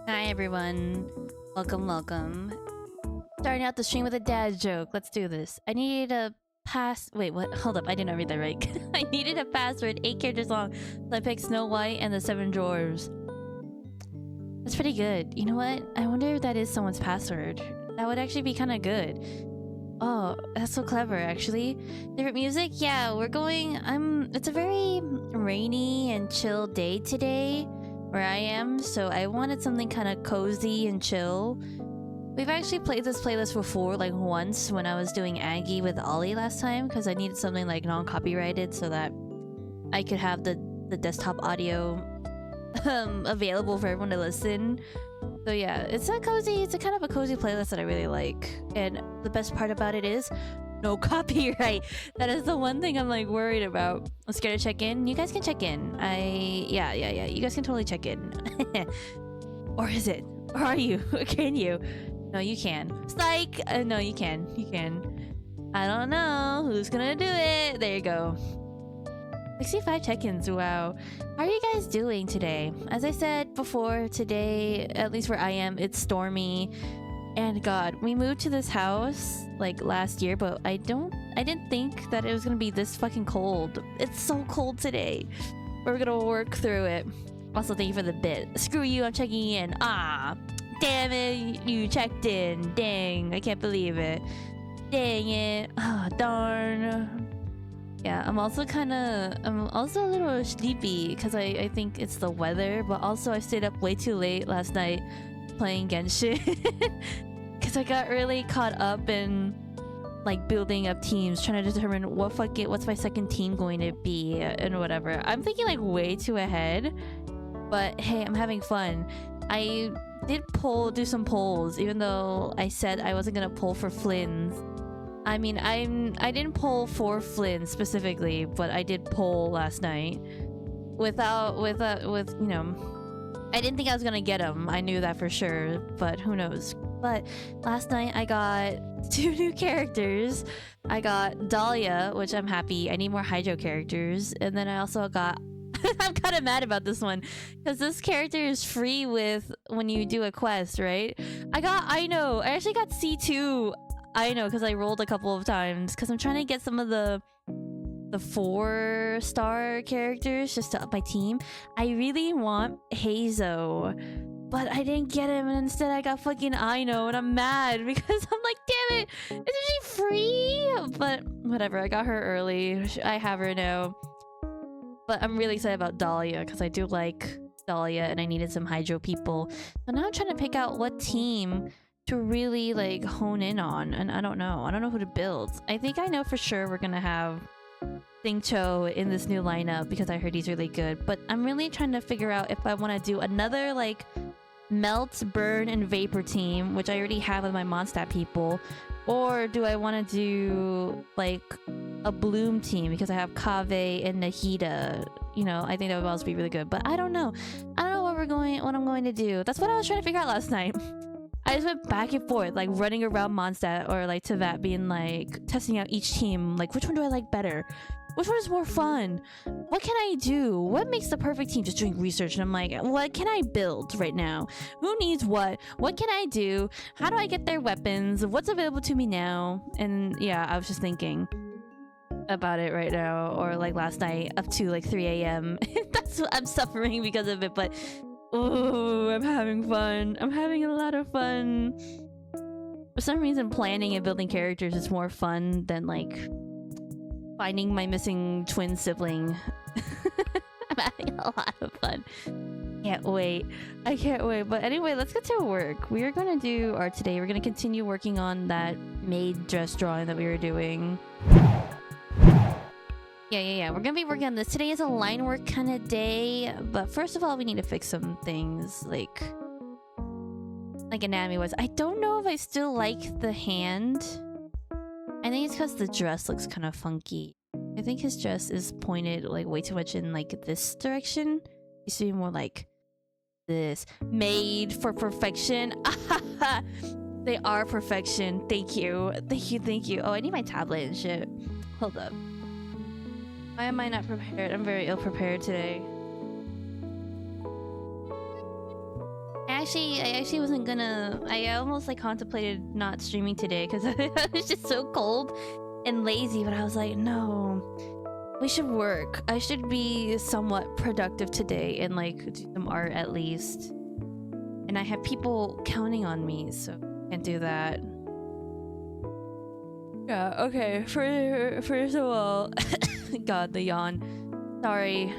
Hi everyone, welcome. Starting out the stream with a dad joke. Let's do this. I needed a wait, what? Hold up, I did not read that right. I needed a password 8 characters long, so I picked Snow White and the 7 Dwarves. That's pretty good. You know what? I wonder if that is someone's password. That would actually be kind of good. Oh, that's so clever, actually. Different music? Yeah, we're going... It's a very rainy and chill day today where I am, so I wanted something kind of cozy and chill. We've actually played this playlist before, like once when I was doing Aggie with Ollie last time, because I needed something like non-copyrighted so that I could have the desktop audio available for everyone to listen. So yeah, it's a kind of a cozy playlist that I really like. And the best part about it is no copyright. That is the one thing I'm like worried about. I'm scared to check in. You guys can check in. Yeah. You guys can totally check in. Or is it? Or are you? Can you? No, you can. Psych! No, you can. You can. I don't know. Who's gonna do it? There you go. 65 check-ins, wow. How are you guys doing today? As I said before, today, at least where I am, it's stormy. And god, we moved to this house like last year, but I didn't think that it was gonna be this fucking cold. It's so cold today. We're gonna work through it. Also, thank you for the bit. Screw you, I'm checking in. Ah, damn it, you checked in. Dang, I can't believe it. Dang it. Ah, darn. Yeah, I'm also a little sleepy because I think it's the weather, but also I stayed up way too late last night playing Genshin because I got really caught up in like building up teams, trying to determine what's my second team going to be and whatever. I'm thinking like way too ahead, but hey, I'm having fun. I did do some polls, even though I said I wasn't gonna poll for Flynn's. I mean, I didn't pull for Flynn specifically, but I did pull last night. With you know, I didn't think I was gonna get him. I knew that for sure, but who knows. But last night I got 2 new characters. I got Dahlia, which I'm happy. I need more Hydro characters. And then I also got I'm kind of mad about this one because this character is free with when you do a quest, right? I actually got C2 because I rolled a couple of times because I'm trying to get some of the 4-star characters just to up my team. I really want Hazo, but I didn't get him, and instead I got fucking Aino, and I'm mad because I'm like, damn it, isn't she free? But whatever, I got her early. I have her now. But I'm really excited about Dahlia because I do like Dahlia and I needed some Hydro people. So now I'm trying to pick out what team to really like hone in on, and I don't know who to build. I think I know for sure we're gonna have Singcho in this new lineup because I heard he's really good, but I'm really trying to figure out if I want to do another like Melt, Burn, and Vapor team, which I already have with my Mondstadt people, or do I want to do like a Bloom team because I have Kaveh and Nahida. You know, I think that would also be really good, but I don't know what I'm going to do. That's what I was trying to figure out last night. I just went back and forth, like running around Mondstadt or like Tevat, being like testing out each team, like which one do I like better? Which one is more fun? What can I do? What makes the perfect team? Just doing research, and I'm like, what can I build right now? Who needs what? What can I do? How do I get their weapons? What's available to me now? And yeah, I was just thinking about it right now, or like last night up to like 3 a.m. That's what I'm suffering because of it, but oh, I'm having fun. I'm having a lot of fun. For some reason, planning and building characters is more fun than like finding my missing twin sibling. I'm having a lot of fun. Can't wait. I can't wait. But anyway, let's get to work. We are going to do art today. We're going to continue working on that maid dress drawing that we were doing. Yeah. We're gonna be working on this. Today is a line work kind of day, but first of all, we need to fix some things like anatomy wise. I don't know if I still like the hand. I think it's because the dress looks kind of funky. I think his dress is pointed like way too much in like this direction. It used to be more like this. Made for perfection. They are perfection. Thank you. Oh, I need my tablet and shit. Hold up. Why am I not prepared? I'm very ill prepared today. I actually wasn't gonna. I almost like contemplated not streaming today because I was just so cold and lazy. But I was like, no, we should work. I should be somewhat productive today and like do some art at least. And I have people counting on me, so I can't do that. Yeah. Okay. First of all. God, the yawn. Sorry.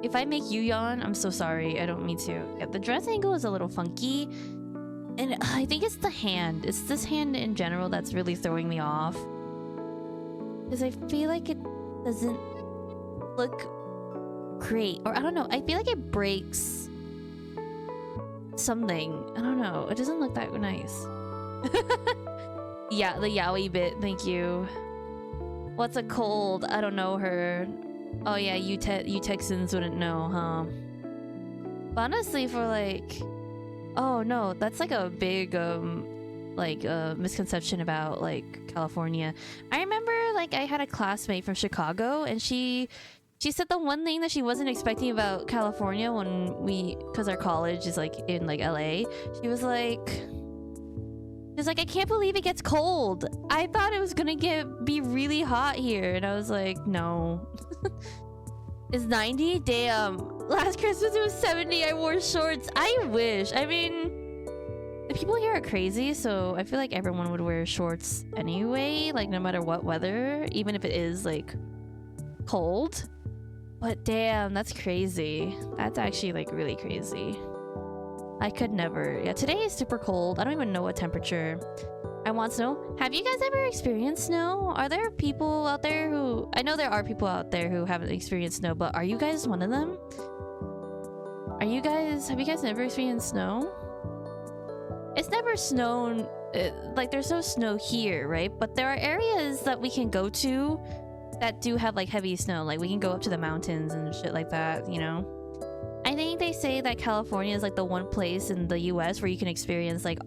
If I make you yawn, I'm so sorry. I don't mean to. Yeah, the dress angle is a little funky. And I think it's the hand. It's this hand in general that's really throwing me off. Because I feel like it doesn't look great. Or I don't know. I feel like it breaks something. I don't know. It doesn't look that nice. Yeah, the yaoi bit. Thank you. What's a cold? I don't know her. Oh yeah, you Texans wouldn't know, huh? But honestly, for like, oh no, that's like a big misconception about like California. I remember like I had a classmate from Chicago, and she said the one thing that she wasn't expecting about California because our college is like in like LA. She was like, I can't believe it gets cold. I thought it was gonna be really hot here. And I was like, no. It's 90? Damn. Last Christmas it was 70. I wore shorts. I wish. I mean, the people here are crazy, so I feel like everyone would wear shorts anyway, like no matter what weather, even if it is like cold. But damn, that's crazy. That's actually like really crazy. I could never. Yeah, today is super cold. I don't even know what temperature. I want snow. Have you guys ever experienced snow? Are there people out there who... I know there are people out there who haven't experienced snow, but are you guys one of them? Have you guys never experienced snow? It's never snowed like there's no snow here, right? But there are areas that we can go to that do have like heavy snow. Like we can go up to the mountains and shit like that, you know? I think they say that California is like the one place in the US where you can experience like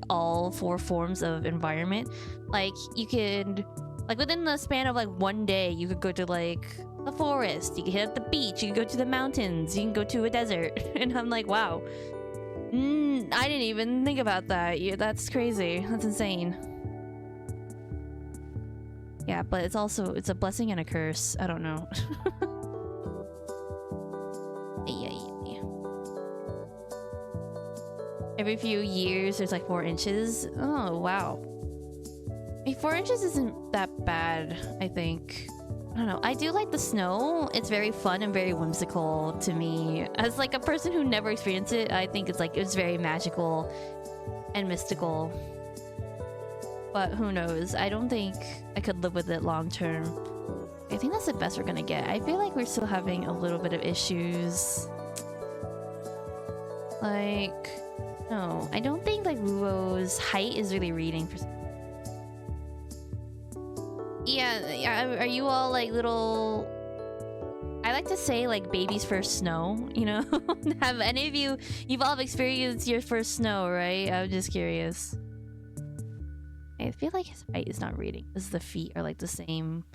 all 4 forms of environment. Like you could, like within the span of like one day, you could go to like the forest, you could hit the beach, you can go to the mountains, you can go to a desert. And I'm like, wow. I didn't even think about that. Yeah, that's crazy. That's insane. Yeah, but it's a blessing and a curse. I don't know. Yeah. Every few years, there's like 4 inches. Oh, wow. I mean, 4 inches isn't that bad, I think. I don't know. I do like the snow. It's very fun and very whimsical to me. As like a person who never experienced it, I think it's very magical and mystical. But who knows? I don't think I could live with it long term. I think that's the best we're gonna get. I feel like we're still having a little bit of issues. Like, no, I don't think like Ruo's height is really reading for. Yeah, are you all like little... I like to say like baby's first snow, you know? Have any of you've all experienced your first snow, right? I'm just curious. I feel like his height is not reading, because the feet are like the same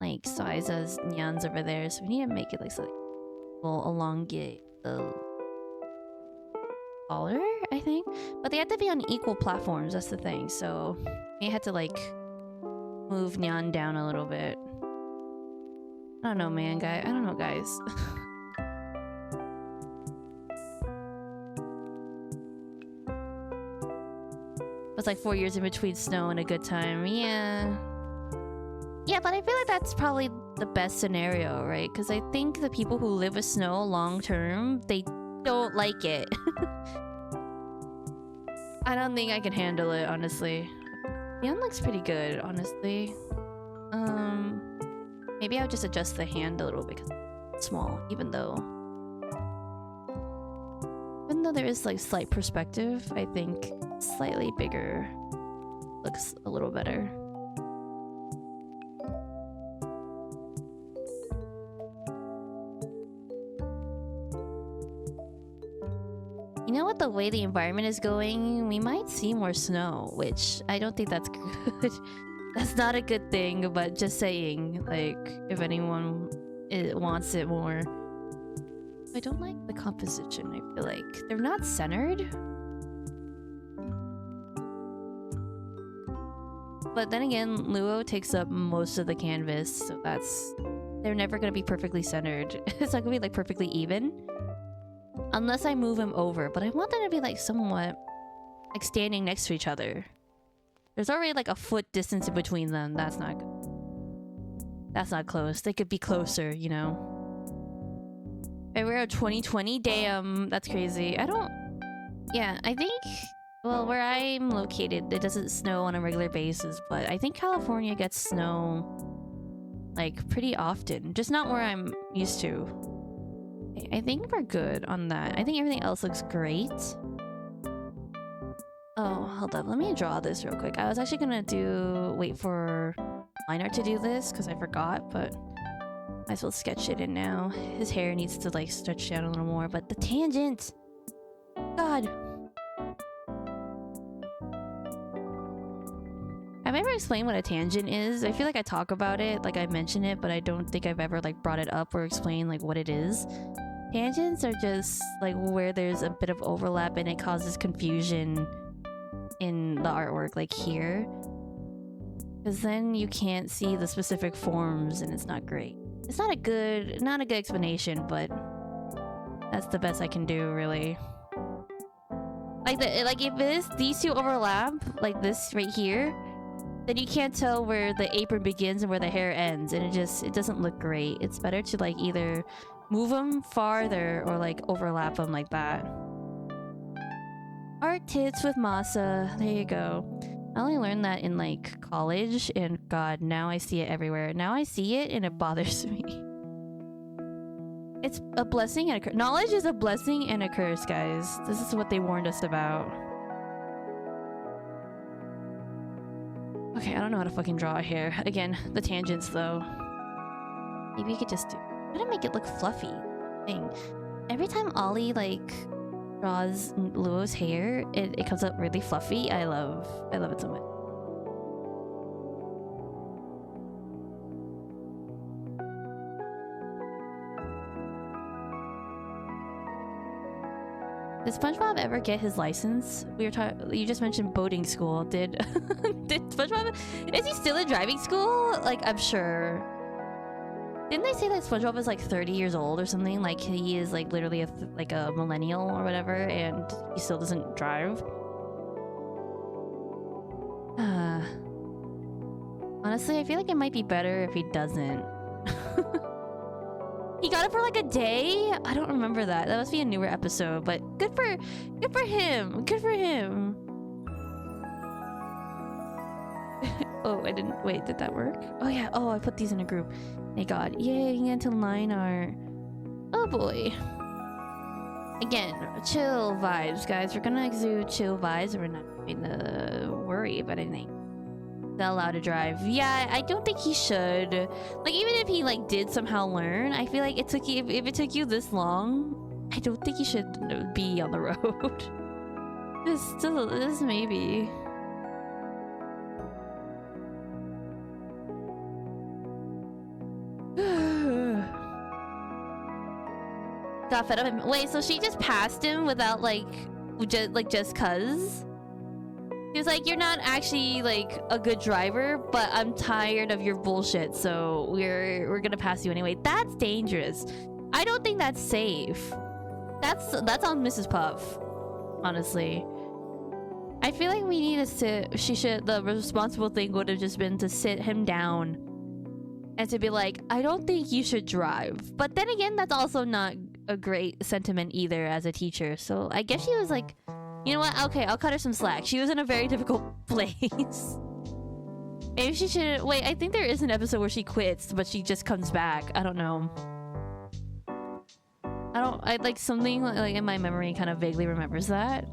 like size as Nyan's over there, so we need to make it like so we'll elongate the taller, I think. But they have to be on equal platforms, that's the thing, so we had to like move Nyan down a little bit. I don't know, man, I don't know, guys. It's like 4 years in between snow and a good time. Yeah, but I feel like that's probably the best scenario, right? Because I think the people who live with snow long term, they don't like it. I don't think I can handle it, honestly. Nyan looks pretty good, honestly. Maybe I'll just adjust the hand a little bit because it's small, even though there is like slight perspective, I think slightly bigger looks a little better. You know what, the way the environment is going, we might see more snow, which I don't think that's good. That's not a good thing, but just saying, like, if anyone wants it more. I don't like the composition. I feel like they're not centered. But then again, Luo takes up most of the canvas, so they're never gonna be perfectly centered. It's not gonna be like perfectly even. Unless I move him over, but I want them to be like somewhat like standing next to each other. There's already like a foot distance in between them. That's not good. That's not close. They could be closer, you know. And we're at 2020. Damn, that's crazy. Yeah, I think, well, where I'm located, it doesn't snow on a regular basis, but I think California gets snow like pretty often. Just not where I'm used to. I think we're good on that. I think everything else looks great. Oh, hold up. Let me draw this real quick. I was actually gonna wait for line art to do this because I forgot, but might as well sketch it in now. His hair needs to like stretch out a little more, but the tangent! God! Have I ever explained what a tangent is? I feel like I talk about it, like I mention it, but I don't think I've ever like brought it up or explained like what it is. Tangents are just like where there's a bit of overlap and it causes confusion in the artwork, like here. Because then you can't see the specific forms and it's not great. It's not a good explanation, but that's the best I can do, really. Like if these two overlap, like this right here, then you can't tell where the apron begins and where the hair ends, and it doesn't look great. It's better to like either move them farther or like overlap them like that. Art tits with Masa. There you go. I only learned that in like college, and god, now I see it everywhere. Now I see it and it bothers me. It's a blessing and a curse. Knowledge is a blessing and a curse, guys. This is what they warned us about. Okay, I don't know how to fucking draw a hair. Again, the tangents though. Maybe you could just do... How to make it look fluffy? Thing. Every time Ollie like draws Luo's hair, it comes up really fluffy. I love it so much. Did SpongeBob ever get his license? We were talking. You just mentioned boating school. Did SpongeBob? Is he still in driving school? Like, I'm sure. Didn't they say that SpongeBob is like 30 years old or something? Like he is like literally like a millennial or whatever, and he still doesn't drive. Honestly, I feel like it might be better if he doesn't. He got it for like a day? I don't remember that. That must be a newer episode, but good for him. Good for him. Oh, I didn't... Wait, did that work? Oh yeah, oh, I put these in a group. Thank God. Yay, you get into line art. Oh boy. Again, chill vibes, guys. We're gonna exude chill vibes and we're not going to worry about anything. Not allowed to drive. Yeah, I don't think he should. Like, even if he like did somehow learn, I feel like it took you, if it took you this long, I don't think you should be on the road. This maybe. Got fed up him. Wait, so she just passed him without just cuz? He was like, you're not actually like a good driver, but I'm tired of your bullshit, so we're gonna pass you anyway. That's dangerous. I don't think that's safe. That's on Mrs. Puff, honestly. I feel like we need to sit. The responsible thing would have just been to sit him down and to be like, I don't think you should drive. But then again, that's also not a great sentiment either as a teacher. So I guess she was like, you know what? Okay, I'll cut her some slack. She was in a very difficult place. Maybe she should... Wait, I think there is an episode where she quits, but she just comes back. I don't know. I like something like in my memory kind of vaguely remembers that.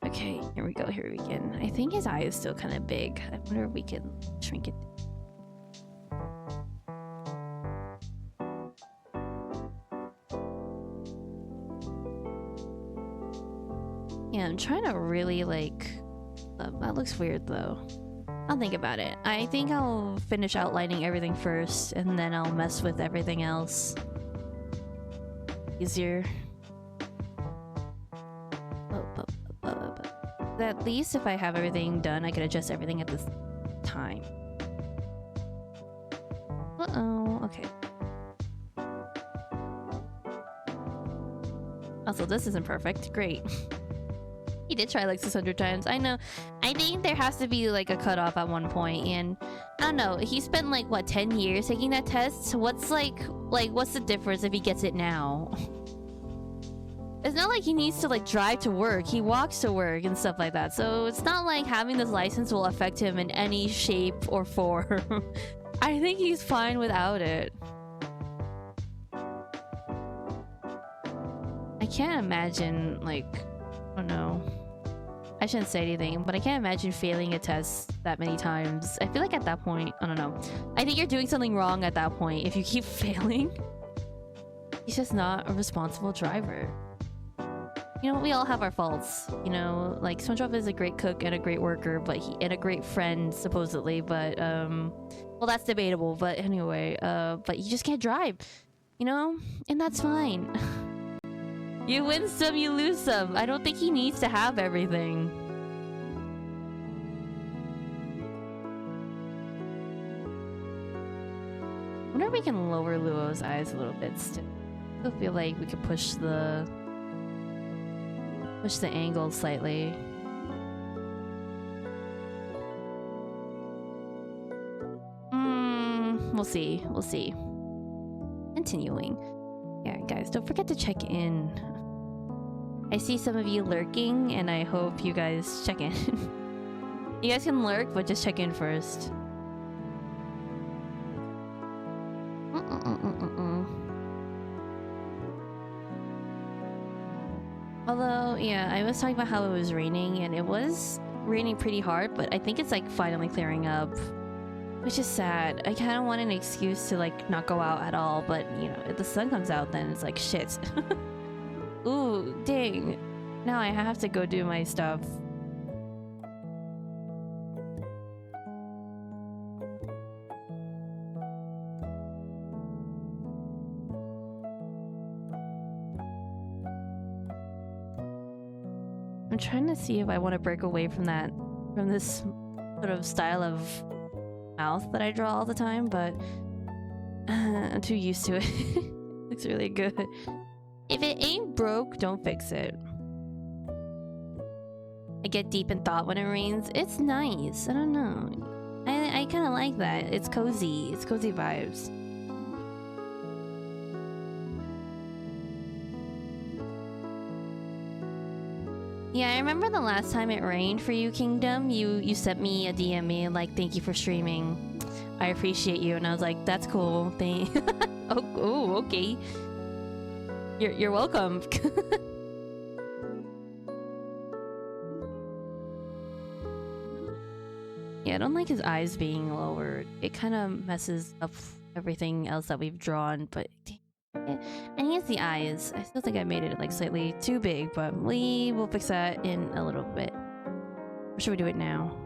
Okay, here we go. Here we begin. I think his eye is still kind of big. I wonder if we can shrink it. Yeah, I'm trying to really like... that looks weird though. I'll think about it. I think I'll finish outlining everything first, and then I'll mess with everything else. Easier. At least if I have everything done, I can adjust everything at this time. Uh-oh, okay. Also, this isn't perfect. Great. He did try like 600 times. I know. I think there has to be like a cutoff at one point, and I don't know. He spent like what 10 years taking that test. So what's what's the difference if he gets it now? It's not like he needs to like drive to work. He walks to work and stuff like that. So it's not like having this license will affect him in any shape or form. I think he's fine without it. I can't imagine like, I don't know. I shouldn't say anything, but I can't imagine failing a test that many times. I feel like at that point, I don't know. I think you're doing something wrong at that point if you keep failing. He's just not a responsible driver. You know, we all have our faults. You know, like SpongeBob is a great cook and a great worker, and a great friend supposedly. But well, that's debatable. But anyway, but you just can't drive. You know, and that's fine. You win some, you lose some. I don't think he needs to have everything. I wonder if we can lower Luo's eyes a little bit still. I feel like we could push the angle slightly. We'll see. We'll see. Continuing. Yeah, guys, don't forget to check in. I see some of you lurking, and I hope you guys check in. You guys can lurk, but just check in first. Although, yeah, I was talking about how it was raining, and it was raining pretty hard, but I think it's like finally clearing up, which is sad. I kind of want an excuse to like not go out at all, but you know, if the sun comes out, then it's like shit. Ooh, dang. Now I have to go do my stuff. I'm trying to see if I want to break away from this sort of style of mouth that I draw all the time, but I'm too used to it. Looks really good. If it ain't broke, don't fix it. I get deep in thought when it rains. It's nice. I don't know. I kind of like that. It's cozy. It's cozy vibes. Yeah, I remember the last time it rained for you, Kingdom. You sent me a DM me like, thank you for streaming. I appreciate you, and I was like, that's cool. Thank. Oh, okay. You're welcome. Yeah, I don't like his eyes being lowered. It kind of messes up everything else that we've drawn, but I think it's the eyes. I still think I made it like slightly too big, but we will fix that in a little bit. Or should we do it now?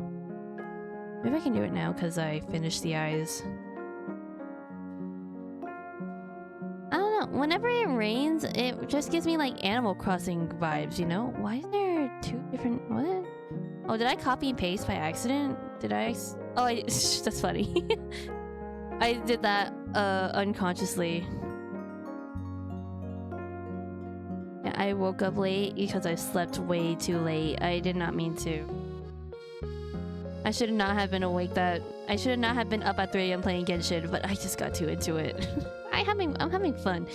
Maybe I can do it now because I finished the eyes. I don't know. Whenever it rains, it just gives me like Animal Crossing vibes, you know? Why is there two different... What? Oh, did I copy and paste by accident? Did I... Oh, that's funny. I did that unconsciously. Yeah, I woke up late because I slept way too late. I did not mean to. I should not have been awake I should not have been up at 3 AM playing Genshin, but I just got too into it. I'm having fun.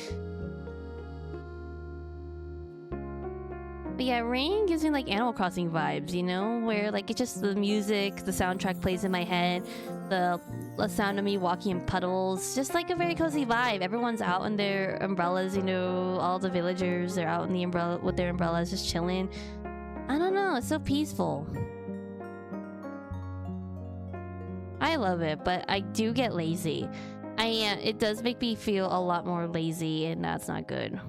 But yeah, rain gives me like Animal Crossing vibes, you know? Where like it's just the music, the soundtrack plays in my head, the sound of me walking in puddles, just like a very cozy vibe. Everyone's out in their umbrellas, you know, all the villagers, they're out in the umbrella with their umbrellas just chilling. I don't know, it's so peaceful. I love it, but I do get lazy. It does make me feel a lot more lazy, and that's not good.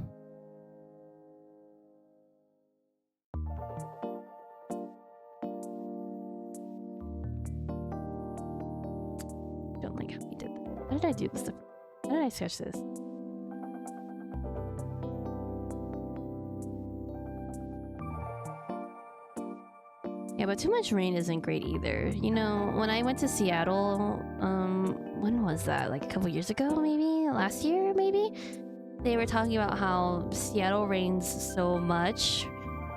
Don't like how we did that. How did I do this stuff? How did I sketch this? Yeah, but too much rain isn't great either. You know, when I went to Seattle, when was that? Like a couple years ago, maybe? Last year, maybe? They were talking about how Seattle rains so much,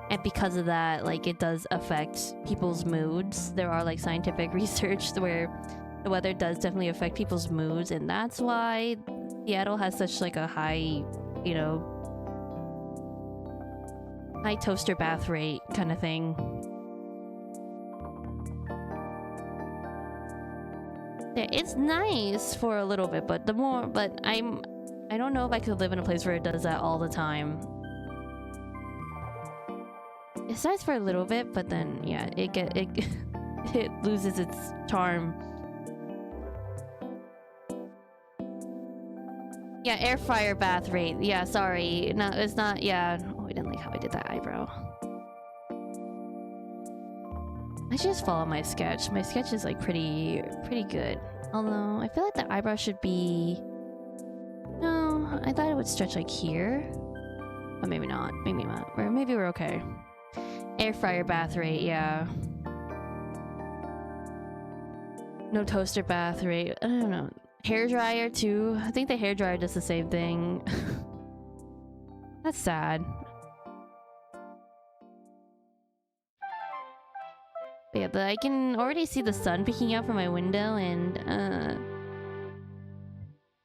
and because of that, like, it does affect people's moods. There are, like, scientific research where the weather does definitely affect people's moods, and that's why Seattle has such, like, a high, you know, high toaster bath rate kind of thing. Yeah, it's nice for a little bit, but I don't know if I could live in a place where it does that all the time. It's nice for a little bit, but then yeah, it loses its charm. Yeah, air fryer bath rate. Yeah, sorry. No, it's not. Yeah. Oh, I didn't like how I did that eyebrow. I should just follow my sketch. My sketch is like pretty good. Although I feel like the eyebrow should be... No, I thought it would stretch like here. But maybe not. Maybe not. Or maybe we're okay. Air fryer bath rate, yeah. No toaster bath rate. I don't know. Hair dryer too. I think the hair dryer does the same thing. That's sad. But yeah, I can already see the sun peeking out from my window, and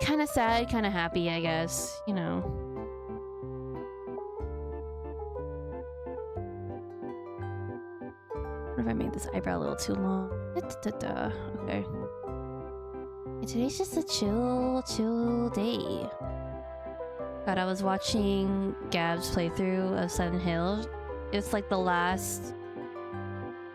kind of sad, kind of happy, I guess. You know. What if I made this eyebrow a little too long? Okay. And today's just a chill day. God, I was watching Gab's playthrough of Silent Hill. It's like the last...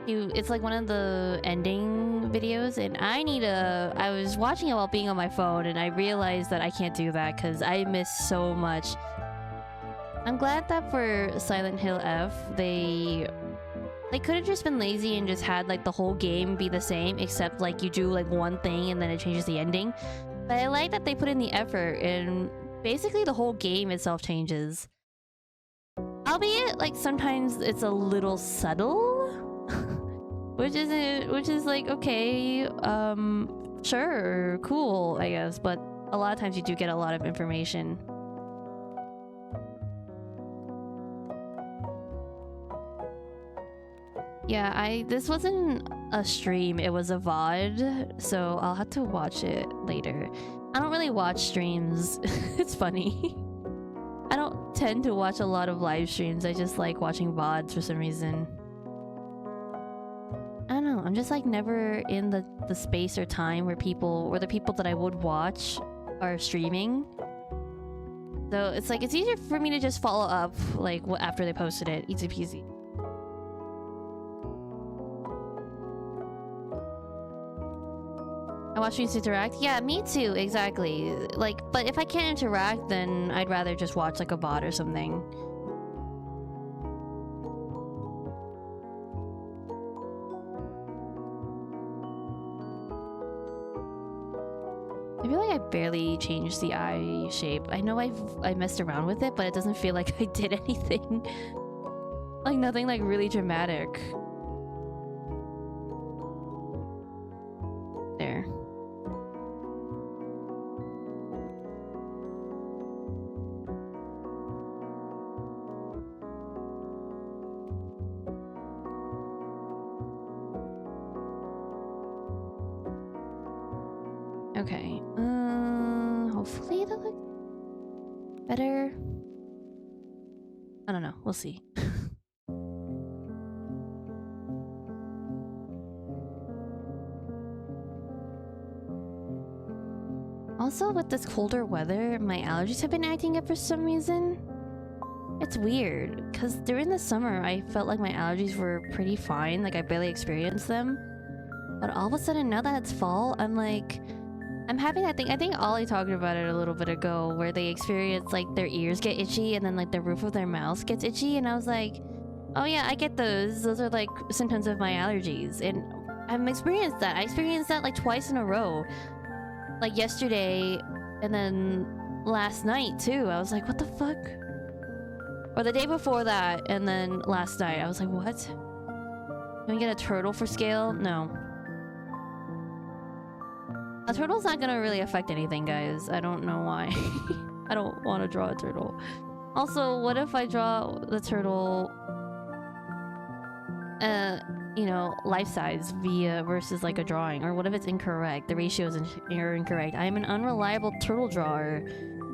It's like one of the ending videos, and I was watching it while being on my phone, and I realized that I can't do that because I miss so much. I'm glad that for Silent Hill F, they could have just been lazy and just had like the whole game be the same, except like you do like one thing and then it changes the ending. But I like that they put in the effort, and basically the whole game itself changes. Albeit, like, sometimes it's a little subtle. which is like, okay, sure, cool, I guess. But a lot of times you do get a lot of information. Yeah, this wasn't a stream, it was a VOD, so I'll have to watch it later. I don't really watch streams. It's funny. I don't tend to watch a lot of live streams. I just like watching VODs for some reason. I don't know. I'm just like never in the space or time where the people that I would watch are streaming. So it's like, it's easier for me to just follow up like after they posted it. Easy peasy. I watch streams to interact. Yeah, me too, exactly. Like, but if I can't interact, then I'd rather just watch like a bot or something. I feel like I barely changed the eye shape. I know I messed around with it, but it doesn't feel like I did anything. Like nothing like really dramatic. There. Okay, hopefully that looks better. I don't know, we'll see. Also, with this colder weather, my allergies have been acting up for some reason. It's weird, because during the summer, I felt like my allergies were pretty fine, like I barely experienced them. But all of a sudden, now that it's fall, I'm like... I'm having that thing. I think Ollie talked about it a little bit ago, where they experience like their ears get itchy and then like the roof of their mouth gets itchy, and I was like, oh yeah, I get those. Those are like symptoms of my allergies, and I've experienced that. I experienced that like twice in a row, like yesterday, and then last night too. I was like, what the fuck? Or the day before that, and then last night. I was like, what? Can we get a turtle for scale? No. A turtle's not gonna really affect anything, guys. I don't know why. I don't want to draw a turtle. Also, what if I draw the turtle, you know, life size versus like a drawing? Or what if it's incorrect? The ratios are incorrect. I am an unreliable turtle drawer.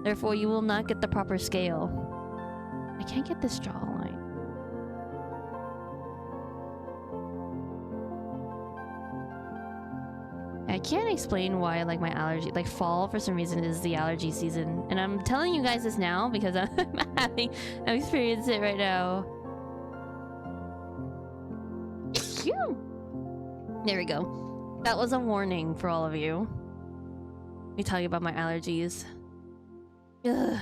Therefore, you will not get the proper scale. I can't get this jawline. I can't explain why like my allergy, like fall for some reason is the allergy season, and I'm telling you guys this now because I'm experiencing it right now. There we go. That was a warning for all of you. Let me tell you about my allergies. Ugh.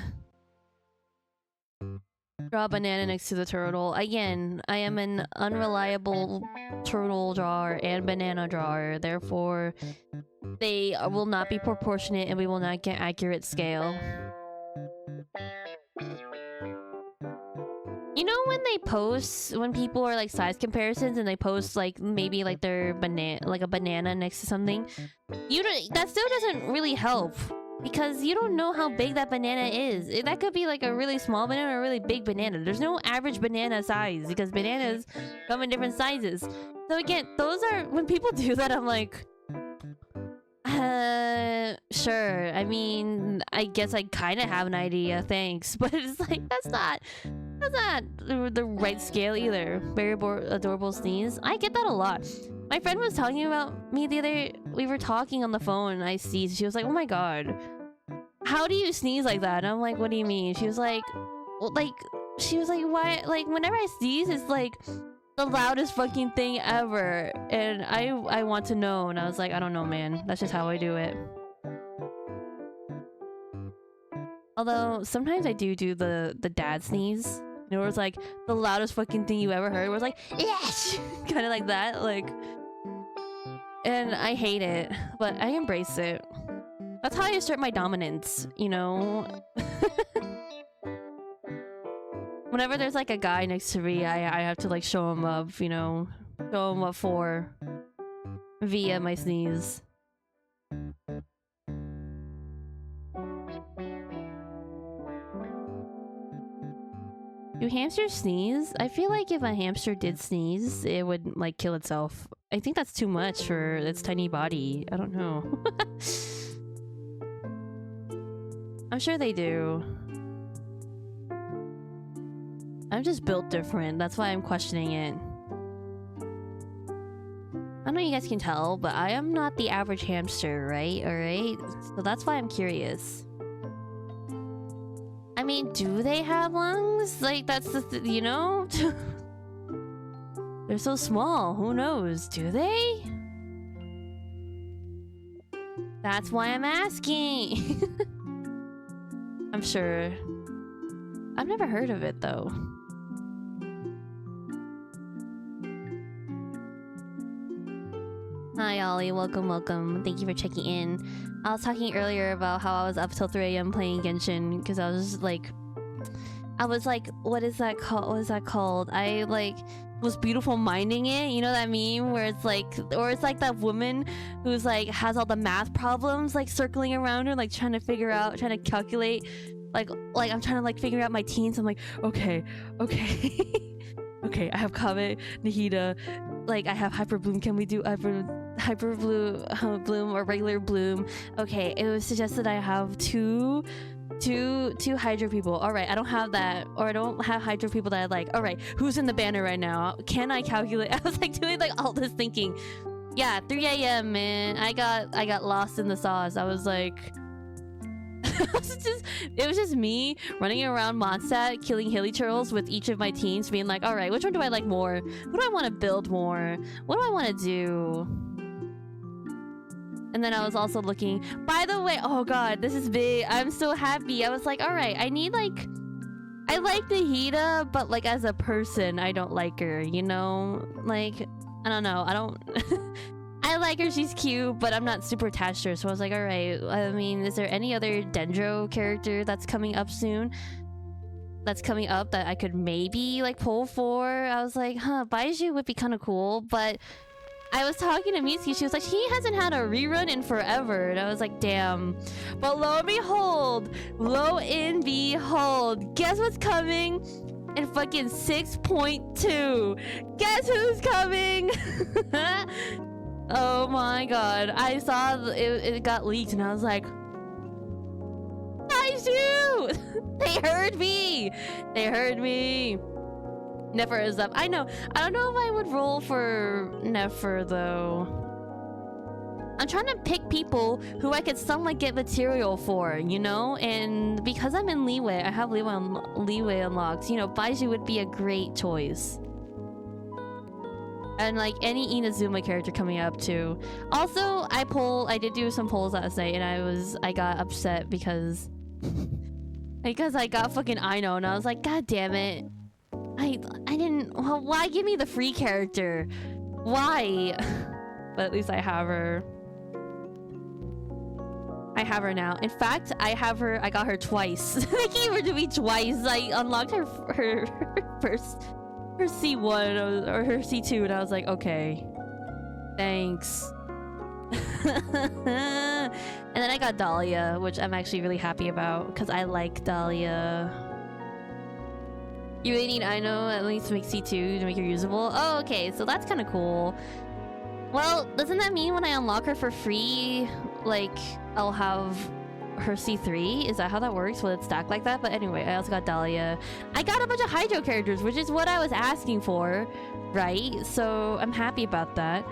Draw a banana next to the turtle. Again, I am an unreliable turtle drawer and banana drawer. Therefore, they will not be proportionate and we will not get accurate scale. You know when they post, when people are like size comparisons and they post like maybe like their banana, like a banana next to something? That still doesn't really help. Because you don't know how big that banana is. That could be like a really small banana or a really big banana. There's no average banana size because bananas come in different sizes. So again, those are... When people do that, I'm like... Sure. I mean, I guess I kind of have an idea, thanks. But it's like, that's not the right scale either. Very adorable sneeze. I get that a lot. My friend was talking about me the other... We were talking on the phone and I sneezed. She was like, oh my god. how do you sneeze like that? And I'm like, what do you mean? She was like, well, she was like, why? Like, whenever I sneeze, it's like the loudest fucking thing ever. And I want to know. And I was like, I don't know, man. That's just how I do it. Although sometimes I do the dad sneeze. You know, where it's like the loudest fucking thing you ever heard. Where it's like, yes, kind of like that. Like, and I hate it, but I embrace it. That's how I assert my dominance, you know? Whenever there's like a guy next to me, I have to like show him up, you know? Show him what for. Via my sneeze. Do hamsters sneeze? I feel like if a hamster did sneeze, it would like kill itself. I think that's too much for its tiny body. I don't know. I'm sure they do. I'm just built different. That's why I'm questioning it. I don't know if you guys can tell, but I am not the average hamster, right? Alright? So that's why I'm curious. I mean, do they have lungs? Like, that's the you know? They're so small. Who knows? Do they? That's why I'm asking. I'm sure. I've never heard of it, though. Hi, Ollie. Welcome, welcome. Thank you for checking in. I was talking earlier about how I was up till 3 AM playing Genshin because I was like, what is that called? What is that called? I like was beautiful minding it. You know that meme where it's like, or it's like that woman who's like has all the math problems like circling around her, like trying to figure out, trying to calculate. Like I'm trying to like figure out my teens. I'm like, okay. Okay, I have Kame, Nahida, like I have Hyper Bloom. Can we do Hyper Bloom or regular Bloom? Okay, it was suggested I have two Hydro people. All right, I don't have that, or I don't have Hydro people that I like. All right, who's in the banner right now? Can I calculate? I was like doing like all this thinking. Yeah, 3 AM, man. I got lost in the sauce. I was like. It was just me running around Mondstadt killing hilly turtles with each of my teams, being like, all right, which one do I like more? What do I want to build more? What do I want to do? And then I was also looking, by the way, oh god, this is big. I'm so happy. I was like, all right, I need like, I like Nahida, but like as a person, I don't like her, you know? Like, I don't know. I don't... I like her, she's cute, but I'm not super attached to her. So I was like, alright, I mean, is there any other Dendro character that's coming up soon? That's coming up that I could maybe, like, pull for? I was like, huh, Baiju would be kind of cool, but... I was talking to Mitsuki, she was like, he hasn't had a rerun in forever. And I was like, damn. But lo and behold, guess what's coming? In fucking 6.2. Guess who's coming? Oh my god. I saw it got leaked and I was like, Baiju! They heard me! They heard me! Nefer is up. I know. I don't know if I would roll for Nefer though. I'm trying to pick people who I could somewhat get material for, you know? And because I'm in Leeway, I have Leeway unlocked. You know, Baiju would be a great choice. And like any Inazuma character coming up too. Also, I did do some polls last night and I got upset because I got fucking Aino and I was like, god damn it. I didn't, well, why give me the free character? Why? But at least I have her. I have her now. In fact, I got her twice. They gave her to me twice. I unlocked her first, her C1 or her C2 and I was like, okay. Thanks. And then I got Dahlia, which I'm actually really happy about because I like Dahlia. You really need Aino at least to make C2 to make her usable? Oh, okay, so that's kind of cool. Well, doesn't that mean when I unlock her for free, like, I'll have her C3? Is that how that works? Will it stack like that? But anyway, I also got Dahlia. I got a bunch of Hydro characters, which is what I was asking for, right? So I'm happy about that.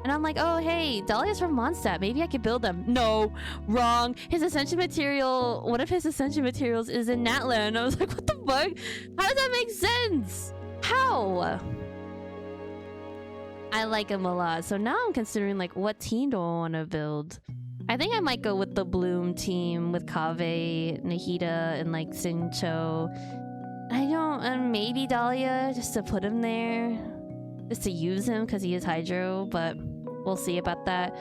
And I'm like, oh, hey, Dahlia's from Mondstadt. Maybe I could build them. No, wrong. His ascension material, one of his ascension materials is in Natland. I was like, what the fuck? How does that make sense? How? I like him a lot. So now I'm considering, like, what team do I want to build? I think I might go with the Bloom team with Kaveh, Nahida, and, like, Sincho. I don't... And maybe Dahlia, just to put him there. Just to use him, because he is Hydro, but... We'll see about that.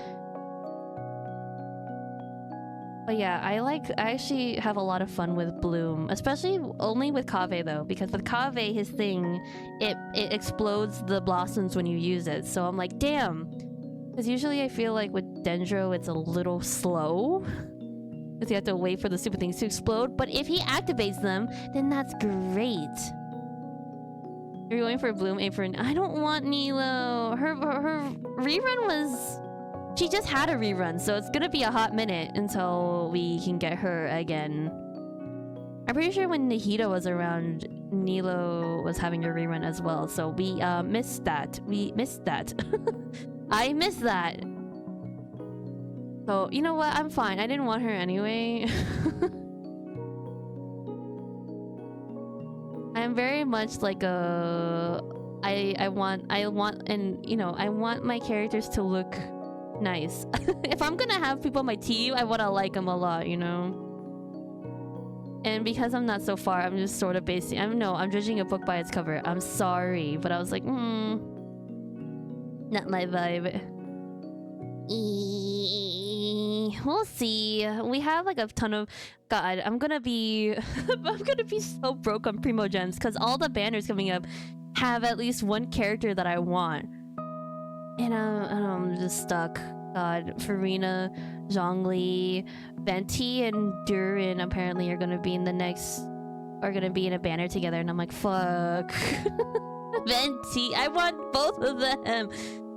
But yeah, I actually have a lot of fun with Bloom. Especially only with Kaveh though. Because with Kaveh, his thing, it explodes the blossoms when you use it. So I'm like, damn. Because usually I feel like with Dendro, it's a little slow. Because you have to wait for the stupid things to explode. But if he activates them, then that's great. You're going for Bloom, aim for... I don't want Nilo. Her rerun was... She just had a rerun, so it's gonna be a hot minute until we can get her again. I'm pretty sure when Nahida was around, Nilo was having a rerun as well, so we missed that. We missed that. I missed that. So, you know what? I'm fine. I didn't want her anyway. I'm very much like a... I want and you know, I want my characters to look nice. If I'm gonna have people on my team, I want to like them a lot, you know? And because I'm not so far, I'm just sort of basing... I'm judging a book by its cover. I'm sorry, but I was like, not my vibe. We'll see. We have like a ton of... God, I'm gonna be so broke on Primo Gems because all the banners coming up have at least one character that I want. And I'm just stuck. God, Farina, Zhongli, Venti, and Durin apparently are gonna be in a banner together, and I'm like, fuck. Venti, I want both of them.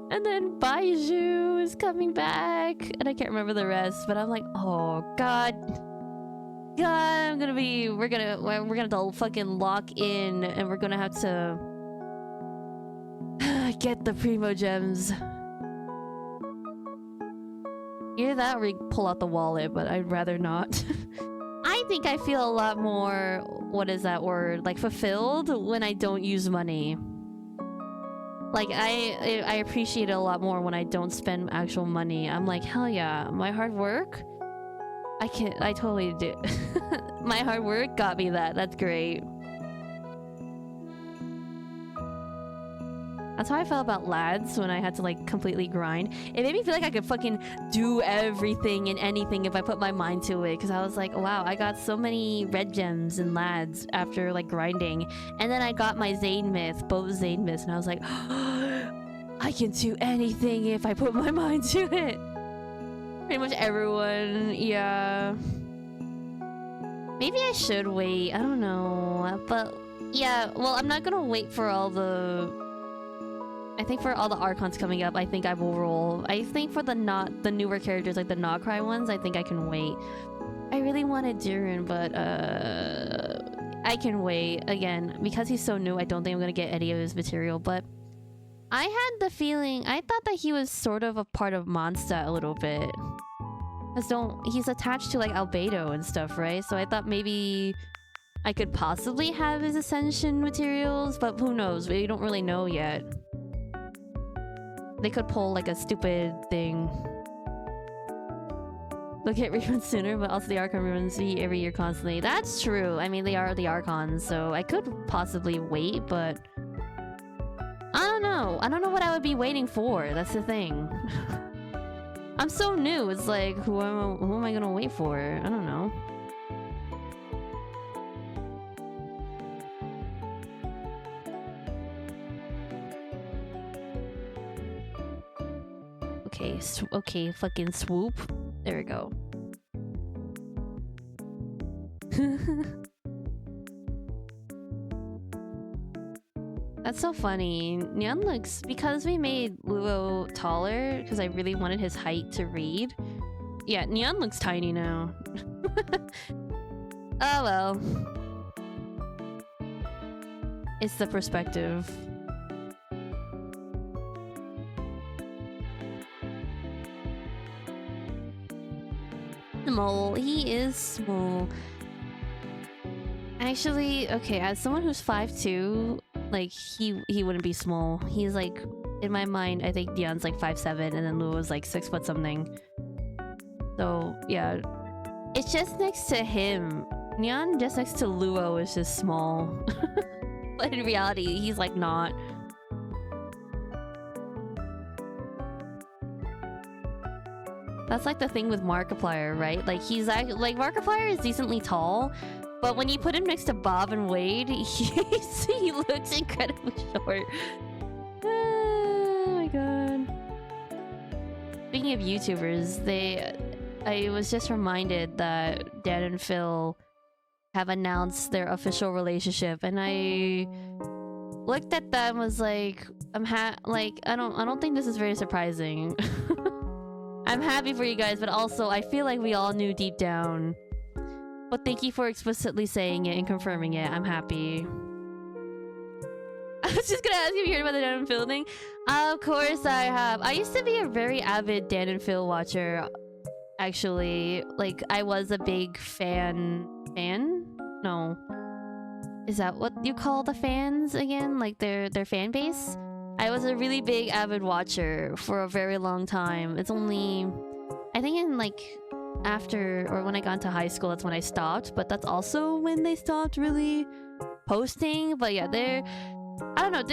And then Baiju is coming back, and I can't remember the rest, but I'm like, oh god, we're gonna have to fucking lock in, and we're gonna have to get the Primo Gems. Either that or we pull out the wallet, but I'd rather not. I think I feel a lot more, what is that word, like fulfilled when I don't use money. Like, I appreciate it a lot more when I don't spend actual money. I'm like, hell yeah, my hard work? I totally do. My hard work got me that. That's great. That's how I felt about Lads when I had to, like, completely grind. It made me feel like I could fucking do everything and anything if I put my mind to it. Because I was like, wow, I got so many red gems in Lads after, like, grinding. And then I got my Zane Myth, both Zane Myths, and I was like, I can do anything if I put my mind to it. Pretty much everyone, yeah. Maybe I should wait, I don't know. But, yeah, well, I'm not gonna wait for all the... I think for all the Archons coming up, I think I will roll. I think for the newer characters, like the Nogcry ones, I think I can wait. I really wanted Durin, but I can wait. Again, because he's so new, I don't think I'm gonna get any of his material, but I had the feeling, I thought that he was sort of a part of Mondstadt a little bit. He's attached to like Albedo and stuff, right? So I thought maybe I could possibly have his Ascension materials, but who knows? We don't really know yet. They could pull like a stupid thing. They'll get reruns sooner, but also the Archon reruns every year constantly. That's true. I mean, they are the Archons, so I could possibly wait, but... I don't know. I don't know what I would be waiting for. That's the thing. I'm so new. It's like, who am I gonna wait for? I don't know. Okay, fucking swoop. There we go. That's so funny. Nyan looks... Because we made Luo taller, because I really wanted his height to read. Yeah, Nyan looks tiny now. Oh well. It's the perspective. small. He is small. Actually, okay, as someone who's 5'2", like he wouldn't be small. He's like, in my mind, I think Dion's like 5'7", and then Luo's like 6 foot something. So yeah, it's just next to him. Neon just next to Luo is just small. But in reality, he's like not. That's like the thing with Markiplier, right? Like he's like Markiplier is decently tall, but when you put him next to Bob and Wade, he looks incredibly short. Oh my god. Speaking of YouTubers, I was just reminded that Dan and Phil have announced their official relationship, and I looked at them and was like, I don't think this is very surprising. I'm happy for you guys, but also I feel like we all knew deep down. But thank you for explicitly saying it and confirming it. I'm happy. I was just gonna ask if you heard about the Dan and Phil thing. Of course I have. I used to be a very avid Dan and Phil watcher. Actually, like I was a big fan? No. Is that what you call the fans again? Like their fan base? I was a really big avid watcher for a very long time. It's only, I think in like after or when I got into high school, that's when I stopped. But that's also when they stopped really posting. But yeah, I don't know,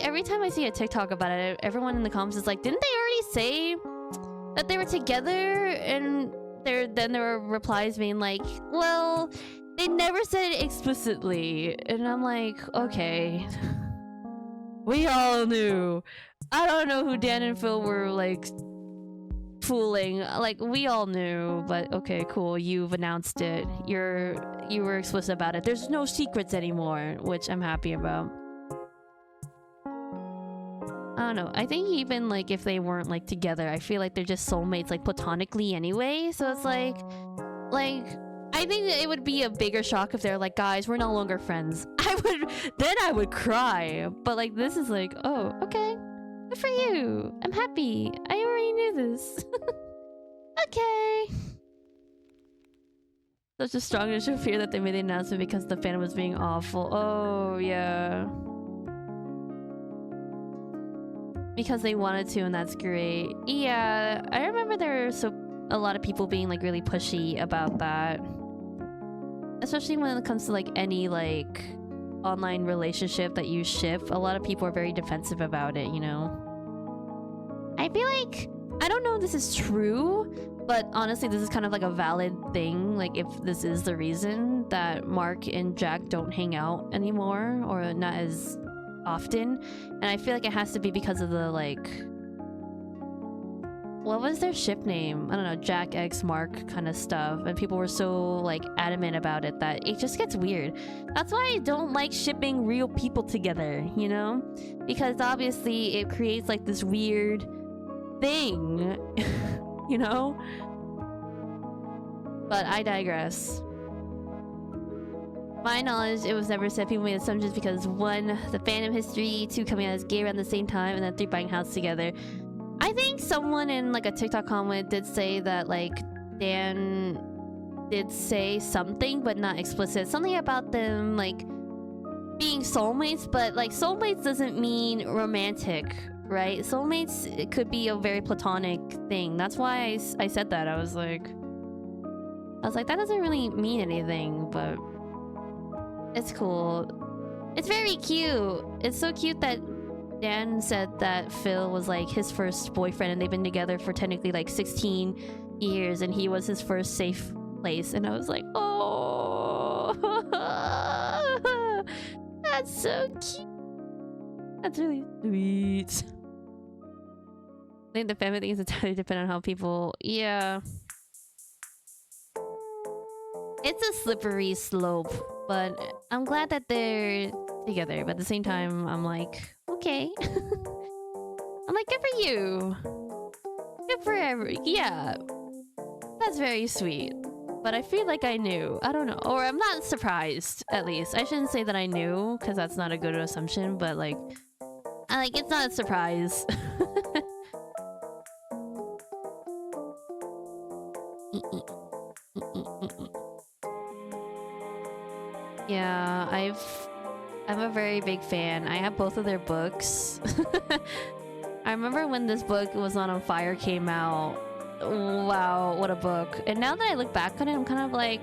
every time I see a TikTok about it, everyone in the comments is like, didn't they already say that they were together? And then there were replies being like, well, they never said it explicitly. And I'm like, okay. We all knew. I don't know who Dan and Phil were like fooling. Like we all knew, but okay, cool. You've announced it. You were explicit about it. There's no secrets anymore, which I'm happy about. I don't know. I think even like if they weren't like together, I feel like they're just soulmates like platonically anyway. So it's like I think that it would be a bigger shock if they're like, guys, we're no longer friends. I would cry. But like this is like, oh, okay. Good for you. I'm happy. I already knew this. Okay. Such a strong initial fear that they made the announcement because the fan was being awful. Oh, yeah. Because they wanted to, and that's great. Yeah, I remember there were a lot of people being like really pushy about that. Especially when it comes to like any like online relationship that you ship, a lot of people are very defensive about it, you know? I feel like, I don't know if this is true, but honestly this is kind of like a valid thing, like if this is the reason that Mark and Jack don't hang out anymore, or not as often. And I feel like it has to be because of the like, what was their ship name? I don't know, Jack X Mark kind of stuff, and people were so like adamant about it that it just gets weird. That's why I don't like shipping real people together, you know, because obviously it creates like this weird thing. You know. But I digress. My knowledge, it was never said people made assumptions because 1, the fandom history, 2, coming out as gay around the same time, and then 3, buying house together. I think someone in like a TikTok comment did say that like Dan did say something, but not explicit. Something about them like being soulmates, but like soulmates doesn't mean romantic, right? Soulmates, it could be a very platonic thing. That's why I said that. I was like, that doesn't really mean anything, but it's cool. It's very cute. It's so cute that Dan said that Phil was like his first boyfriend and they've been together for technically like 16 years and he was his first safe place. And I was like, oh, that's so cute. That's really sweet. I think the family thing is entirely dependent on how people... Yeah. It's a slippery slope, but I'm glad that they're together. But at the same time, I'm like, okay. I'm like, good for you. Good for yeah. That's very sweet. But I feel like I knew. I don't know. Or I'm not surprised, at least. I shouldn't say that I knew, because that's not a good assumption, but like... it's not a surprise. Yeah, I'm a very big fan. I have both of their books. I remember when this book was on Fire came out. Wow, what a book. And now that I look back on it, I'm kind of like,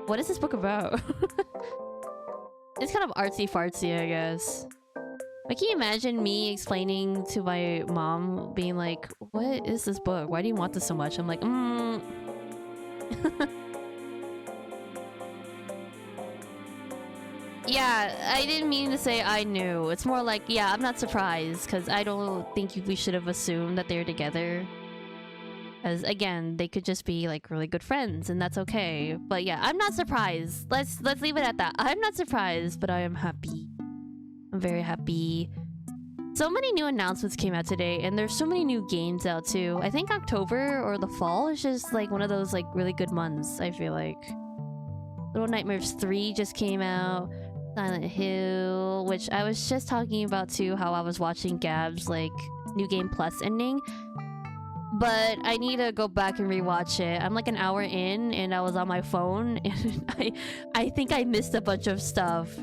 what is this book about? It's kind of artsy fartsy, I guess. Like, can you imagine me explaining to my mom, being like, what is this book? Why do you want this so much? I'm like, Yeah, I didn't mean to say I knew. It's more like, yeah, I'm not surprised, because I don't think we should have assumed that they're together. As again, they could just be like really good friends, and that's okay. But yeah, I'm not surprised. Let's leave it at that. I'm not surprised, but I am happy. I'm very happy. So many new announcements came out today, and there's so many new games out too. I think October or the fall is just like one of those like really good months, I feel like. Little Nightmares 3 just came out. Silent Hill, which I was just talking about too, how I was watching Gab's like New Game Plus ending. But I need to go back and rewatch it. I'm like an hour in and I was on my phone and I think I missed a bunch of stuff.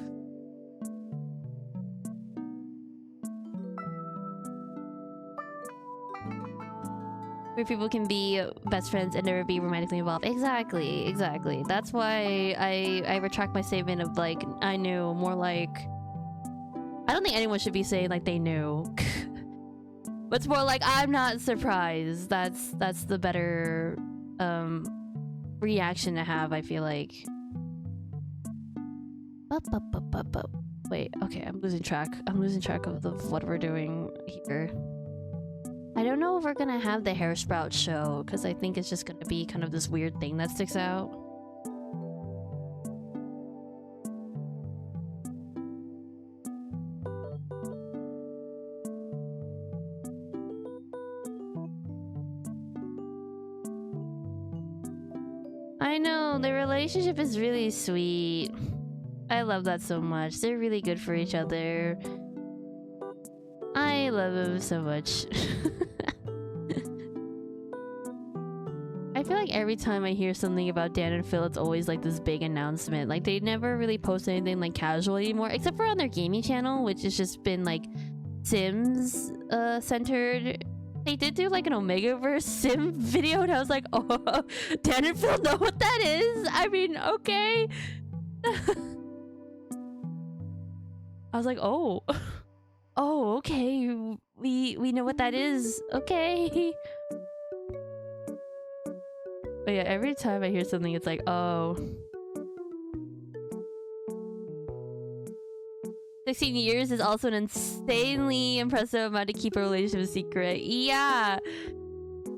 Where people can be best friends and never be romantically involved. Exactly, exactly. That's why I retract my statement of like, I knew. More like, I don't think anyone should be saying like they knew. But it's more like, I'm not surprised. That's the better reaction to have, I feel like. Wait, okay, I'm losing track. I'm losing track of what we're doing here. I don't know if we're gonna have the hair sprout show, because I think it's just gonna be kind of this weird thing that sticks out. I know, the relationship is really sweet. I love that so much. They're really good for each other. I love him so much. I feel like every time I hear something about Dan and Phil, it's always like this big announcement. Like, they never really post anything like casual anymore, except for on their gaming channel, which has just been like Sims centered. They did do like an Omegaverse Sim video, and I was like, oh, Dan and Phil know what that is? I mean, okay. I was like, oh. Oh, okay. We know what that is. Okay. But yeah, every time I hear something, it's like, oh. 16 years is also an insanely impressive amount to keep a relationship a secret. Yeah,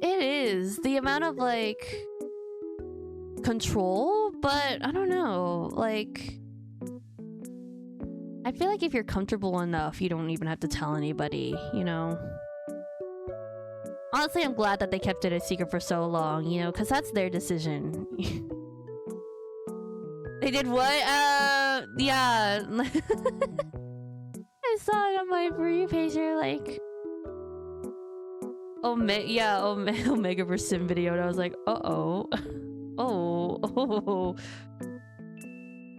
it is. The amount of, like, control, but I don't know. Like, I feel like if you're comfortable enough, you don't even have to tell anybody, you know? Honestly, I'm glad that they kept it a secret for so long, you know, because that's their decision. They did what? Yeah. I saw it on my For You page. You're like, Omegaverse Sim video, and I was like, uh-oh. Oh.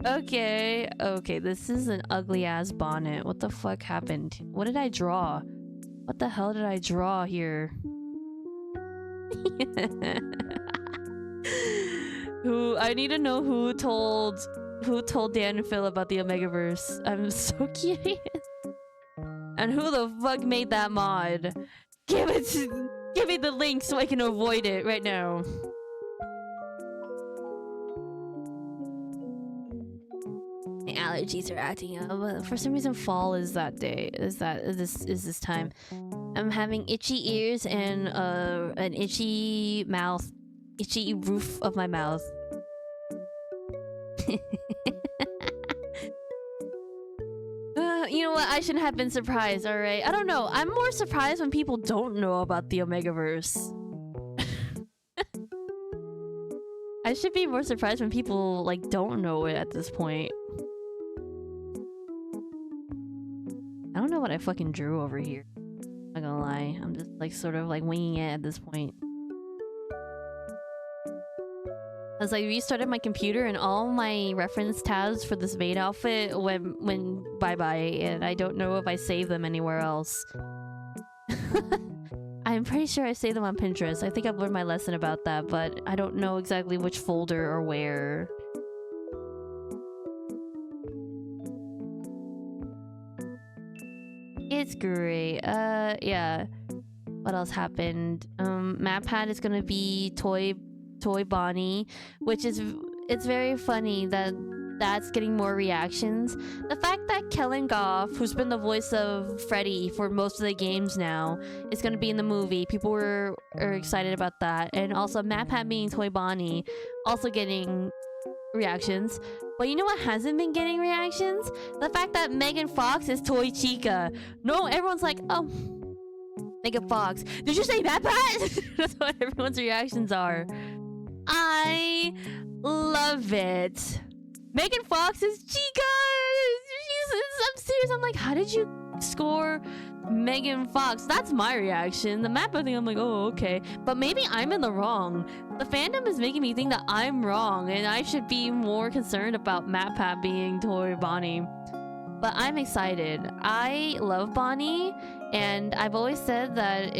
Okay, this is an ugly-ass bonnet. What the fuck happened? What did I draw? What the hell did I draw here? I need to know who told Dan and Phil about the Omegaverse. I'm so curious. And who the fuck made that mod? Give me the link so I can avoid it right now. My allergies are acting up. For some reason, fall is that day. Is this time? I'm having itchy ears and an itchy mouth, itchy roof of my mouth. You know what? I shouldn't have been surprised. All right, I don't know. I'm more surprised when people don't know about the Omegaverse. I should be more surprised when people like don't know it at this point. I don't know what I fucking drew over here. I'm not gonna lie. I'm just like sort of like winging it at this point. As I restarted my computer and all my reference tabs for this maid outfit went bye-bye, and I don't know if I saved them anywhere else. I'm pretty sure I saved them on Pinterest. I think I've learned my lesson about that, but I don't know exactly which folder or where. It's great. Yeah. What else happened? MatPat is gonna be Toy Bonnie, which is it's very funny that that's getting more reactions. The fact that Kellen Goff, who's been the voice of Freddy for most of the games now, is gonna be in the movie. People are excited about that, and also MatPat being Toy Bonnie, also getting reactions. But you know what hasn't been getting reactions? The fact that Megan Fox is Toy Chica. No, everyone's like, oh, Megan Fox. Did you say MatPat? That's what everyone's reactions are. I love it. Megan Fox is Chica. I'm serious. I'm like, how did you score Megan Fox? That's my reaction. The MatPat thing, I'm like, oh, okay. But maybe I'm in the wrong. The fandom is making me think that I'm wrong, and I should be more concerned about MatPat being Toy Bonnie. But I'm excited. I love Bonnie, and I've always said that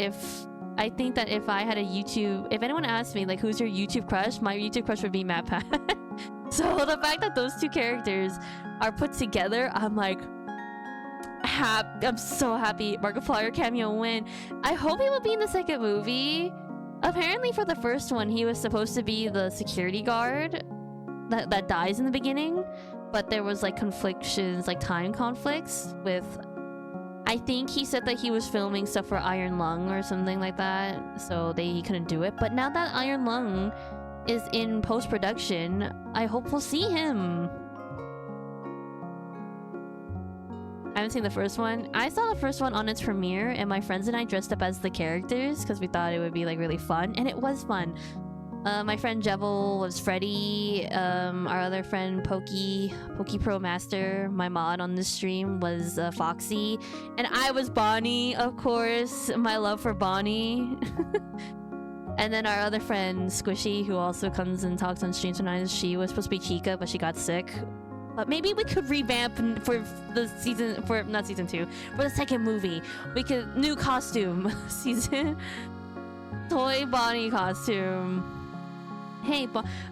I think that if I had a YouTube... If anyone asked me, like, who's your YouTube crush? My YouTube crush would be MatPat. So the fact that those two characters are put together, I'm like... I'm so happy. Markiplier cameo win. I hope he will be in the second movie. Apparently for the first one, he was supposed to be the security guard that dies in the beginning. But there was, like, conflictions, like, time conflicts with... I think he said that he was filming stuff for Iron Lung or something like that, so he couldn't do it. But now that Iron Lung is in post-production, I hope we'll see him. I haven't seen the first one. I saw the first one on its premiere, and my friends and I dressed up as the characters because we thought it would be, like, really fun, and it was fun. My friend Jebel was Freddy. Our other friend Pokey Pro Master, my mod on this stream, was Foxy, and I was Bonnie, of course. My love for Bonnie. And then our other friend Squishy, who also comes and talks on stream sometimes, she was supposed to be Chica, but she got sick. But maybe we could revamp for the season, not season 2, for the second movie. We could new costume season, Toy Bonnie costume. Hey,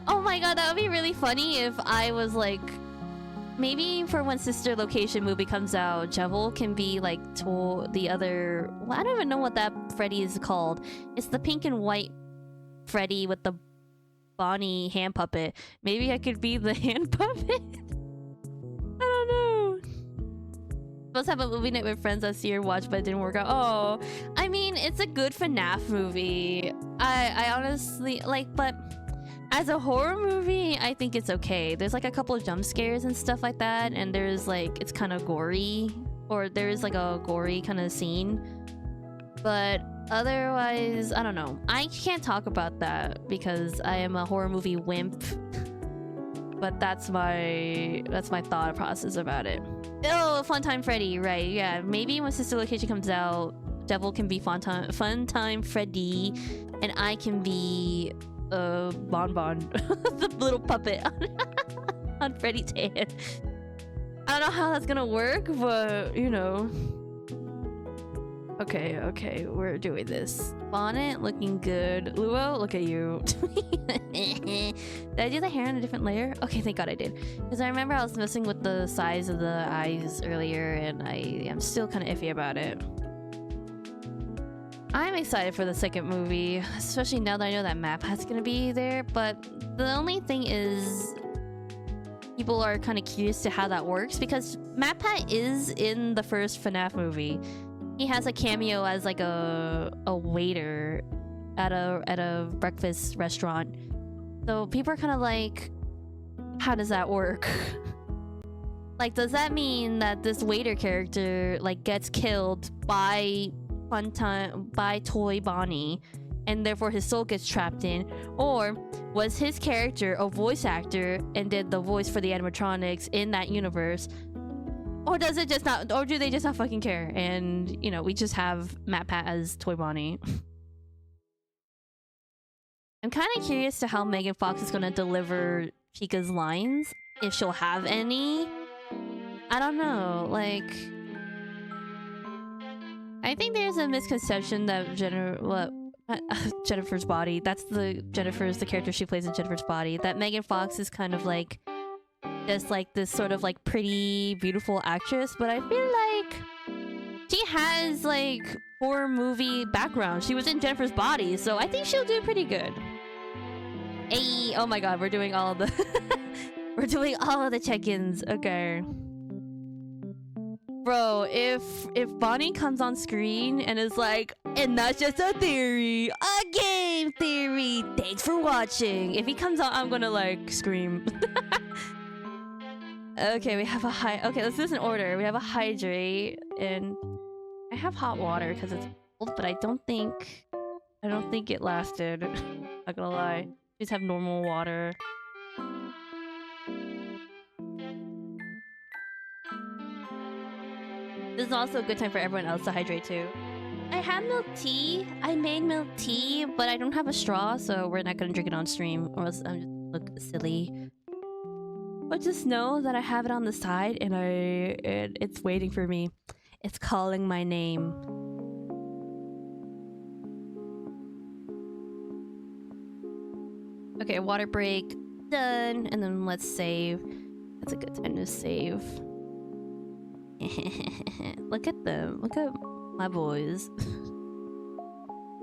oh my god, that would be really funny if I was like, maybe for when Sister Location movie comes out, Jebel can be like the other. Well, I don't even know what that Freddy is called. It's the pink and white Freddy with the Bonnie hand puppet. Maybe I could be the hand puppet. I don't know. Supposed to have a movie night with friends this year, watch, but it didn't work out. Oh, I mean, it's a good FNAF movie. I honestly like, but. As a horror movie, I think it's okay. There's like a couple of jump scares and stuff like that, and there's like, it's kind of gory, or there's like a gory kind of scene. But otherwise, I don't know. I can't talk about that because I am a horror movie wimp. But that's my thought process about it. Oh, Funtime Freddy, right? Yeah, maybe when Sister Location comes out, Devil can be Funtime Freddy, and I can be Bonbon, the little puppet on Freddy's hand. I don't know how that's gonna work, but you know. Okay, we're doing this. Bonnet looking good. Luo, look at you. Did I do the hair in a different layer? Okay, thank god I did. Because I remember I was messing with the size of the eyes earlier, and I am still kind of iffy about it. I'm excited for the second movie, especially now that I know that MatPat's gonna be there, but the only thing is people are kind of curious to how that works because MatPat is in the first FNAF movie. He has a cameo as like a waiter at a breakfast restaurant. So people are kind of like, how does that work? Like, does that mean that this waiter character like gets killed by Toy Bonnie, and therefore his soul gets trapped in? Or was his character a voice actor and did the voice for the animatronics in that universe? Or does it just not, or do they just not fucking care? And, you know, we just have MatPat as Toy Bonnie. I'm kind of curious to how Megan Fox is gonna deliver Chica's lines, if she'll have any. I don't know, like... I think there's a misconception that Jennifer's Body, that's Jennifer's the character she plays in Jennifer's Body, that Megan Fox is kind of like just like this sort of like pretty beautiful actress, but I feel like she has like horror movie background. She was in Jennifer's Body, so I think she'll do pretty good. Hey, oh my god, we're doing all the we're doing all of the check-ins. Okay. Bro, if Bonnie comes on screen and is like, and that's just a theory, a game theory, thanks for watching. If he comes on, I'm gonna like scream. Okay, we have a okay, let's do this in order. We have a hydrate, and I have hot water because it's cold, but I don't think it lasted. Not gonna lie. Just have normal water. This is also a good time for everyone else to hydrate too. I have milk tea. I made milk tea, but I don't have a straw, so we're not gonna drink it on stream, or else I'm just look silly. But just know that I have it on the side, and it's waiting for me. It's calling my name. Okay, water break done, and then let's save. That's a good time to save. Look at them. Look at my boys.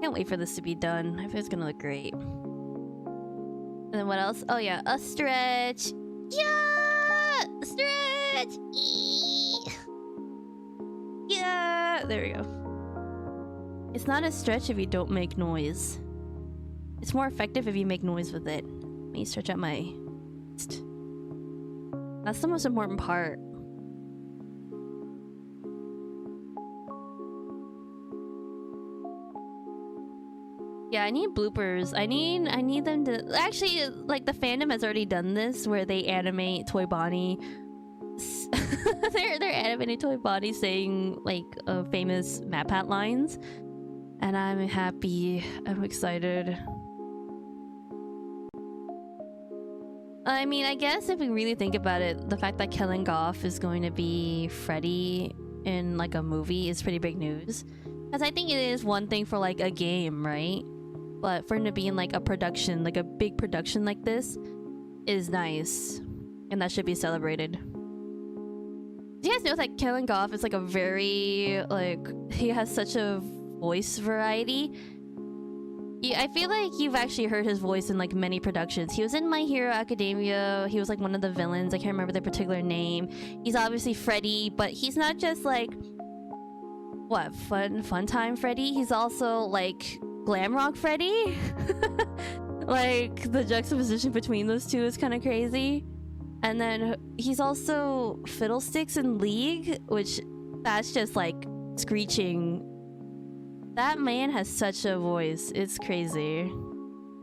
Can't wait for this to be done. I think it's gonna look great. And then what else? Oh yeah, a stretch. Yeah! Stretch! Yeah! There we go. It's not a stretch if you don't make noise. It's more effective if you make noise with it. Let me stretch out my wrist. That's the most important part. Yeah, I need bloopers. I need them to... Actually, like, the fandom has already done this, where they animate Toy Bonnie. they're animating Toy Bonnie saying, like, famous MatPat lines. And I'm happy. I'm excited. I mean, I guess if we really think about it, the fact that Kellen Goff is going to be Freddy in, like, a movie is pretty big news. Because I think it is one thing for, like, a game, right? But for him to be in like a production, like a big production like this, is nice. And that should be celebrated. Do you guys know that Kellen Goff is like a very, like, he has such a voice variety? Yeah, I feel like you've actually heard his voice in like many productions. He was in My Hero Academia. He was like one of the villains. I can't remember their particular name. He's obviously Freddy, but he's not just like, what, fun time Freddy? He's also like glam rock Freddy. Like the juxtaposition between those two is kind of crazy. And then he's also Fiddlesticks in League, which that's just like screeching. That man has such a voice. It's crazy.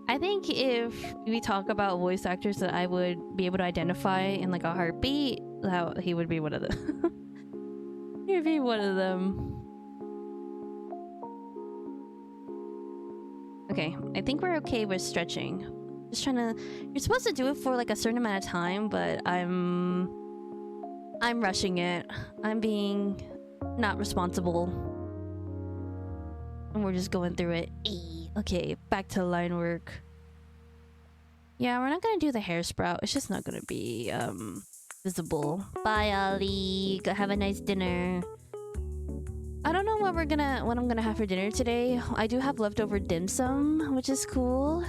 I think if we talk about voice actors that I would be able to identify in like a heartbeat, that he would be one of them. He'd be one of them. Okay, I think we're okay with stretching. Just trying to... You're supposed to do it for like a certain amount of time, but I'm rushing it. I'm being not responsible. And we're just going through it. Okay, back to line work. Yeah, we're not gonna do the hair sprout. It's just not gonna be visible. Bye, Ollie. Go have a nice dinner. I don't know what I'm gonna have for dinner today. I do have leftover dim sum, which is cool.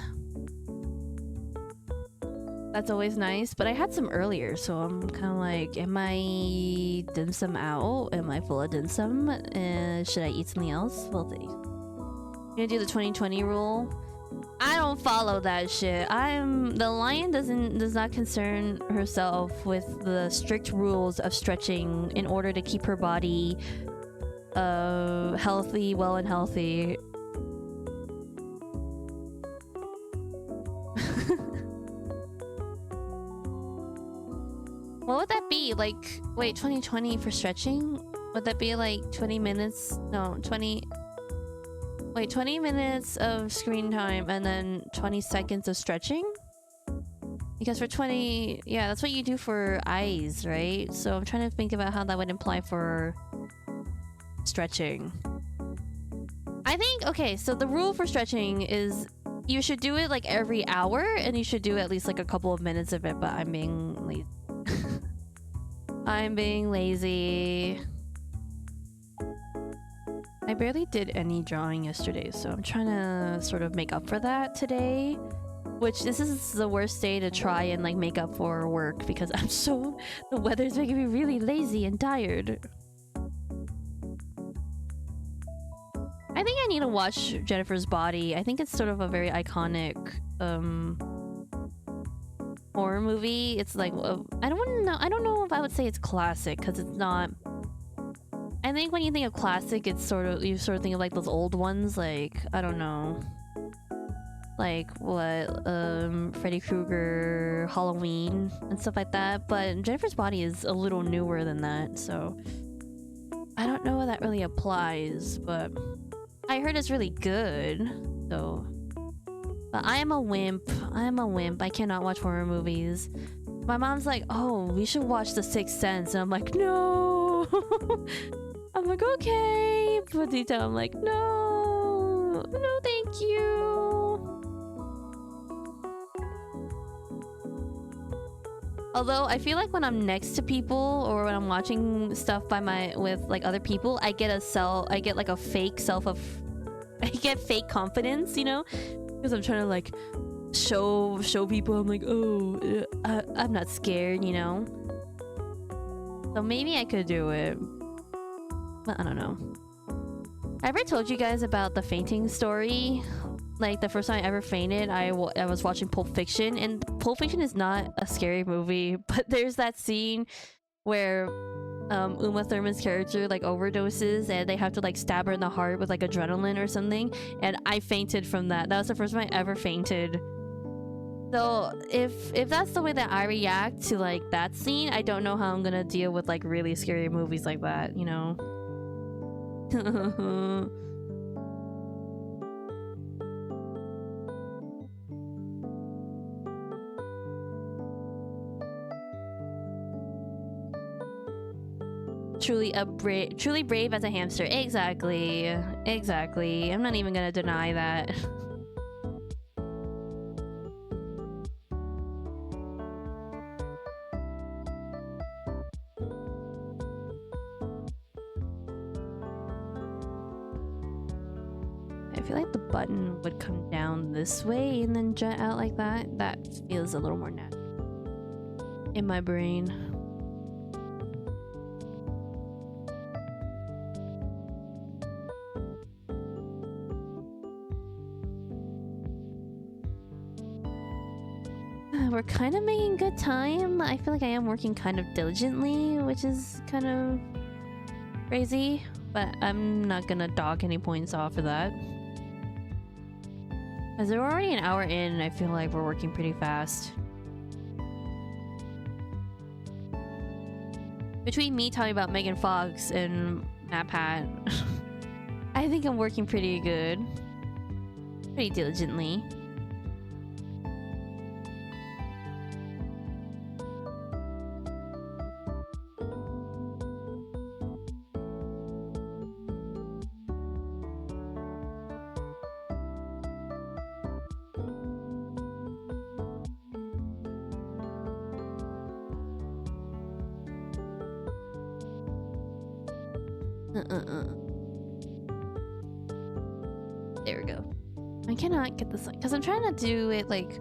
That's always nice, but I had some earlier, so I'm kind of like, am I dim sum out? Am I full of dim sum? Should I eat something else? We'll see. Gonna do the 2020 rule. I don't follow that shit. The lion does not concern herself with the strict rules of stretching in order to keep her body healthy, well and healthy. What would that be? Like, wait, 2020 for stretching? Would that be like 20 minutes? No, 20... Wait, 20 minutes of screen time and then 20 seconds of stretching? Because for 20... Yeah, that's what you do for eyes, right? So I'm trying to think about how that would imply for stretching. I think... Okay, so the rule for stretching is you should do it like every hour and you should do at least like a couple of minutes of it, but I'm being lazy. I'm being lazy. I barely did any drawing yesterday, so I'm trying to sort of make up for that today. Which, this is the worst day to try and like make up for work because I'm so... The weather's making me really lazy and tired. I think I need to watch Jennifer's Body. I think it's sort of a very iconic horror movie. It's like... I don't know if I would say it's classic because it's not... I think when you think of classic, it's sort of... You sort of think of like those old ones, like... I don't know... Like what Freddy Krueger, Halloween and stuff like that, but Jennifer's Body is a little newer than that, so I don't know if that really applies, but I heard it's really good. So, but I am a wimp. I cannot watch horror movies. My mom's like, oh, we should watch The Sixth Sense, and I'm like, no. I'm like, okay, but deep down I'm like, no, thank you. Although I feel like when I'm next to people or when I'm watching stuff with like other people, I get like a fake I get fake confidence, you know, because I'm trying to like show people I'm like, oh, I'm not scared, you know. So maybe I could do it, but I don't know. I ever told you guys about the fainting story? Like, the first time I ever fainted, I was watching Pulp Fiction, and Pulp Fiction is not a scary movie, but there's that scene where Uma Thurman's character, like, overdoses, and they have to, like, stab her in the heart with, like, adrenaline or something, and I fainted from that. That was the first time I ever fainted. So, if that's the way that I react to, like, that scene, I don't know how I'm gonna deal with, like, really scary movies like that, you know? Truly brave as a hamster. Exactly. I'm not even gonna deny that. I feel like the button would come down this way and then jet out like that. That feels a little more natural in my brain. We're kind of making good time. I feel like I am working kind of diligently, which is kind of crazy, but I'm not gonna dock any points off of that. As we're already an hour in, and I feel like we're working pretty fast. Between me talking about Megan Fox and Matt Pat, I think I'm working pretty good. Pretty diligently. There we go. I cannot get this because I'm trying to do it like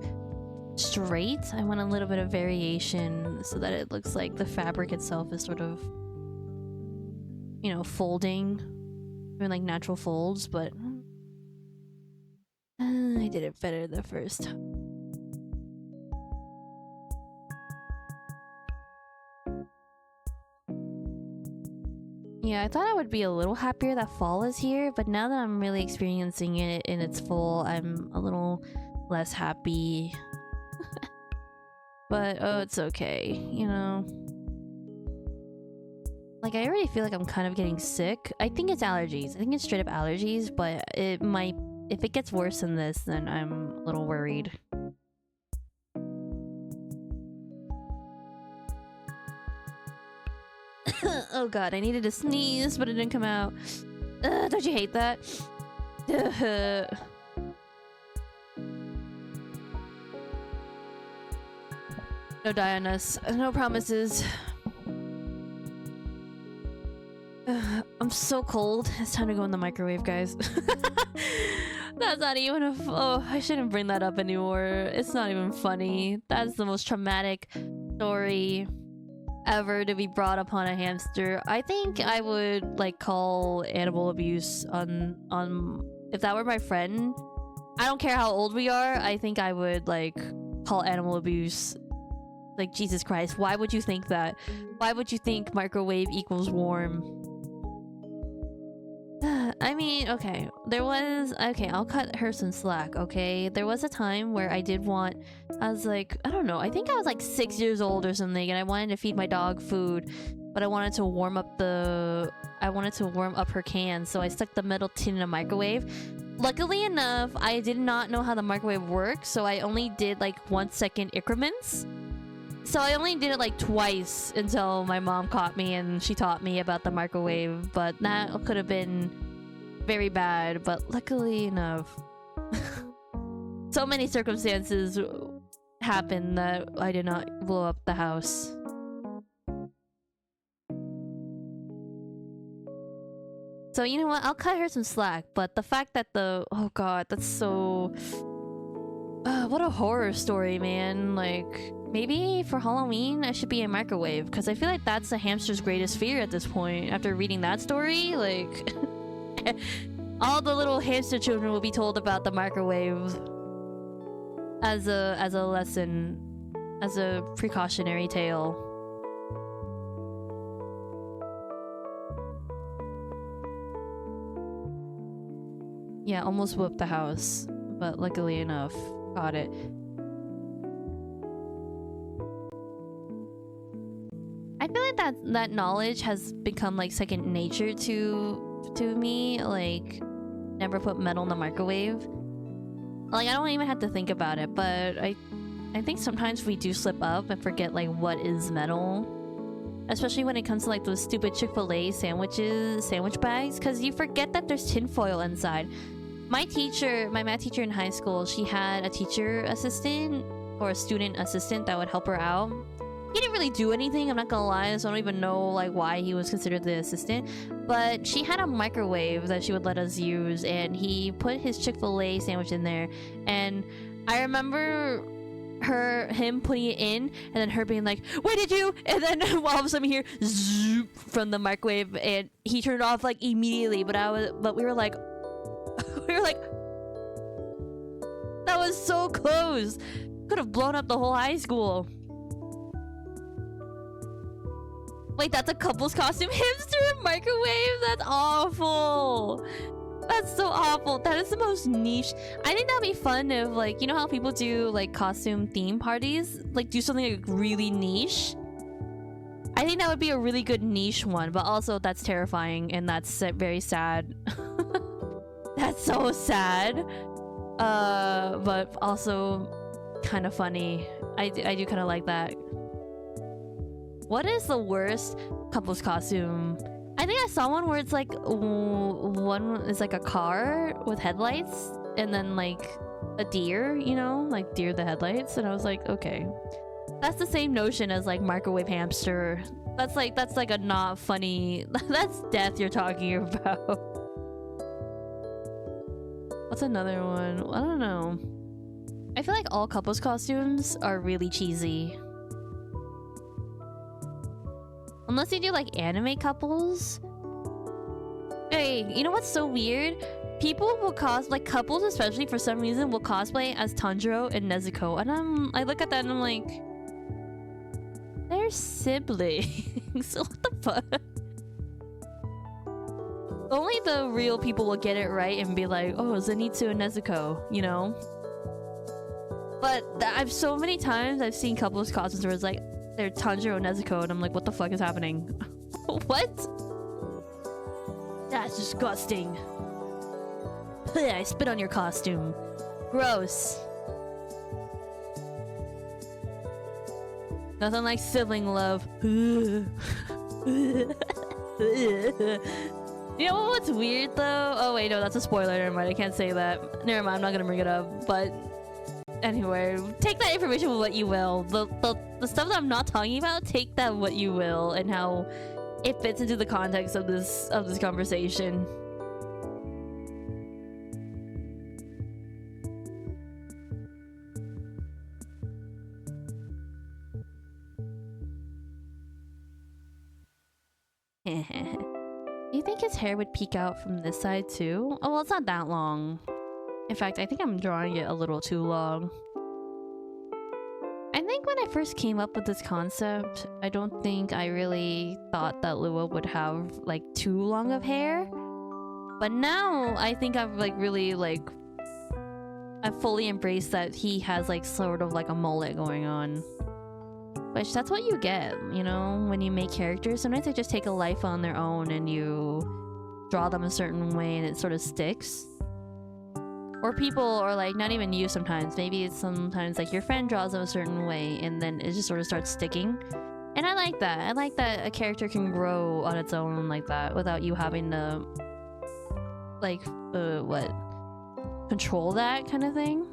straight. I want a little bit of variation so that it looks like the fabric itself is sort of, you know, folding, doing like natural folds, but I did it better the first time. Yeah, I thought I would be a little happier that fall is here, but now that I'm really experiencing it in its full, I'm a little less happy. But, oh, it's okay, you know? Like, I already feel like I'm kind of getting sick. I think it's allergies. I think it's straight up allergies, but it might... If it gets worse than this, then I'm a little worried. Oh god, I needed to sneeze, but it didn't come out. Don't you hate that? No die on us. No promises. I'm so cold. It's time to go in the microwave, guys. That's not even a... Oh, I shouldn't bring that up anymore. It's not even funny. That's the most traumatic story ever to be brought upon a hamster. I think I would like call animal abuse on if that were my friend. I don't care how old we are. I think I would like call animal abuse. Like, Jesus Christ, why would you think that? Why would you think microwave equals warm? I mean, okay, there was... Okay, I'll cut her some slack, okay? There was a time where I did want... I was like, I don't know, I think I was like 6 years old or something, and I wanted to feed my dog food, but I wanted to warm up the... I wanted to warm up her can, so I stuck the metal tin in a microwave. Luckily enough, I did not know how the microwave worked, so I only did like 1 second increments. So I only did it like twice until my mom caught me and she taught me about the microwave, but that could have been very bad, but luckily enough. So many circumstances happened that I did not blow up the house. So you know what, I'll cut her some slack, but the fact that the... Oh god, that's so... what a horror story, man. Like, maybe for Halloween I should be a microwave, because I feel like that's a hamster's greatest fear at this point. After reading that story, like... all the little hamster children will be told about the microwave as a lesson, as a precautionary tale. Yeah, almost whooped the house, but luckily enough, got it. I feel like that knowledge has become like second nature to me. Like, never put metal in the microwave. Like, I don't even have to think about it, but I think sometimes we do slip up and forget like what is metal. Especially when it comes to like those stupid Chick-fil-A sandwich bags, because you forget that there's tinfoil inside. My math teacher in high school, she had a teacher assistant or a student assistant that would help her out. He didn't really do anything, I'm not gonna lie, so I don't even know like why he was considered the assistant. But she had a microwave that she would let us use, and he put his Chick-fil-A sandwich in there. And I remember him putting it in, and then her being like, "What did you?" And then all of a sudden we hear zoop from the microwave, and he turned it off like immediately. But we were like, that was so close. Could have blown up the whole high school. Wait, that's a couple's costume? Hamster and microwave? That's awful. That's so awful. That is the most niche. I think that'd be fun if, like, you know how people do like costume theme parties? Like, do something like really niche. I think that would be a really good niche one, but also that's terrifying and that's very sad. That's so sad. But also kind of funny. I do kind of like that. What is the worst couple's costume? I think I saw one where it's like one is like a car with headlights and then like a deer, you know, like deer the headlights, and I was like, okay, that's the same notion as like microwave hamster. That's like a not funny. That's death you're talking about. What's another one? I don't know. I feel like all couples costumes are really cheesy. Unless you do like anime couples. Hey, you know what's so weird? People will like couples especially for some reason will cosplay as Tanjiro and Nezuko, and I look at that and I'm like, they're siblings. What the fuck? Only the real people will get it right and be like, oh, Zenitsu and Nezuko, you know? But I've so many times I've seen couples costumes where it's like they're Tanjiro and Nezuko, and I'm like, what the fuck is happening? What? That's disgusting. I spit on your costume. Gross. Nothing like sibling love. You know what's weird though? Oh wait, no, that's a spoiler. Never mind, I can't say that. Never mind, I'm not gonna bring it up. But anyway, take that information with what you will. The stuff that I'm not talking about, take that what you will, and how it fits into the context of this conversation. Do you think his hair would peek out from this side too? Oh, well, it's not that long. In fact, I think I'm drawing it a little too long. I think when I first came up with this concept, I don't think I really thought that Lua would have like too long of hair. But now I think I've like really like I've fully embraced that he has like sort of like a mullet going on. Which that's what you get, you know, when you make characters. Sometimes they just take a life on their own and you draw them a certain way and it sort of sticks. Or people, or like not even you sometimes. Maybe it's sometimes like your friend draws them a certain way and then it just sort of starts sticking. And I like that. I like that a character can grow on its own like that without you having to like, control that kind of thing.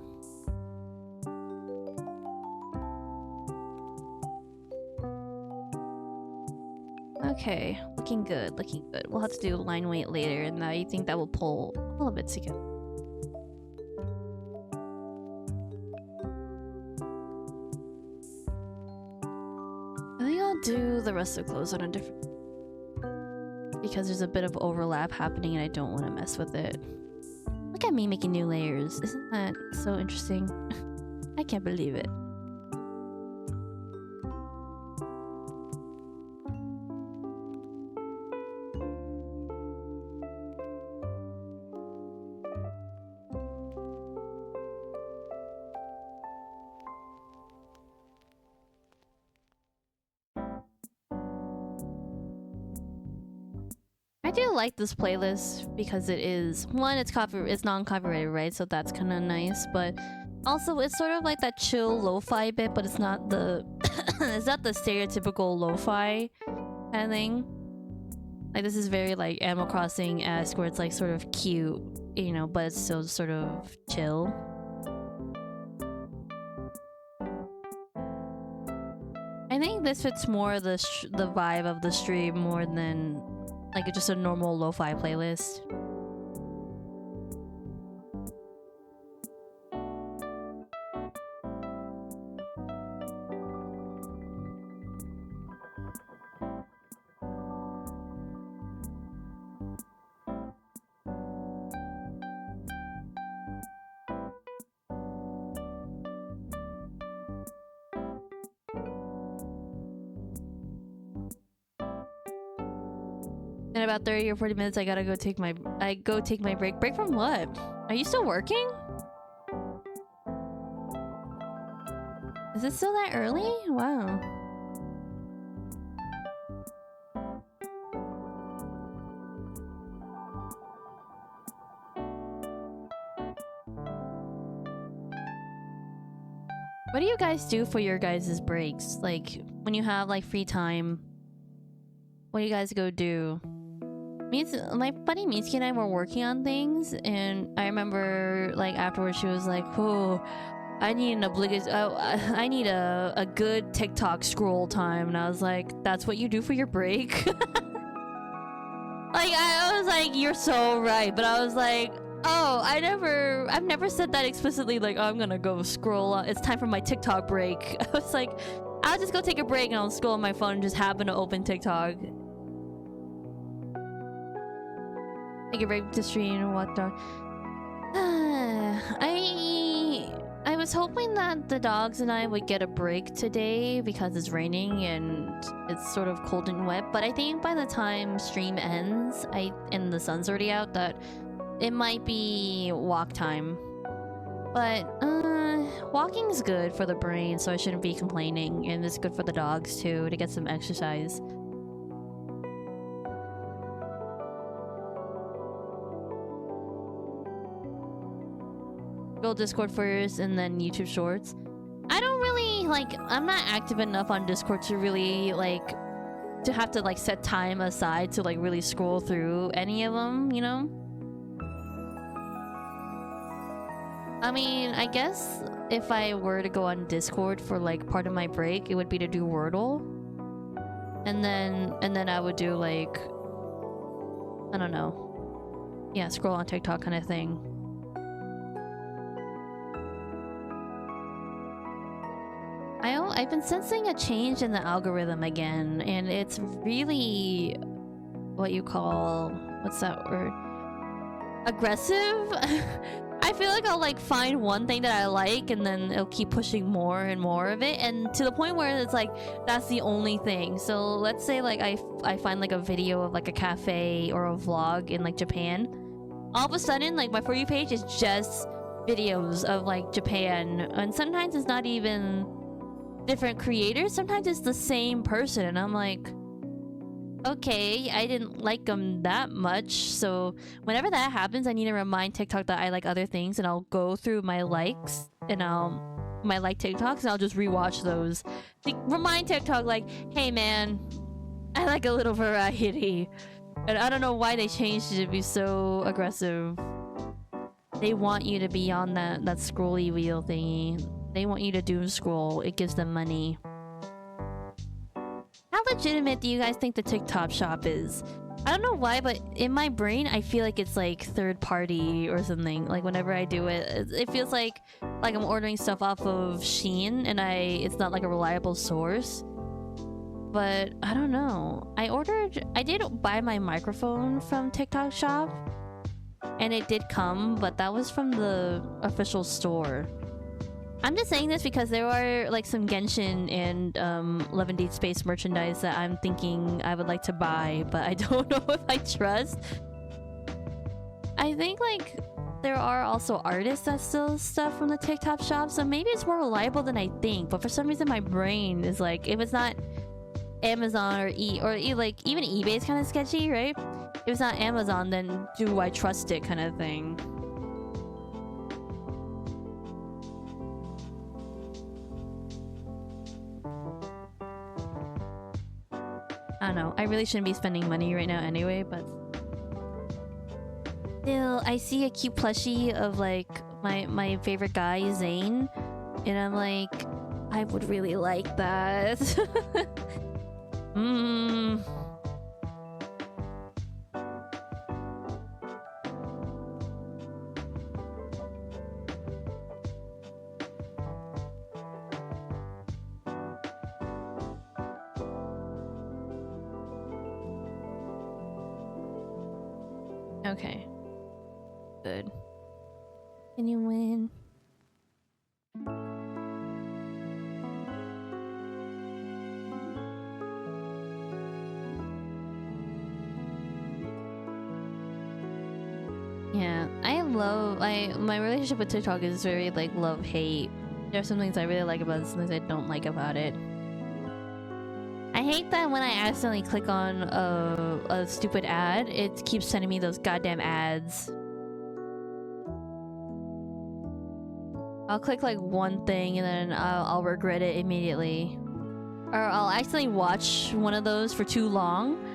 Okay, looking good, looking good. We'll have to do line weight later, and I think that will pull a little bit together. I think I'll do the rest of the clothes on a different... because there's a bit of overlap happening and I don't want to mess with it. Look at me making new layers. Isn't that so interesting? I can't believe it. I do like this playlist because it is one, it's non-copyrighted, right? So that's kind of nice, but also it's sort of like that chill lo-fi bit, but it's not the it's not the stereotypical lo-fi kind of thing. Like this is very like Animal Crossing-esque, where it's like sort of cute, you know, but it's still sort of chill. I think this fits more the vibe of the stream more than like just a normal lo-fi playlist. In about 30 or 40 minutes, I gotta go take my break. Break from what? Are you still working? Is it still that early? Wow. What do you guys do for your guys' breaks? Like, when you have, like, free time, what do you guys go do? My buddy Mitsuki and I were working on things, and I remember, like, afterwards she was like, oh, I need I need a good TikTok scroll time. And I was like, that's what you do for your break? Like, I was like, you're so right. But I was like, oh, I've never said that explicitly, like, oh, I'm gonna go scroll. It's time for my TikTok break. I was like, I'll just go take a break and I'll scroll on my phone and just happen to open TikTok. Take a break to stream and watch dog. I was hoping that the dogs and I would get a break today because it's raining and it's sort of cold and wet. But I think by the time stream ends, and the sun's already out, that it might be walk time. But walking is good for the brain, so I shouldn't be complaining, and it's good for the dogs too to get some exercise. Go Discord first and then YouTube Shorts. I don't really like. I'm not active enough on Discord to really like to have to like set time aside to like really scroll through any of them. You know. I mean, I guess if I were to go on Discord for like part of my break, it would be to do Wordle. And then I would do like, I don't know. Yeah, scroll on TikTok kind of thing. I've been sensing a change in the algorithm again, and it's really what you call, what's that word? Aggressive? I feel like I'll like find one thing that I like and then it'll keep pushing more and more of it, and to the point where it's like that's the only thing. So let's say like I find like a video of like a cafe or a vlog in like Japan. All of a sudden like my For You page is just videos of like Japan, and sometimes it's not even different creators, sometimes it's the same person, and I'm like, okay, I didn't like them that much. So whenever that happens, I need to remind TikTok that I like other things, and I'll go through my likes and my like TikToks, and I'll just rewatch those. Remind TikTok like, hey man, I like a little variety. And I don't know why they changed it to be so aggressive. They want you to be on that scrolly wheel thingy. They want you to doom scroll. It gives them money. How legitimate do you guys think the TikTok shop is? I don't know why, but in my brain, I feel like it's like third party or something. Like whenever I do it, it feels like I'm ordering stuff off of Shein, and it's not like a reliable source. But I don't know. I did buy my microphone from TikTok shop, and it did come, but that was from the official store. I'm just saying this because there are like some Genshin and Love and Deed Space merchandise that I'm thinking I would like to buy, but I don't know if I trust. I think like there are also artists that sell stuff from the TikTok shop, so maybe it's more reliable than I think. But for some reason, my brain is like, if it's not Amazon or like even eBay is kind of sketchy, right? If it's not Amazon, then do I trust it, kind of thing. I don't know. I really shouldn't be spending money right now anyway, but still, I see a cute plushie of like my favorite guy, Zane, and I'm like, I would really like that. Okay. Good. Can you win? Yeah, my relationship with TikTok is very like love-hate. There are some things I really like about it, some things I don't like about it. I hate that when I accidentally click on a stupid ad, it keeps sending me those goddamn ads. I'll click like one thing and then I'll regret it immediately. Or I'll accidentally watch one of those for too long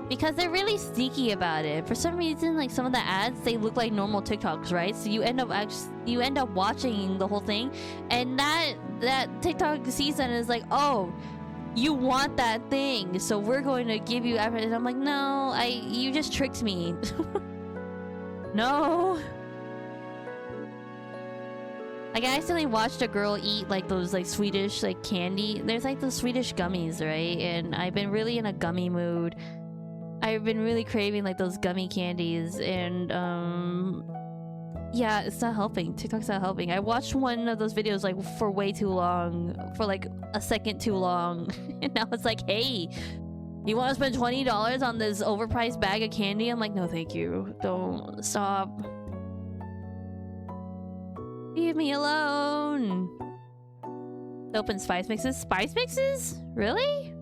because they're really sneaky about it. For some reason, like some of the ads, they look like normal TikToks, right? So you end up watching the whole thing, and that TikTok season is like, oh, you want that thing, so we're going to give you everything. I'm like, no, you just tricked me. No. Like, I accidentally watched a girl eat like those like Swedish like candy. There's like those Swedish gummies, right? And I've been really in a gummy mood. I've been really craving like those gummy candies, and yeah, it's not helping. TikTok's not helping. I watched one of those videos like for way too long, for like a second too long, and now it's like, hey, you want to spend $20 on this overpriced bag of candy? I'm like, no, thank you. Don't stop. Leave me alone. Open spice mixes. Spice mixes? Really?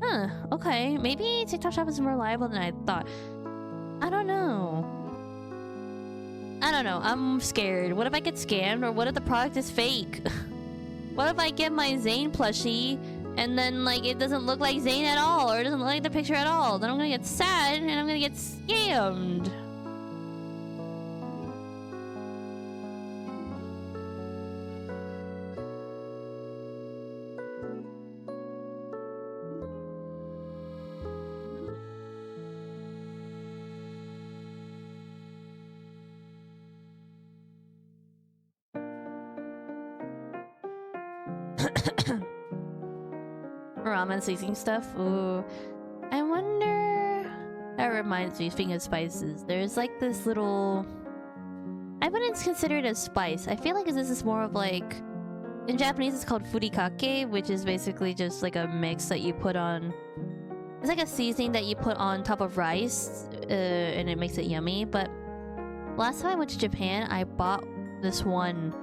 Huh. Okay. Maybe TikTok shop is more reliable than I thought. I don't know. I don't know. I'm scared. What if I get scammed? Or what if the product is fake? What if I get my Zane plushie and then like it doesn't look like Zane at all, or it doesn't look like the picture at all? Then I'm gonna get sad and I'm gonna get scammed. Ramen seasoning stuff. Ooh. I wonder... That reminds me, speaking of spices, there's like this little... I wouldn't consider it a spice. I feel like this is more of like... In Japanese, it's called furikake, which is basically just like a mix that you put on... It's like a seasoning that you put on top of rice, and it makes it yummy. But last time I went to Japan, I bought this one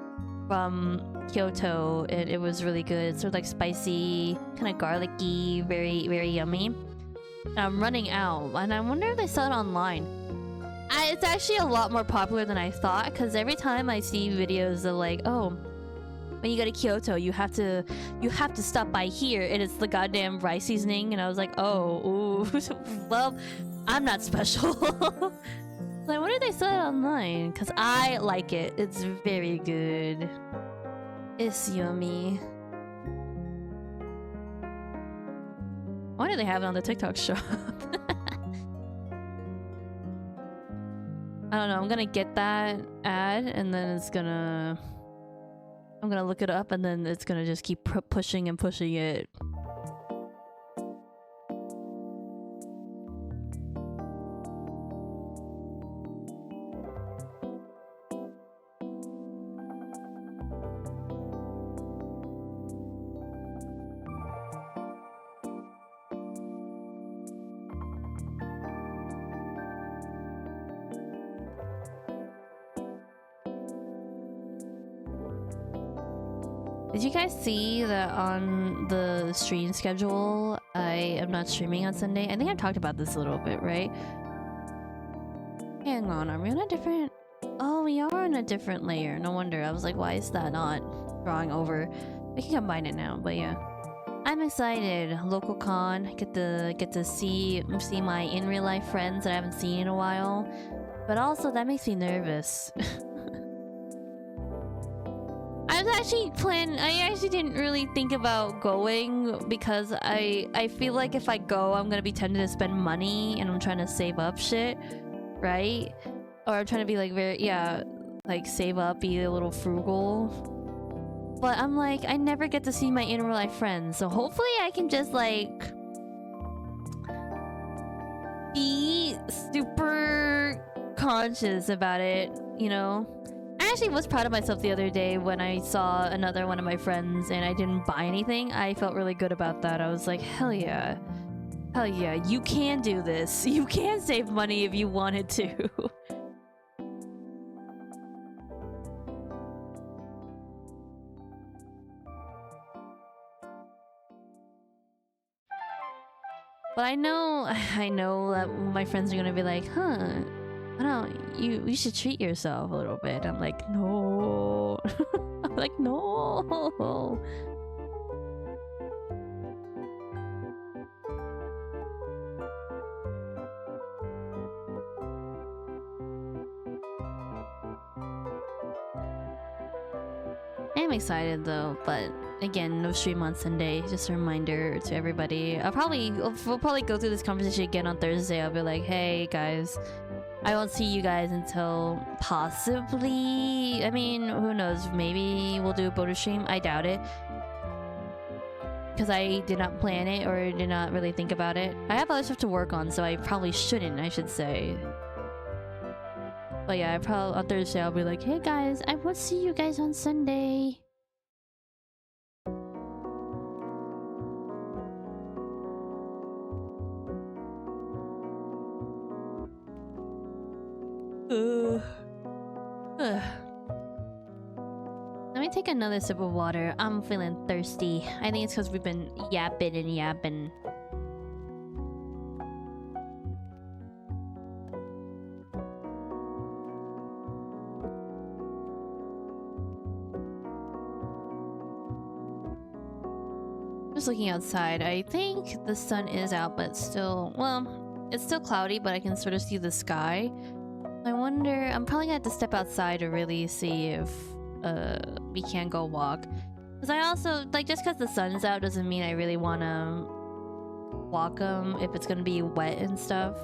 from Kyoto, and it was really good. It's sort of like spicy, kind of garlicky, very, very yummy. And I'm running out, and I wonder if they sell it online. It's actually a lot more popular than I thought, because every time I see videos of like, oh, when you go to Kyoto, you have to stop by here, and it's the goddamn rice seasoning, and I was like, oh, ooh, well, I'm not special. So I wonder if they sell it online, because I like it. It's very good. It's yummy. Why do they have it on the TikTok shop? I don't know. I'm gonna get that ad, and then it's gonna... I'm gonna look it up, and then it's gonna just keep pushing and pushing it. Did you guys see that on the stream schedule, I am not streaming on Sunday? I think I've talked about this a little bit, right? Hang on, are we on a different... Oh, we are on a different layer. No wonder. I was like, why is that not drawing over? We can combine it now, but yeah. I'm excited. Local con. Get to see my in real life friends that I haven't seen in a while. But also, that makes me nervous. I actually didn't really think about going because I feel like if I go, I'm gonna be tempted to spend money and I'm trying to save up shit, right? Or I'm trying to be like like save up, be a little frugal. But I'm like, I never get to see my in real life friends, so hopefully I can just like be super conscious about it, you know? I actually was proud of myself the other day when I saw another one of my friends and I didn't buy anything. I felt really good about that. I was like, hell yeah. Hell yeah, you can do this. You can save money if you wanted to. But I know that my friends are gonna be like, huh, I don't, you should treat yourself a little bit. I'm like, no. I'm like, no. I'm excited though, but again, no stream on Sunday. Just a reminder to everybody. We'll probably go through this conversation again on Thursday. I'll be like, hey guys, I won't see you guys until possibly... I mean, who knows? Maybe we'll do a bonus stream. I doubt it. Because I did not plan it or did not really think about it. I have other stuff to work on, so I probably shouldn't, I should say. But yeah, on Thursday I'll be like, hey guys, I will see you guys on Sunday. Let me take another sip of water. I'm feeling thirsty. I think it's because we've been yapping and yapping. just looking outside. I think the sun is out, but still, well, it's still cloudy, but I can sort of see the sky. I wonder, I'm probably gonna have to step outside to really see if we can go walk. Because I also, like, just because the sun's out doesn't mean I really want to walk them if it's gonna be wet and stuff.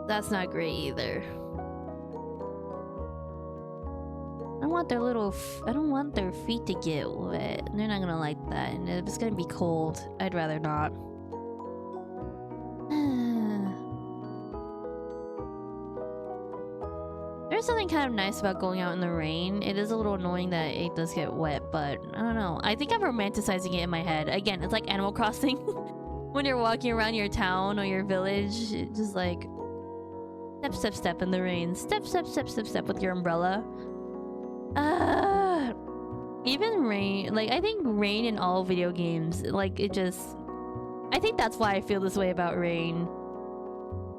That's not great either. I don't want their little I don't want their feet to get wet. They're not gonna like that. And if it's gonna be cold, I'd rather not. There's something kind of nice about going out in the rain. It is a little annoying that it does get wet, but I don't know. I think I'm romanticizing it in my head. Again, it's like Animal Crossing. When you're walking around your town or your village, it's just like step, step, step in the rain. Step, step, step, step, step with your umbrella. Even rain, like, I think rain in all video games, like, it just, I think that's why I feel this way about rain.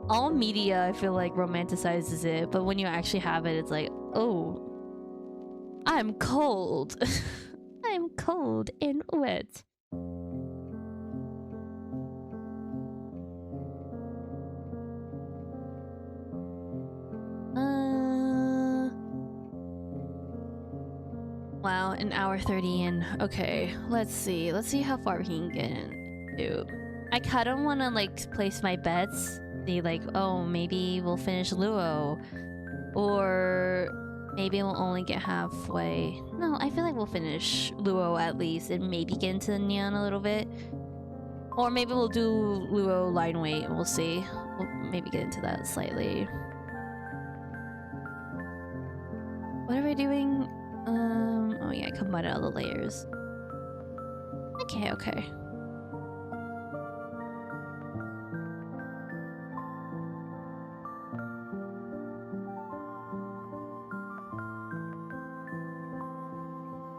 All media, I feel like, romanticizes it, but when you actually have it, it's like, oh, I'm cold. I'm cold and wet. Wow, an hour 30 in. Okay, let's see. Let's see how far we can get into. I kind of want to, like, place my bets. Be like, oh, maybe we'll finish Luo. Or maybe we'll only get halfway. No, I feel like we'll finish Luo at least and maybe get into Neon a little bit. Or maybe we'll do Luo line weight. We'll see. We'll maybe get into that slightly. What are we doing? Oh yeah, combine all the layers. Okay, okay.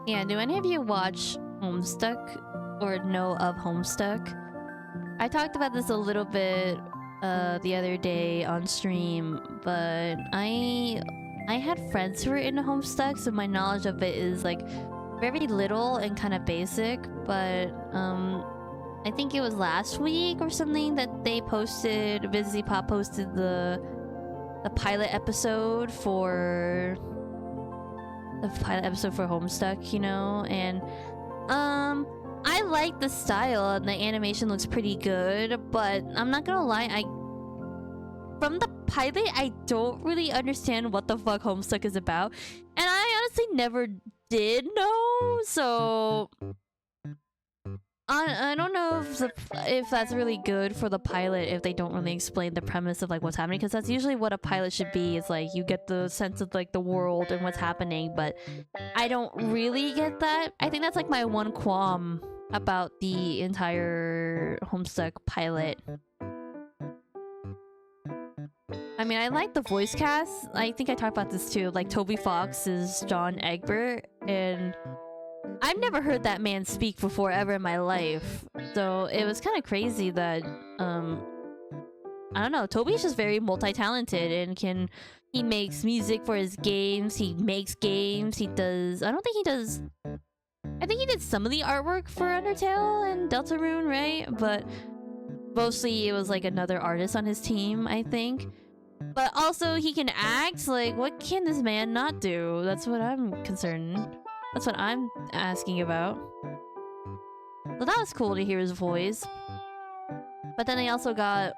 Yeah, do any of you watch Homestuck or know of Homestuck? I talked about this a little bit the other day on stream, but I had friends who were into Homestuck, so my knowledge of it is like very little and kind of basic, but I think it was last week or something that they posted, Busy Pop posted the pilot episode for Homestuck, you know, and I like the style and the animation looks pretty good, but I'm not gonna lie, from the pilot, I don't really understand what the fuck Homestuck is about. And I honestly never did know, so I don't know if that's really good for the pilot if they don't really explain the premise of like what's happening, because that's usually what a pilot should be. It's like you get the sense of like the world and what's happening, but I don't really get that. I think that's like my one qualm about the entire Homestuck pilot. I mean, I like the voice cast. I think I talked about this too. Like, Toby Fox is John Egbert, and I've never heard that man speak before ever in my life. So it was kind of crazy that, I don't know, Toby's just very multi-talented and he makes music for his games, he makes games, I think he did some of the artwork for Undertale and Deltarune, right? But mostly it was like another artist on his team, I think. But also he can act. Like, what can this man not do? That's what I'm concerned. That's what I'm asking about. So that was cool to hear his voice. But then they also got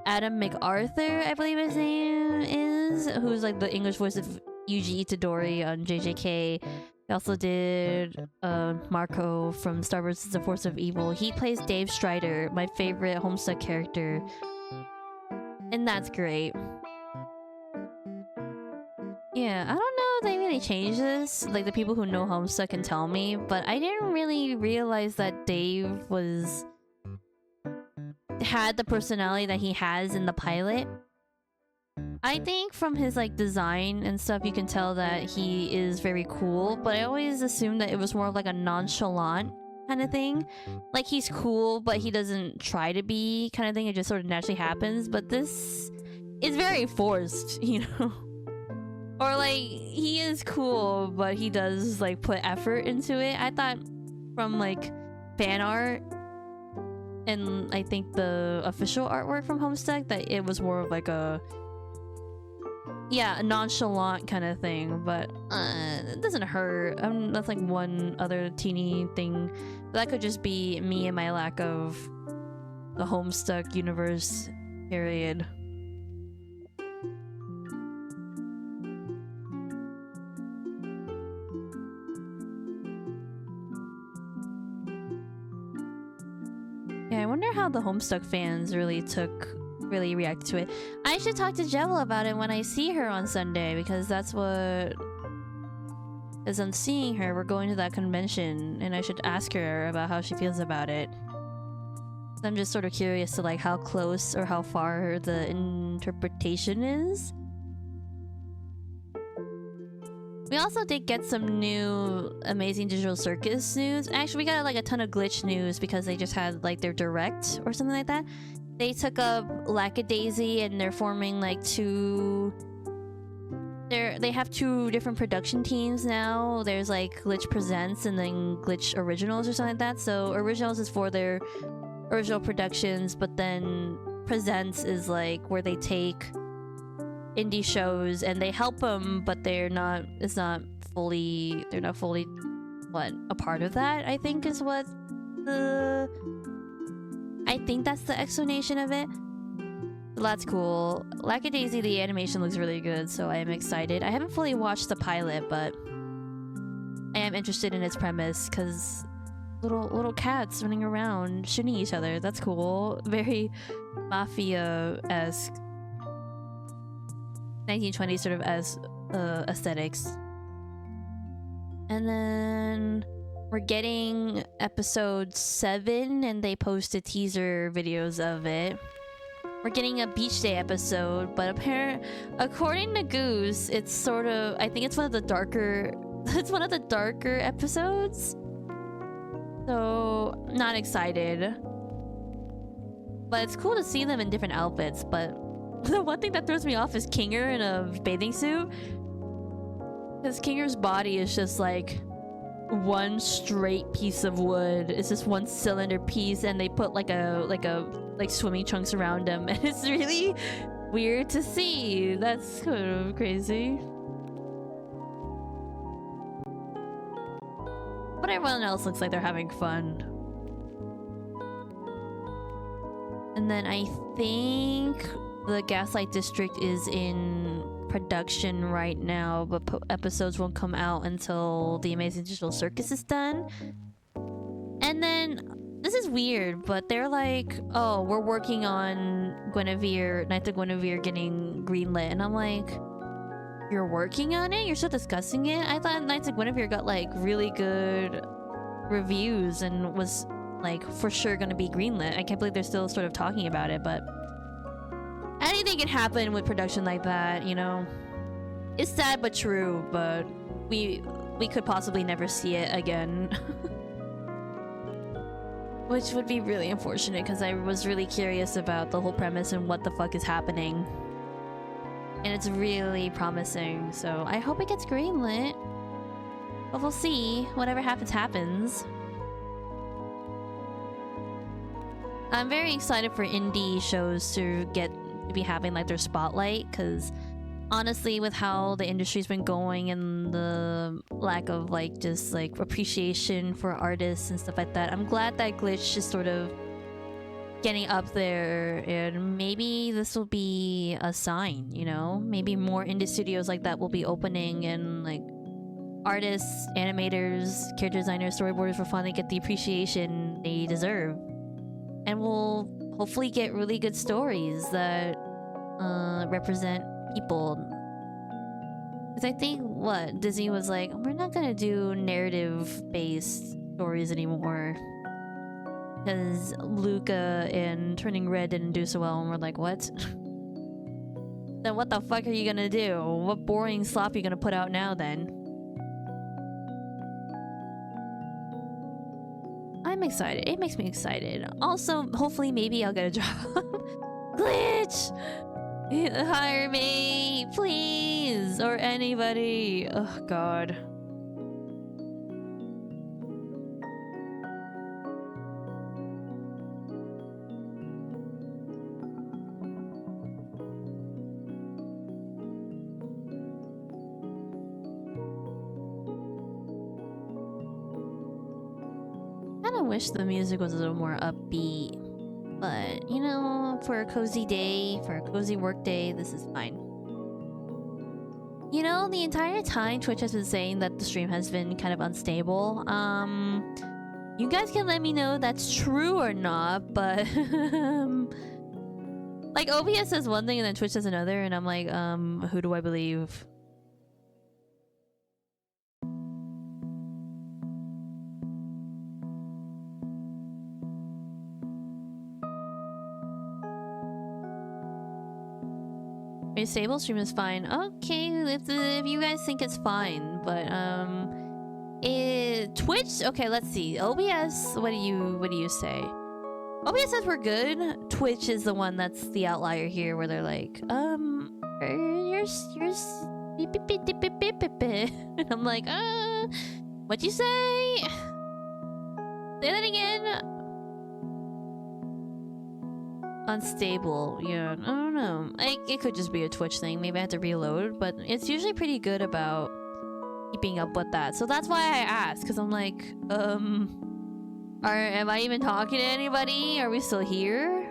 Adam MacArthur, I believe his name is, who's like the English voice of Yuji Itadori on JJK. They also did Marco from Star Wars: The Force of Evil. He plays Dave Strider, my favorite Homestuck character. And that's great. Yeah, I don't know if they really changed this. Like, the people who know Homestuck can tell me, but I didn't really realize that Dave had the personality that he has in the pilot. I think from his like design and stuff you can tell that he is very cool, but I always assumed that it was more of like a nonchalant kind of thing. Like, he's cool but he doesn't try to be kind of thing. It just sort of naturally happens. But this is very forced, you know. Or like, he is cool but he does like put effort into it. I thought from like fan art and I think the official artwork from Homestuck that it was more of like a nonchalant kind of thing, but it doesn't hurt. That's like one other teeny thing. That could just be me and my lack of the Homestuck universe, period. Yeah, I wonder how the Homestuck fans really reacted to it. I should talk to Jewel about it when I see her on Sunday, because that's what... As I'm seeing her, we're going to that convention, and I should ask her about how she feels about it. I'm just sort of curious to like how close or how far the interpretation is. We also did get some new Amazing Digital Circus news. Actually, we got like a ton of glitch news because they just had like their direct or something like that. They took up Lackadaisy and they're forming like they have two different production teams now. There's like Glitch Presents and then Glitch Originals or something like that. So Originals is for their original productions, but then Presents is like where they take indie shows and they help them, but they're not fully a part of that, I think is what I think that's the explanation of it. So that's cool. Lackadaisy, the animation looks really good, so I am excited. I haven't fully watched the pilot, but I am interested in its premise because little cats running around shooting each other. That's cool. Very mafia-esque 1920s sort of as aesthetics. And then we're getting episode 7 and they posted teaser videos of it. We're getting a beach day episode, but according to Goose, it's sort of, I think it's one of the darker episodes. So not excited. But it's cool to see them in different outfits, but the one thing that throws me off is Kinger in a bathing suit. Because Kinger's body is just like one straight piece of wood. It's just one cylinder piece, and they put like swimming trunks around him, and it's really weird to see. That's kind of crazy. But everyone else looks like they're having fun. And then I think the Gaslight District is in production right now, but episodes won't come out until the Amazing Digital Circus is done. And then this is weird, but they're like, oh, we're working on Nights of Guinevere getting greenlit, and I'm like, you're working on it? You're still discussing it? I thought Nights of Guinevere got like really good reviews and was like for sure gonna be greenlit. I can't believe they're still sort of talking about it, but anything can happen with production like that, you know? It's sad but true, but we could possibly never see it again. Which would be really unfortunate, because I was really curious about the whole premise and what the fuck is happening. And it's really promising, so I hope it gets greenlit. But we'll see. Whatever happens, happens. I'm very excited for indie shows to be having like their spotlight, because honestly, with how the industry's been going and the lack of like just like appreciation for artists and stuff like that, I'm glad that Glitch is sort of getting up there, and maybe this will be a sign, you know? Maybe more indie studios like that will be opening, and like artists, animators, character designers, storyboarders will finally get the appreciation they deserve. And we'll hopefully get really good stories that represent people. Because I think Disney was like, we're not gonna do narrative-based stories anymore. Because Luca and Turning Red didn't do so well, and we're like, what? Then what the fuck are you gonna do? What boring slop are you gonna put out now then? I'm excited. It makes me excited. Also, hopefully, maybe I'll get a job. Glitch! Hire me, please! Or anybody. Oh, God. wish the music was a little more upbeat. But, you know, for a cozy day, for a cozy work day, this is fine. You know, the entire time Twitch has been saying that the stream has been kind of unstable. You guys can let me know that's true or not, but... like, OBS says one thing and then Twitch says another, and I'm like, who do I believe? A stable stream is fine. Okay, if you guys think it's fine, but Twitch. Okay, let's see. OBS. What do you say? OBS says we're good. Twitch is the one that's the outlier here, where they're like, you're beep, beep, beep, beep, beep, beep, beep, beep. And I'm like, what'd you say? Say that again. Unstable. Yeah, I don't know. It could just be a Twitch thing. Maybe I have to reload, but it's usually pretty good about keeping up with that. So that's why I asked, because I'm like, am I even talking to anybody? Are we still here?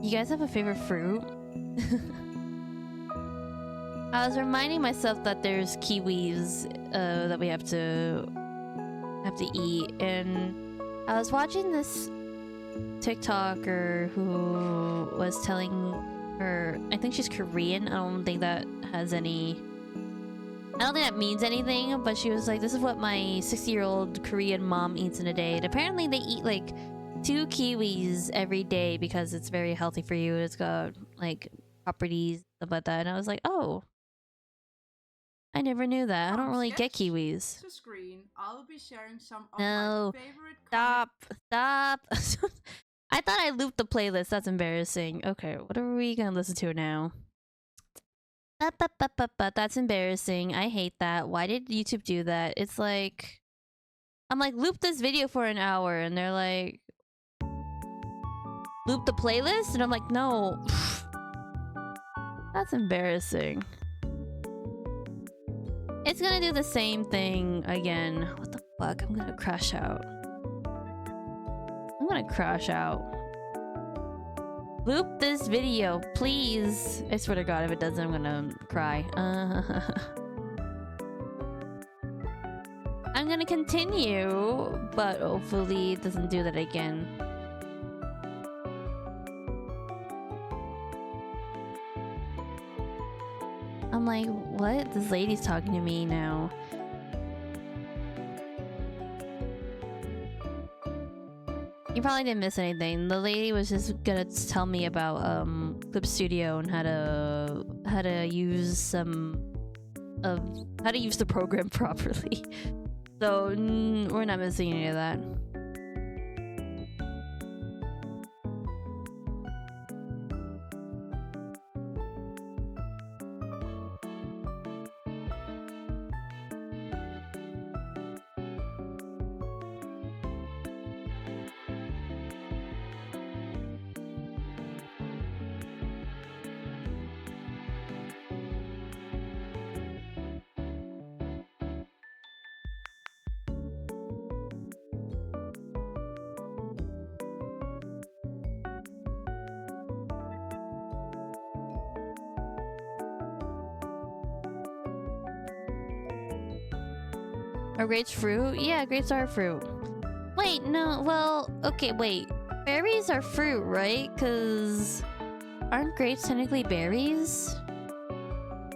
You guys have a favorite fruit? I was reminding myself that there's kiwis that we have to eat, and I was watching this TikToker who was telling her, I think she's Korean. I don't think that means anything, but she was like, this is what my 60-year-old Korean mom eats in a day. And apparently they eat like 2 kiwis every day because it's very healthy for you. It's got like properties, stuff like that. And I was like, oh, I never knew that. I don't really get kiwis. To screen, I'll be sharing some of No, my favorite. Stop. I thought I looped the playlist. That's embarrassing. Okay, what are we gonna listen to now? That's embarrassing. I hate that. Why did YouTube do that? It's like, I'm like, loop this video for an hour, and they're like, loop the playlist? And I'm like, no. That's embarrassing. It's gonna do the same thing again. What the fuck? I'm gonna crash out. Loop this video, please. I swear to God, if it doesn't, I'm gonna cry. I'm gonna continue, but hopefully it doesn't do that again. I'm like, what? This lady's talking to me now. You probably didn't miss anything. The lady was just gonna tell me about Clip Studio and how to use how to use the program properly. So we're not missing any of that. Are grapes fruit? Yeah, grapes are fruit. Wait, no, well, okay, wait. Berries are fruit, right? Because aren't grapes technically berries?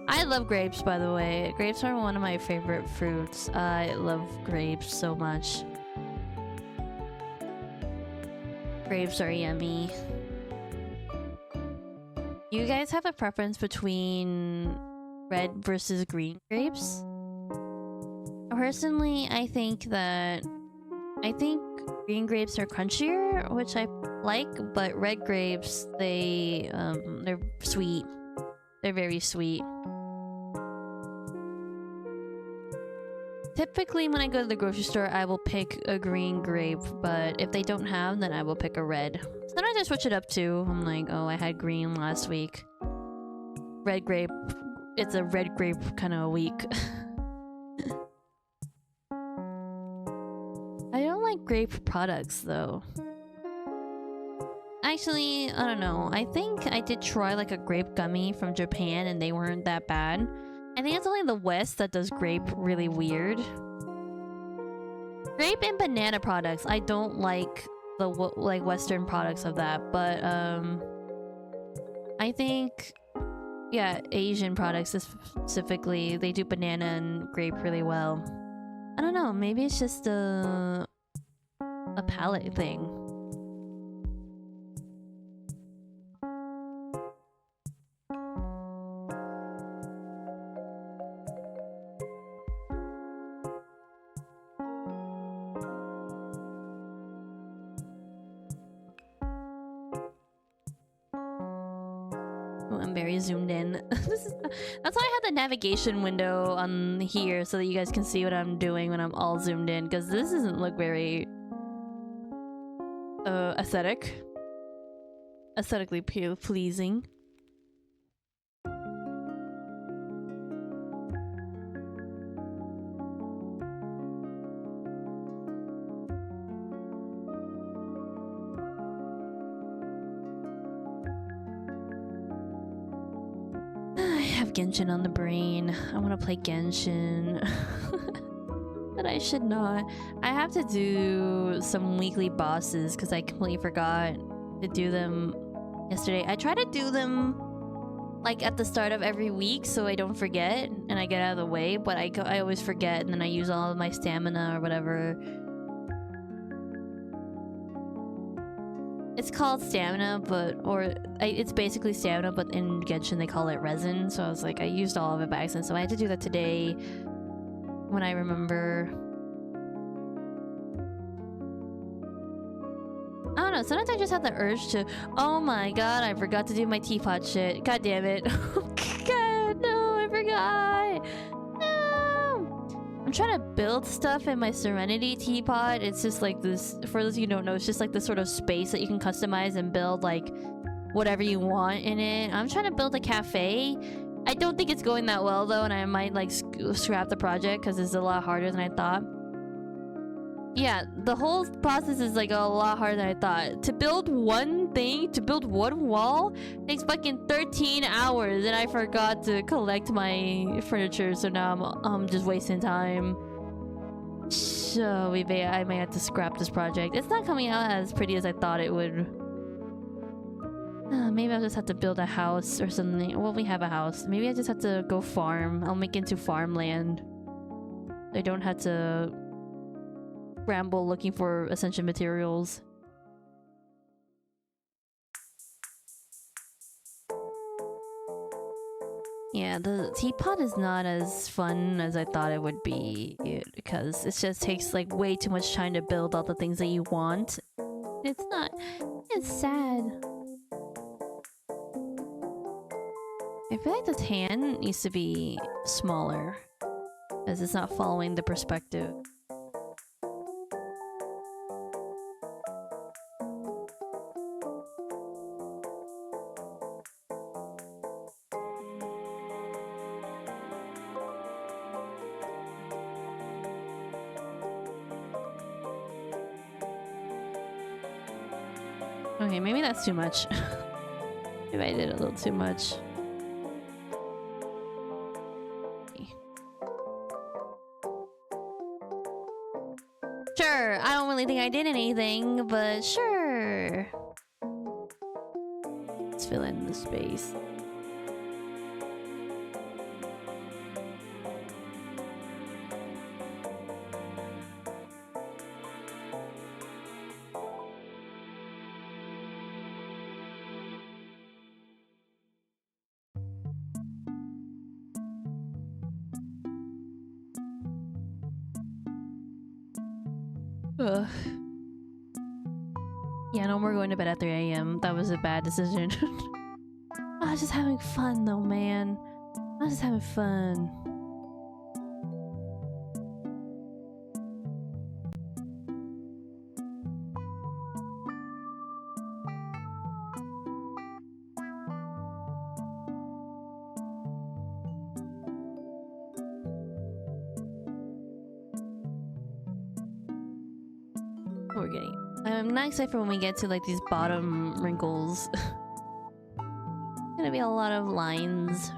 I love grapes, by the way. Grapes are one of my favorite fruits. I love grapes so much. Grapes are yummy. You guys have a preference between red versus green grapes? Personally, I think green grapes are crunchier, which I like, but red grapes, they're sweet. They're very sweet. Typically, when I go to the grocery store, I will pick a green grape, but if they don't have, then I will pick a red. Sometimes I switch it up too. I'm like, oh, I had green last week. Red grape. It's a red grape kind of week. I don't like grape products, though. Actually, I don't know. I think I did try like a grape gummy from Japan, and they weren't that bad. I think it's only the West that does grape really weird. Grape and banana products. I don't like the Western products of that, but I think yeah, Asian products specifically, they do banana and grape really well. I don't know. Maybe it's just a palate thing. I'm very zoomed in. That's why I have the navigation window on here so that you guys can see what I'm doing when I'm all zoomed in, because this doesn't look very aesthetically pleasing. Genshin on the brain. I want to play Genshin. But I should not. I have to do some weekly bosses because I completely forgot to do them yesterday. I try to do them like at the start of every week so I don't forget and I get out of the way, but I always forget and then I use all of my stamina or whatever. It's called stamina, it's basically stamina, but in Genshin they call it resin. So I was like, I used all of it by accident. So I had to do that today when I remember. I don't know. Sometimes I just have the urge to, oh my god, I forgot to do my teapot shit. God damn it. God, no, I forgot. I'm trying to build stuff in my Serenity teapot. It's just like this, for those of you who don't know, it's just like this sort of space that you can customize and build like whatever you want in it. I'm trying to build a cafe. I don't think it's going that well though, and I might like scrap the project because it's a lot harder than I thought. Yeah, the whole process is like a lot harder than I thought. To build one thing, to build one wall, takes fucking 13 hours, and I forgot to collect my furniture, so now I'm just wasting time. So I may have to scrap this project. It's not coming out as pretty as I thought it would. Maybe I'll just have to build a house or something. Well, we have a house. Maybe I just have to go farm. I'll make it into farmland. I don't have to ramble looking for essential materials. Yeah, the teapot is not as fun as I thought it would be because it just takes like way too much time to build all the things that you want. It's not. It's sad. I feel like this hand needs to be smaller as it's not following the perspective. Okay, maybe that's too much. Maybe I did a little too much. Sure, I don't really think I did anything, but sure. Let's fill in the space. Ugh. Yeah, no more going to bed at 3 a.m. That was a bad decision. I was just having fun though, man. I was just having fun. We're getting. I'm not excited for when we get to like these bottom wrinkles. Gonna be a lot of lines.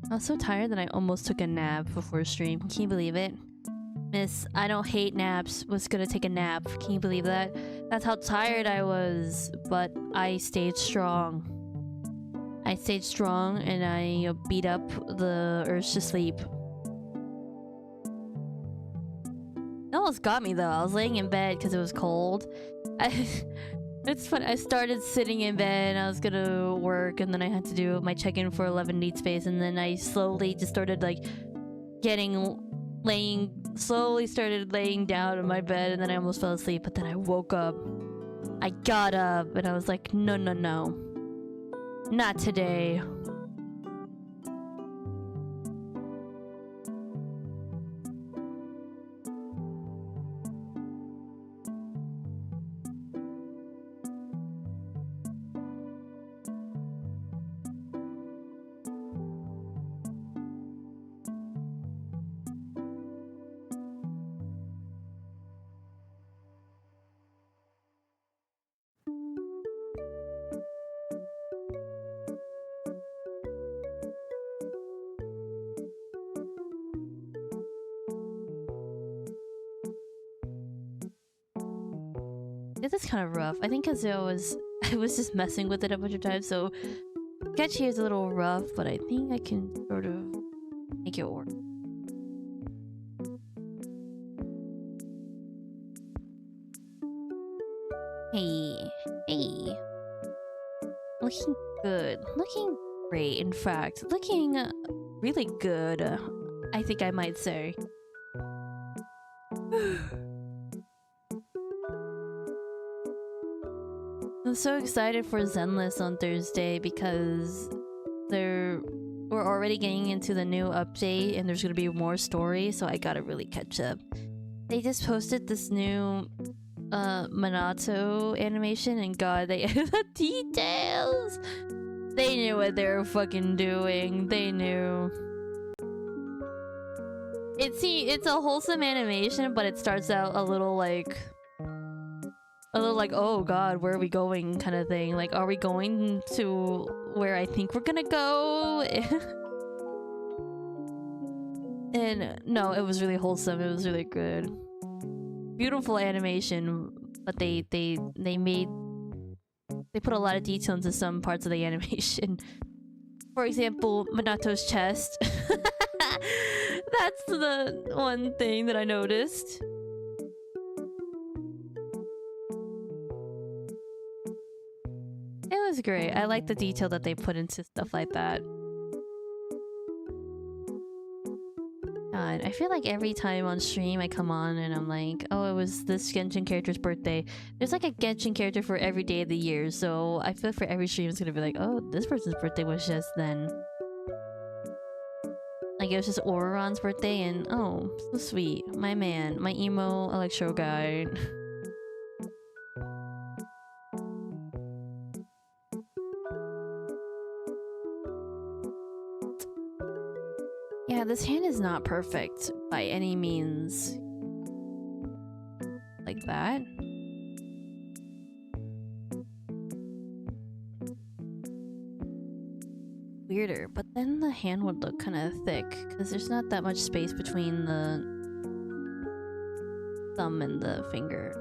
I was so tired that I almost took a nap before stream. Can you believe it? Miss, I don't hate naps, was gonna take a nap. Can you believe that? That's how tired I was, but I stayed strong. I stayed strong and I beat up the urge to sleep. It almost got me though. I was laying in bed because it was cold. It's fun. I started sitting in bed and I was gonna work and then I had to do my check-in for 11 Need Space and then I slowly just started like slowly started laying down in my bed and then I almost fell asleep, but then I woke up. I got up and I was like, no, no, no. Not today. This is kind of rough. I think because I was just messing with it a bunch of times, so sketch here is a little rough, but I think I can sort of make it work. Hey, hey. Looking good. Looking great, in fact. Looking really good, I think I might say. I'm so excited for Zenless on Thursday because we're already getting into the new update and there's gonna be more stories, so I gotta really catch up. They just posted this new Minato animation and god, they added the details! They knew what they were fucking doing. They knew. It's a wholesome animation, but it starts out a little like, oh god, where are we going kind of thing. Like, are we going to where I think we're gonna go? And no, it was really wholesome. It was really good. Beautiful animation, but they put a lot of detail into some parts of the animation. For example, Minato's chest. That's the one thing that I noticed. It was great. I like the detail that they put into stuff like that. God, I feel like every time on stream I come on and I'm like, oh, it was this Genshin character's birthday. There's like a Genshin character for every day of the year, so I feel for every stream it's gonna be like, oh, this person's birthday was just then. Like it was just Auron's birthday and oh, so sweet. My man, my emo electro guy. Yeah, this hand is not perfect by any means. Like that. Weirder, but then the hand would look kind of thick because there's not that much space between the thumb and the finger.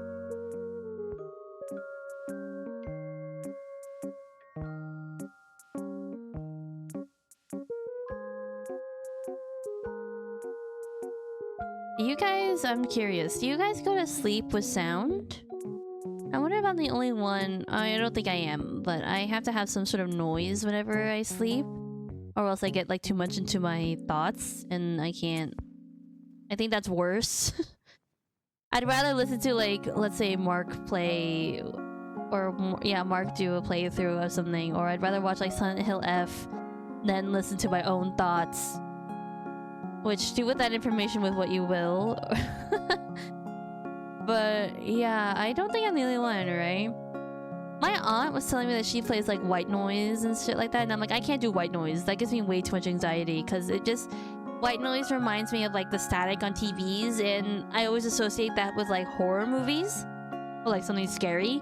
Do you guys, I'm curious, do you guys go to sleep with sound? I wonder if I'm the only one. I don't think I am, but I have to have some sort of noise whenever I sleep, or else I get like too much into my thoughts and I can't. I think that's worse. I'd rather listen to, like, let's say Mark play, or yeah, Mark do a playthrough of something, or I'd rather watch like Silent Hill F than listen to my own thoughts. Which, do with that information with what you will. But yeah, I don't think I'm the only one, right? My aunt was telling me that she plays like white noise and shit like that, and I'm like, I can't do white noise. That gives me way too much anxiety, because it just... White noise reminds me of like the static on TVs, and I always associate that with like horror movies, or like something scary.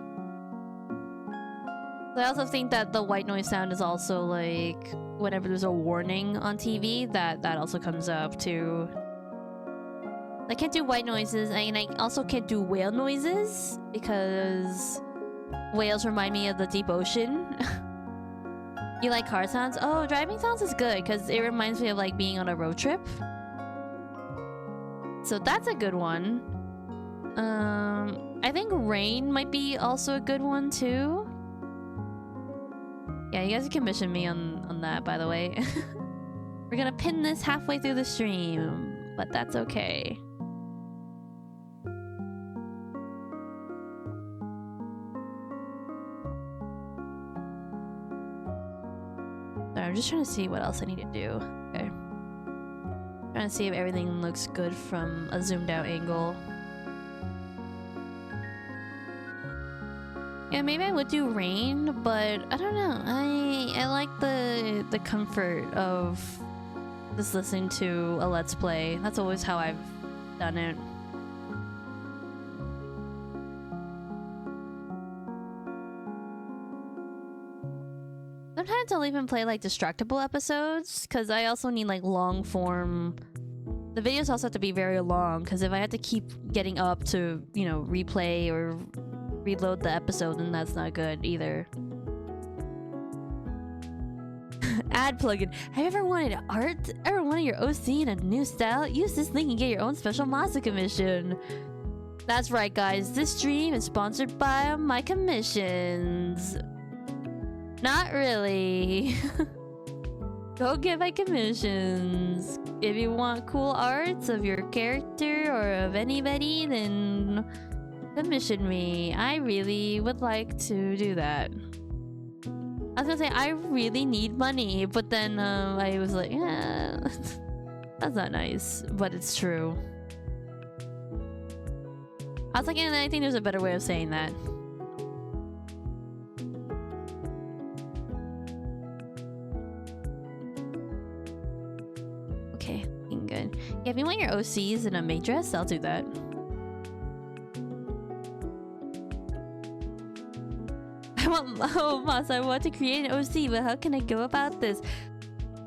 So I also think that the white noise sound is also like whenever there's a warning on TV, that also comes up too. I can't do white noises, and I also can't do whale noises because whales remind me of the deep ocean. You like car sounds? Oh, driving sounds is good because it reminds me of like being on a road trip. So that's a good one. I think rain might be also a good one too. Yeah, you guys can commission me on that, by the way. We're gonna pin this halfway through the stream, but that's okay. Sorry, I'm just trying to see what else I need to do. Okay. Trying to see if everything looks good from a zoomed out angle. Yeah, maybe I would do rain, but I don't know. I like the comfort of just listening to a Let's Play. That's always how I've done it. Sometimes I'll even play like distractible episodes, because I also need like long form. The videos also have to be very long, because if I have to keep getting up to, you know, replay or reload the episode, then that's not good either. Ad plugin. Have you ever wanted art? Ever wanted your OC in a new style? Use this link and get your own special Masaka commission. That's right, guys. This stream is sponsored by my commissions. Not really. Go get my commissions. If you want cool arts of your character or of anybody, then commission me. I really would like to do that. I was gonna say, I really need money, but then I was like, yeah, that's not nice, but it's true. I was like, and I think there's a better way of saying that. Okay, looking good. Yeah, if you want your OCs in a maid dress, I'll do that. I want to create an OC, but how can I go about this?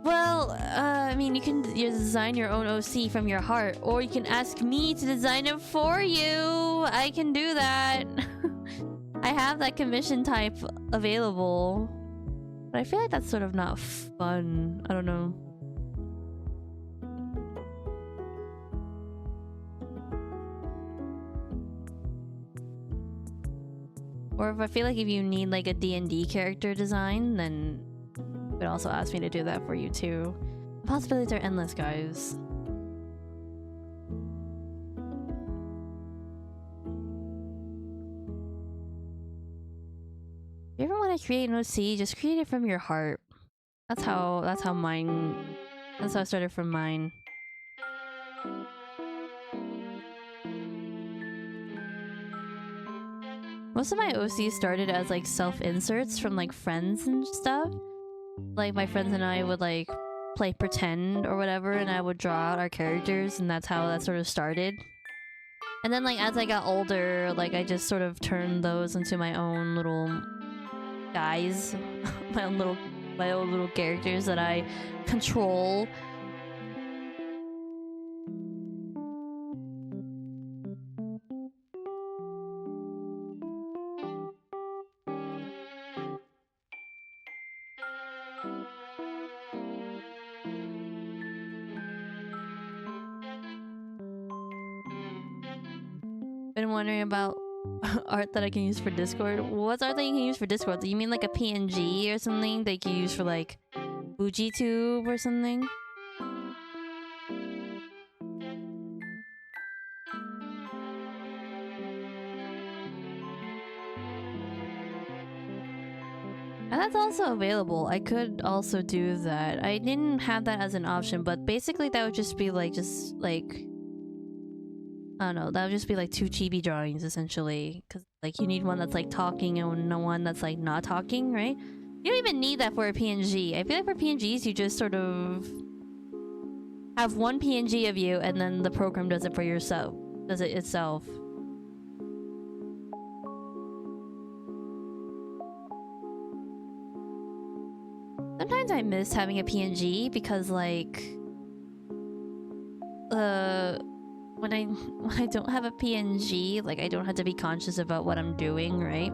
Well, I mean, you can design your own OC from your heart, or you can ask me to design it for you. I can do that. I have that commission type available, but I feel like that's sort of not fun. I don't know. Or if I feel like if you need like a D&D character design, then you could also ask me to do that for you too. The possibilities are endless, guys. If you ever want to create an OC, just create it from your heart. That's how I started from mine. Most of my OCs started as like self-inserts from like friends and stuff. Like my friends and I would like play pretend or whatever, and I would draw out our characters, and that's how that sort of started. And then like as I got older, like I just sort of turned those into my own little guys. my own little characters that I control. Been wondering about Art that I can use for Discord? What's art that you can use for Discord? Do you mean like a PNG or something that you can use for like Vtube or something? And that's also available. I could also do that. I didn't have that as an option, but basically that would just be like, I don't know, that would just be like two chibi drawings essentially. Because like you need one that's like talking and no one that's like not talking, right? You don't even need that for a PNG. I feel like for PNGs you just sort of have one PNG of you and then the program does it for yourself. Does it itself. Sometimes I miss having a PNG because like when I don't have a PNG, like I don't have to be conscious about what I'm doing, right?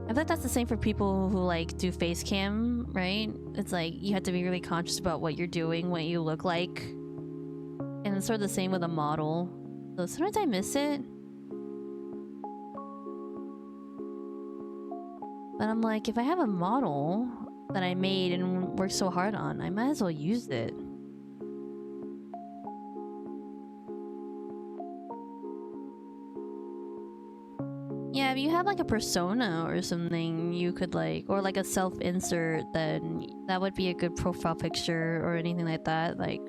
I bet that's the same for people who like do face cam, right? It's like you have to be really conscious about what you're doing, what you look like. And it's sort of the same with a model. So sometimes I miss it. But I'm like, if I have a model that I made and worked so hard on, I might as well use it. Yeah, if you have like a persona or something, you could like, or like a self-insert, then that would be a good profile picture or anything like that. Like,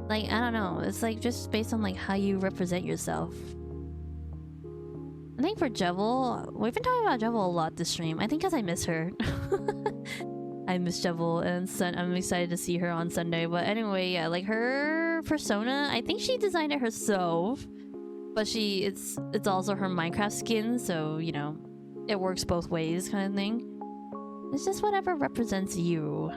I don't know. It's like just based on like how you represent yourself. I think for Jevil, we've been talking about Jevil a lot this stream. I think because I miss her. I miss Jevil, and I'm excited to see her on Sunday. But anyway, yeah, like her persona, I think she designed it herself. But it's also her Minecraft skin, so, you know, it works both ways kind of thing. It's just whatever represents you.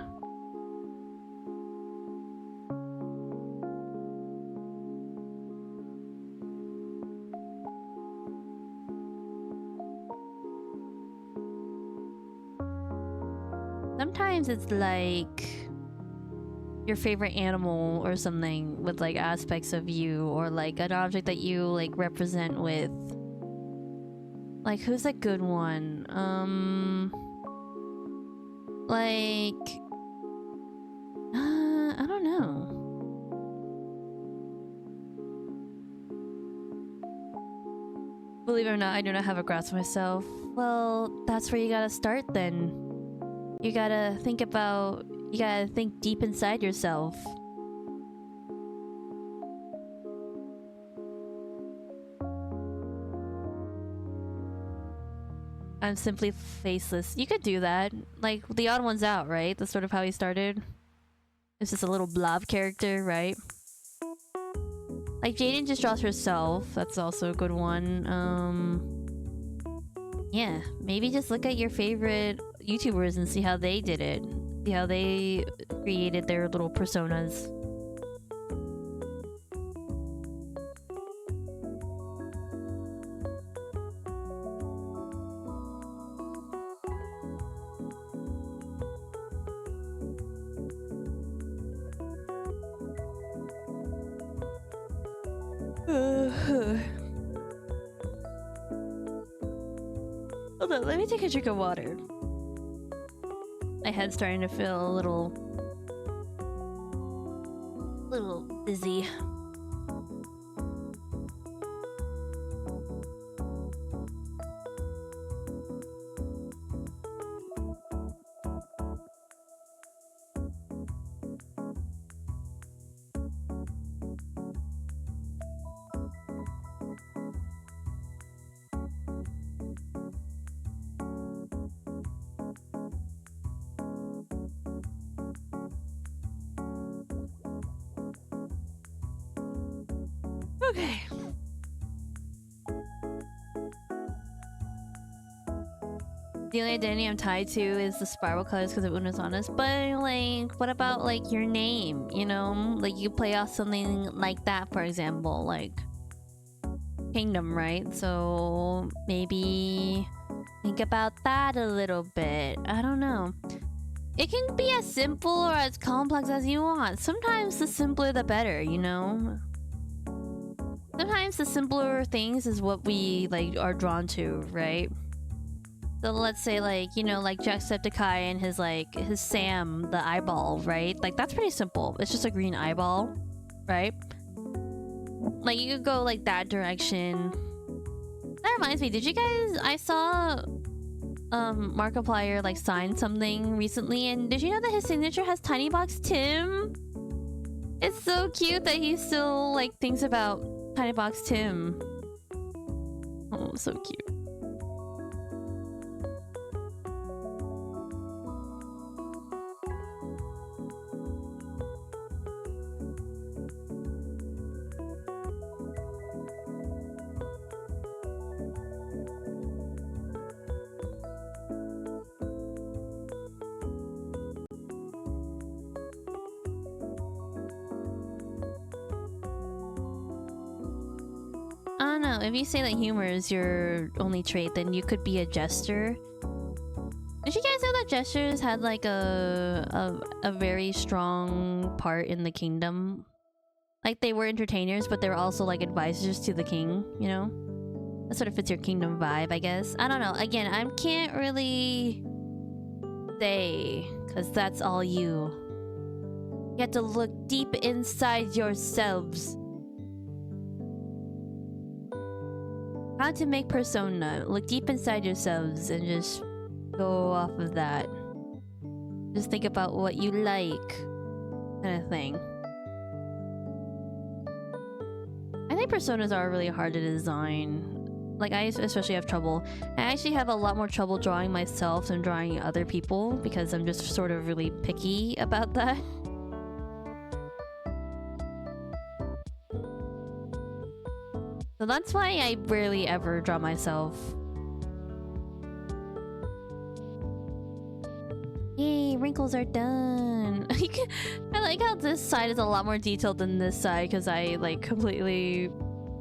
Sometimes it's like your favorite animal or something with like aspects of you, or like an object that you like represent with. Like, who's a good one? Like I don't know. Believe it or not, I do not have a grasp myself. Well, that's where you gotta start then. You gotta think deep inside yourself. I'm simply faceless. You could do that. Like, the odd one's out, right? That's sort of how he started. It's just a little blob character, right? Like, Jaden just draws herself. That's also a good one. Yeah, maybe just look at your favorite YouTubers and see how they did it. See how they created their little personas. Hold on, let me take a drink of water. My head's starting to feel a little dizzy. Okay. The only identity I'm tied to is the spiral colors because of Uno's Honest. But, like, what about, like, your name? You know? Like, you play off something like that, for example. Like, Kingdom, right? So, maybe think about that a little bit. I don't know. It can be as simple or as complex as you want. Sometimes the simpler the better, you know? sometimes the simpler things is what we like are drawn to, right? So let's say like, you know, like Jacksepticeye and his Sam, the eyeball, right? Like that's pretty simple. It's just a green eyeball, right? Like you could go like that direction. That reminds me, did you guys, I saw Markiplier like sign something recently, and did you know that his signature has Tiny Box Tim? It's so cute that he still like thinks about Tiny Box Tim. Oh, so cute. I don't know, if you say that humor is your only trait, then you could be a jester. Did you guys know that jesters had like a very strong part in the kingdom? Like they were entertainers, but they were also like advisors to the king, you know? That sort of fits your kingdom vibe, I guess. I don't know. Again, I can't really say, because that's all you. You have to look deep inside yourselves. How to make persona. Look deep inside yourselves and just go off of that. Just think about what you like, kind of thing. I think personas are really hard to design. Like, I especially have trouble. I actually have a lot more trouble drawing myself than drawing other people because I'm just sort of really picky about that. So that's why I rarely ever draw myself. Yay, wrinkles are done. I like how this side is a lot more detailed than this side because I like completely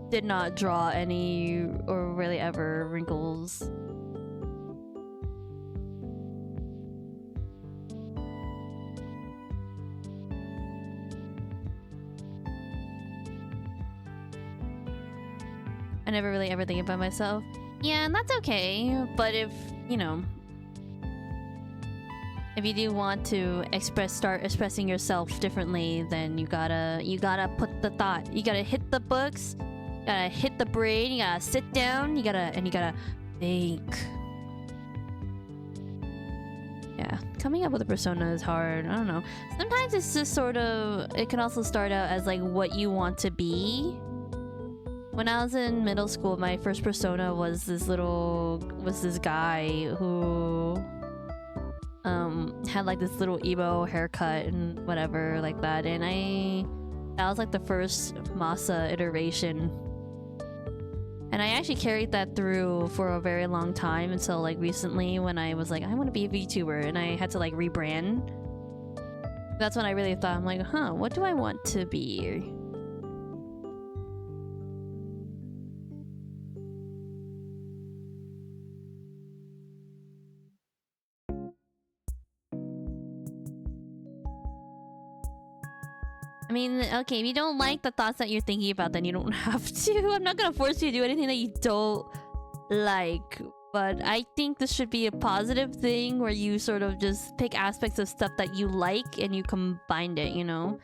did not draw any or really ever wrinkles. I never really ever think about myself. Yeah, and that's okay. But if, you know, if you do want to start expressing yourself differently, then you gotta put the thought. You gotta hit the books, you gotta hit the brain, you gotta sit down, you gotta think. Yeah, coming up with a persona is hard. I don't know. Sometimes it's just sort of, it can also start out as like what you want to be. When I was in middle school, my first persona was this guy who had like this little emo haircut and whatever like that, and that was like the first Masa iteration, and I actually carried that through for a very long time until like recently when I was like, I want to be a VTuber, and I had to like rebrand. That's when I really thought, I'm like, huh, what do I want to be? I mean, okay, if you don't like the thoughts that you're thinking about, then you don't have to. I'm not gonna force you to do anything that you don't like. But I think this should be a positive thing where you sort of just pick aspects of stuff that you like and you combine it, you know?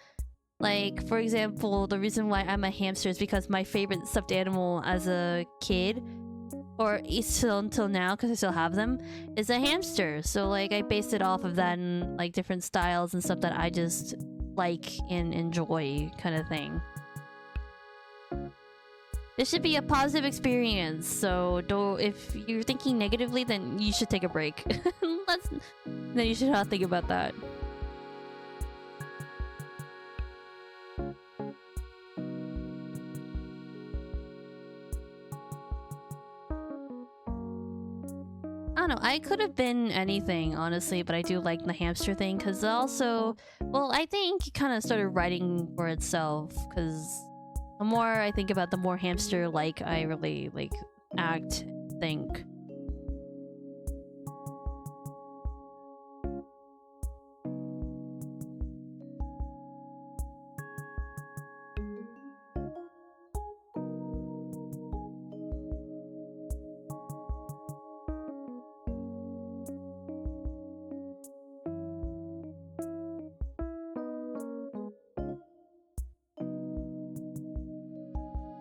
Like, for example, the reason why I'm a hamster is because my favorite stuffed animal as a kid, or still until now, because I still have them, is a hamster. So, like, I based it off of that and, like, different styles and stuff that I just like and enjoy, kind of thing. This should be a positive experience, so if you're thinking negatively, then you should take a break. Then you should not think about that. I don't know, I could have been anything, honestly, but I do like the hamster thing, because also, well, I think it kind of started writing for itself, because the more I think about, the more hamster-like I really, like, act, think.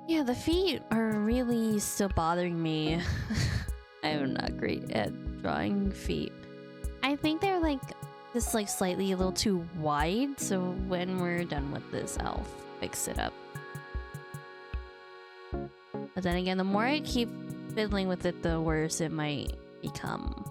Yeah, the feet are really still bothering me. I'm not great at drawing feet. I think they're like just like slightly a little too wide, so when we're done with this, I'll fix it up. But then again, the more I keep fiddling with it, the worse it might become.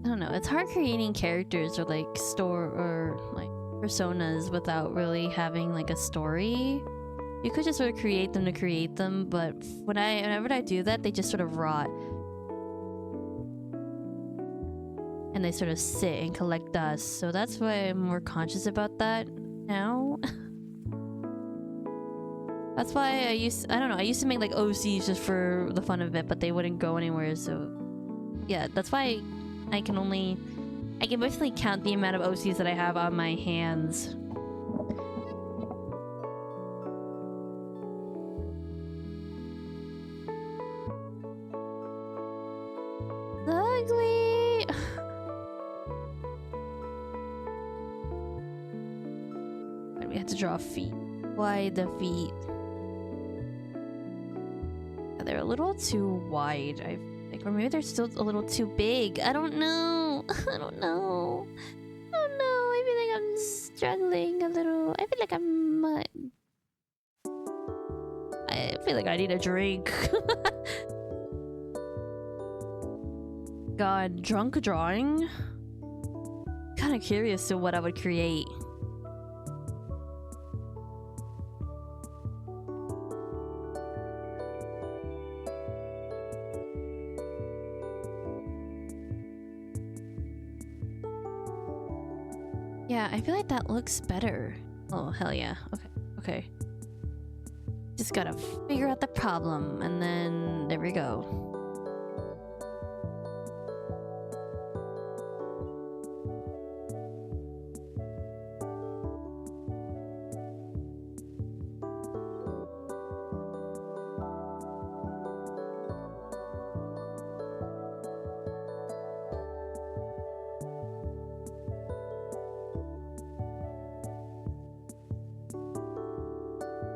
I don't know, it's hard creating characters or like like personas without really having like a story. You could just sort of create them to create them, but whenever I do that, they just sort of rot. And they sort of sit and collect dust, so that's why I'm more conscious about that now. That's why I used to make like OCs just for the fun of it, but they wouldn't go anywhere, so yeah, that's why I can basically count the amount of OCs that I have on my hands. Ugly. We have to draw feet. Why the feet? They're a little too wide. Or maybe they're still a little too big. I don't know. I don't know. I feel like I'm struggling a little. I feel like I need a drink. God, drunk drawing? Kind of curious to what I would create. Yeah, I feel like that looks better. Oh, hell yeah. Okay. Just gotta figure out the problem, and then there we go.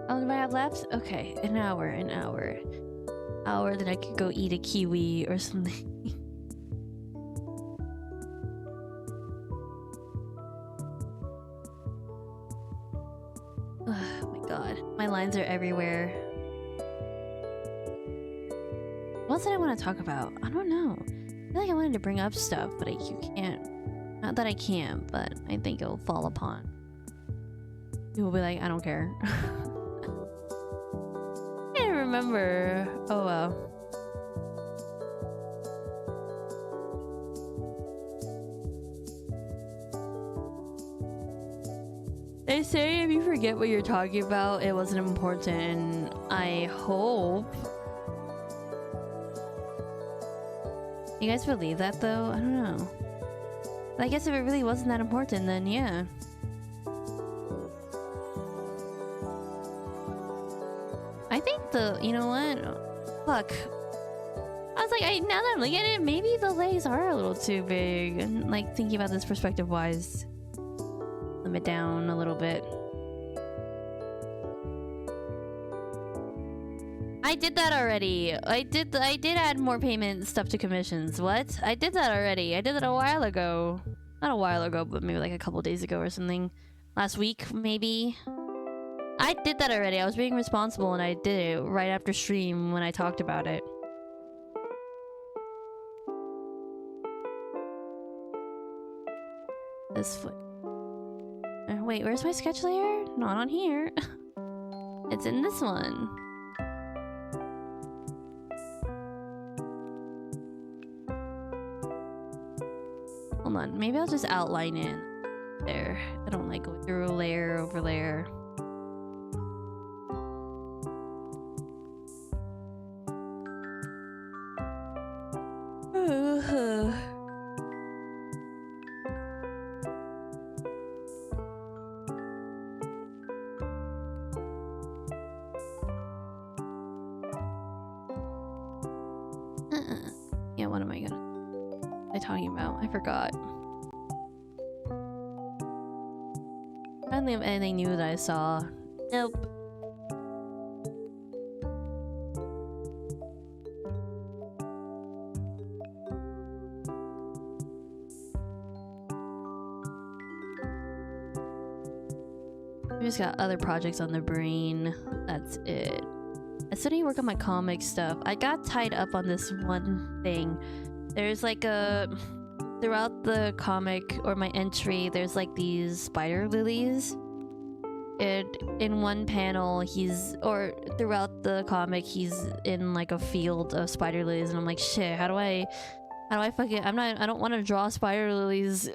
Oh, do I have left? Okay, an hour. Then I could go eat a kiwi or something. Oh my god, my lines are everywhere. What else did I want to talk about? I don't know. I feel like I wanted to bring up stuff, but you can't. Not that I can't, but I think it'll fall upon. You'll be like, I don't care. I can't remember. Oh well. They say if you forget what you're talking about, it wasn't important. I hope. You guys believe that though? I don't know. But I guess if it really wasn't that important, then yeah. I think you know what? Fuck. I was like, now that I'm looking at it, maybe the legs are a little too big. And like thinking about this perspective wise. Slim it down a little bit. I did that already. I did add more payment stuff to commissions. What? I did that already. I did that a while ago. Not a while ago, but maybe like a couple days ago or something. Last week, maybe. I did that already. I was being responsible and I did it right after stream when I talked about it. This foot. Wait, where's my sketch layer? Not on here. It's in this one. Hold on, maybe I'll just outline it. there. I don't like going through layer over layer. Yeah, what am I talking about? I forgot. I don't think of anything new that I saw. Nope. I just got other projects on the brain. That's it. I still need to work on my comic stuff. I got tied up on this one thing. There's like a... Throughout the comic or my entry, there's like these spider lilies. And in one panel, throughout the comic, he's in like a field of spider lilies, and I'm like, shit, how do I fucking... I don't want to draw spider lilies.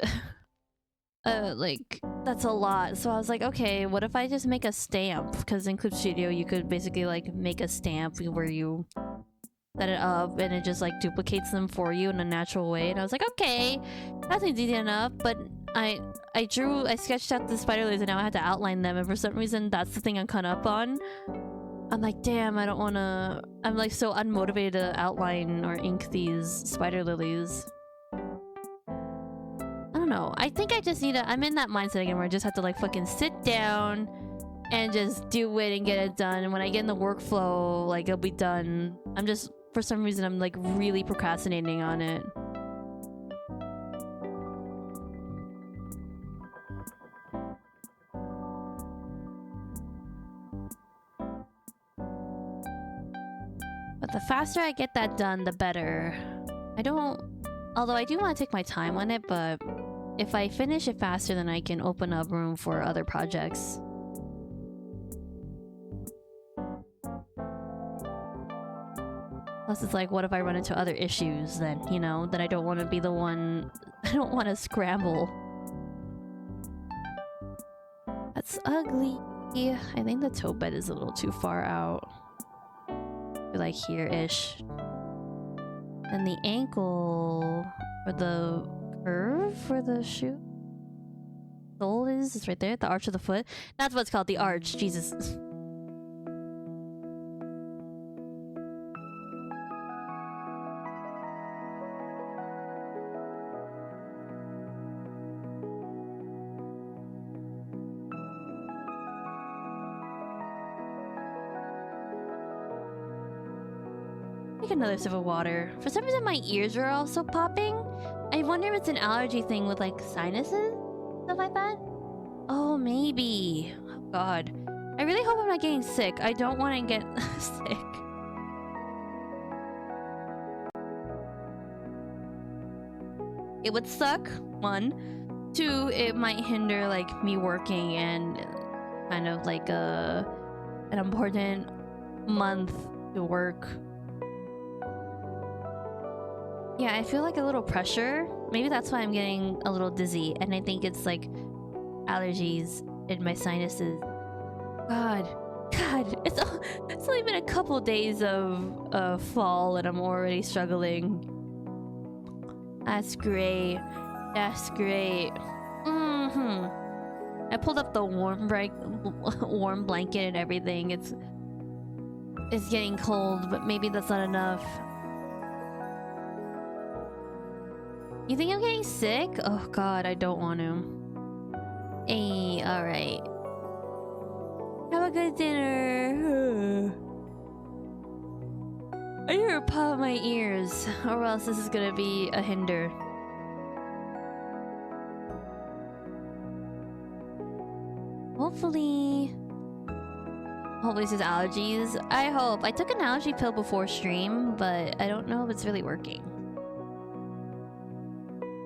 Like, that's a lot. So I was like, okay, what if I just make a stamp? Because in Clip Studio, you could basically like make a stamp where you set it up and it just like duplicates them for you in a natural way. And I was like, okay, that seems easy enough. But I sketched out the spider lilies and now I have to outline them. And for some reason, that's the thing I'm caught up on. I'm like, damn, I don't want to... I'm like so unmotivated to outline or ink these spider lilies. I don't know. I think I just need to... I'm in that mindset again where I just have to like fucking sit down and just do it and get it done. And when I get in the workflow, like it'll be done. I'm just... For some reason, I'm like really procrastinating on it. But the faster I get that done, the better. Although I do want to take my time on it, but if I finish it faster, then I can open up room for other projects. Plus it's like, what if I run into other issues then, you know? Then I don't want to be the one... I don't want to scramble. That's ugly. I think the toe bed is a little too far out. Like here-ish. And the ankle... Or the curve for the shoe? Sole is? It's right there. The arch of the foot. That's what it's called. The arch. Jesus. Another sip of water. For some reason my ears are also popping. I wonder if it's an allergy thing with like sinuses? Stuff like that? Oh, maybe. Oh, God. I really hope I'm not getting sick. I don't want to get sick. It would suck, 1. 2, it might hinder like me working and kind of like an important month to work. Yeah, I feel like a little pressure. Maybe that's why I'm getting a little dizzy. And I think it's like allergies in my sinuses. God. It's only been a couple days of fall and I'm already struggling. That's great. That's great. I pulled up the warm blanket and everything. It's getting cold, but maybe that's not enough. You think I'm getting sick? Oh God, I don't want to. Hey, alright. Have a good dinner. I need to pop my ears, or else this is gonna be a hinder. Hopefully it's just allergies. I hope. I took an allergy pill before stream, but I don't know if it's really working.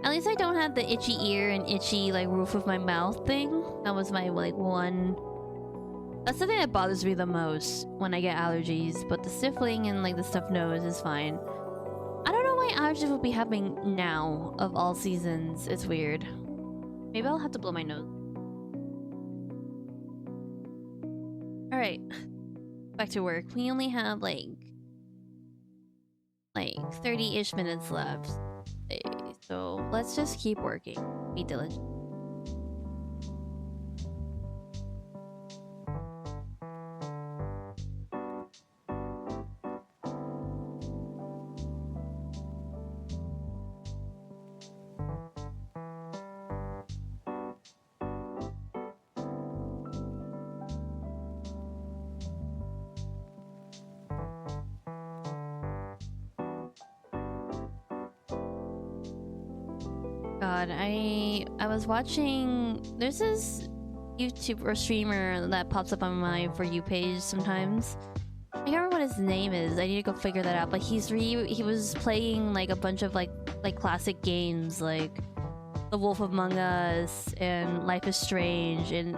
At least I don't have the itchy ear and itchy like roof of my mouth thing. That was my like one... That's the thing that bothers me the most when I get allergies. But the sniffling and like the stuffed nose is fine. I don't know why allergies will be happening now of all seasons. It's weird. Maybe I'll have to blow my nose. Alright. Back to work. We only have like 30-ish minutes left. Okay, so let's just keep working. Be diligent. God, I was watching. There's this YouTube or streamer that pops up on my For You page sometimes. I can't remember what his name is. I need to go figure that out. But he was playing like a bunch of like classic games like The Wolf Among Us and Life is Strange, and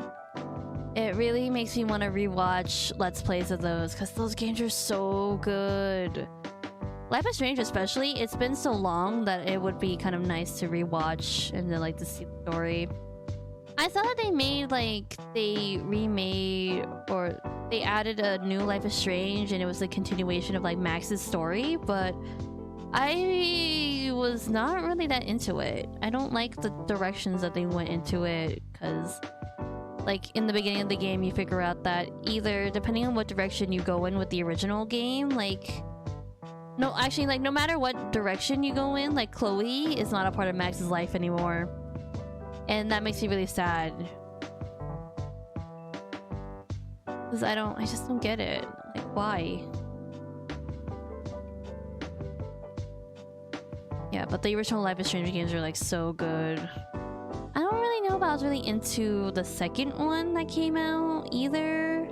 it really makes me want to rewatch Let's Plays of those because those games are so good. Life is Strange especially, it's been so long that it would be kind of nice to rewatch and to like to see the story. I saw that they remade or they added a new Life is Strange and it was a continuation of like Max's story, but I was not really that into it. I don't like the directions that they went into it because like in the beginning of the game you figure out that either depending on what direction you go in with the original game, no, actually, like, no matter what direction you go in, like, Chloe is not a part of Max's life anymore. And that makes me really sad. Because I just don't get it. Like, why? Yeah, but the original Life is Strange games are, like, so good. I don't really know if I was really into the second one that came out, either.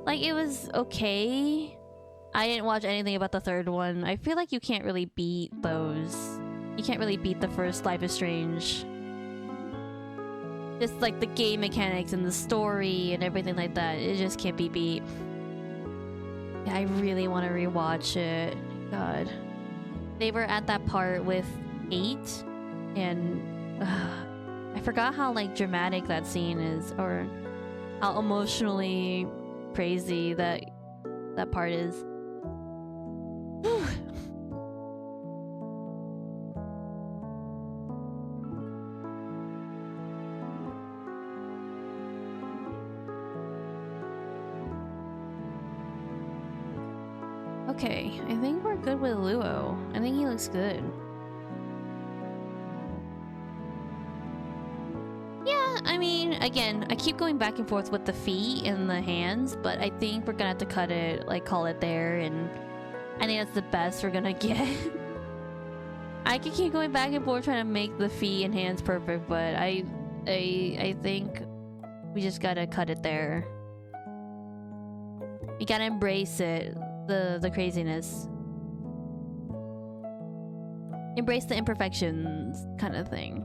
Like, it was okay. I didn't watch anything about the third one. I feel like you can't really beat those. You can't really beat the first Life is Strange. Just like the game mechanics and the story and everything like that. It just can't be beat. Yeah, I really want to rewatch it. God. They were at that part with 8 and I forgot how like dramatic that scene is or how emotionally crazy that part is. Okay, I think we're good with Luo. I think he looks good. Yeah, I mean, again, I keep going back and forth with the feet and the hands, but I think we're gonna have to cut it, like, call it there, and I think that's the best we're gonna get. I could keep going back and forth trying to make the feet and hands perfect, but I think we just gotta cut it there. We gotta embrace it, the craziness. Embrace the imperfections, kind of thing.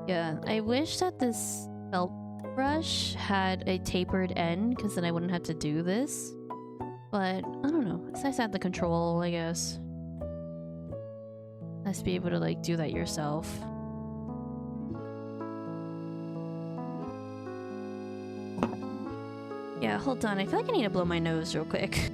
Yeah, I wish that this felt brush had a tapered end, because then I wouldn't have to do this. But, I don't know. It's nice to have the control, I guess. Nice to be able to, like, do that yourself. Yeah, hold on. I feel like I need to blow my nose real quick.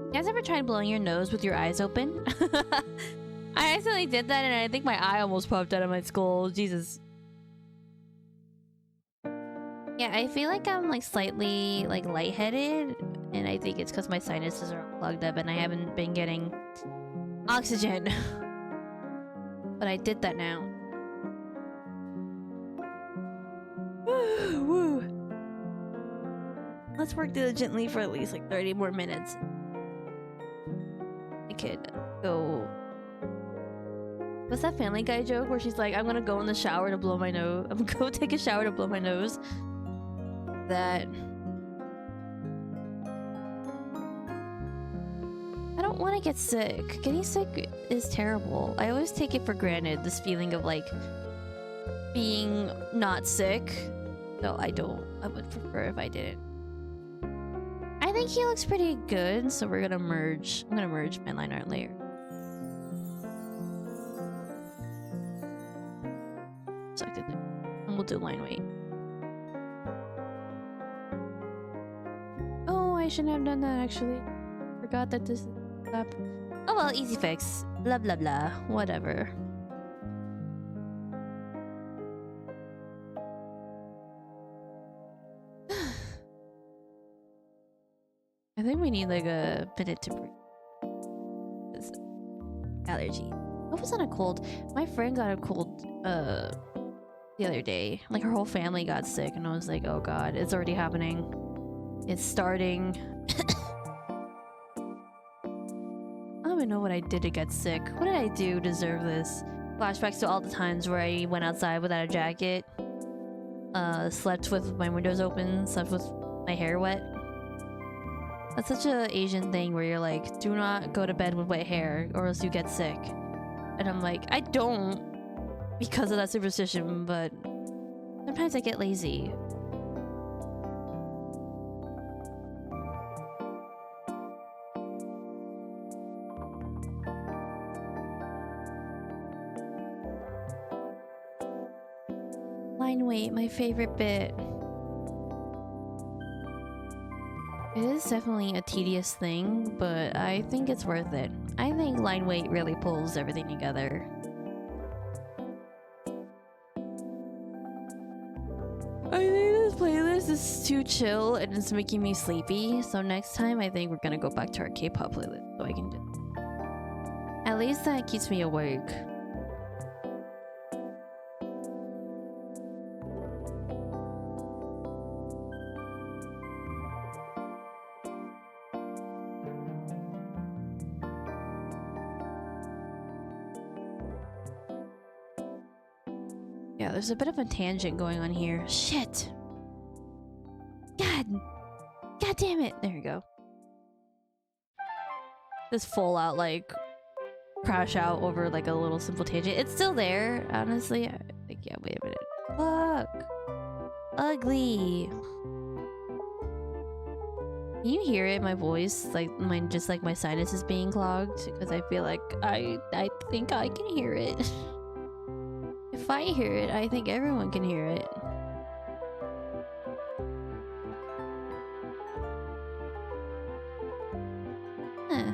You guys ever tried blowing your nose with your eyes open? I accidentally did that and I think my eye almost popped out of my skull. Jesus. Yeah, I feel like I'm like slightly like lightheaded, and I think it's because my sinuses are plugged up and I haven't been getting oxygen. But I did that now. Woo. Let's work diligently for at least like 30 more minutes. I could go. What's that Family Guy joke where she's like, I'm gonna go in the shower to blow my nose. I'm gonna go take a shower to blow my nose. That. I don't want to get sick. Getting sick is terrible. I always take it for granted, this feeling of like being not sick. No, I don't. I would prefer if I didn't. I think he looks pretty good, so we're gonna merge. I'm gonna merge my line art layer. Selected it. And we'll do line weight. Oh, I shouldn't have done that actually. Forgot that this is up. Oh well, easy fix. Blah blah blah. Whatever. I think we need like a minute to breathe. This allergy. I was on a cold. My friend got a cold the other day. Like her whole family got sick and I was like, oh god, it's already happening. It's starting. I don't even know what I did to get sick. What did I do to deserve this? Flashbacks to all the times where I went outside without a jacket. Slept with my windows open, slept with my hair wet. That's such a Asian thing where you're like, do not go to bed with wet hair or else you get sick. And I'm like, I don't because of that superstition, but sometimes I get lazy. Line weight, my favorite bit. It is definitely a tedious thing, but I think it's worth it. I think line weight really pulls everything together. I think this playlist is too chill and it's making me sleepy, so next time I think we're gonna go back to our K-pop playlist so I can do. At least that keeps me awake. Yeah, there's a bit of a tangent going on here. Shit! God damn it! There you go. Just full out, like, crash out over, like, a little simple tangent. It's still there, honestly. Like, yeah, wait a minute. Fuck! Ugly! Can you hear it, my voice? Like, just like my sinus is being clogged? Because I feel like I think I can hear it. If I hear it, I think everyone can hear it. Huh.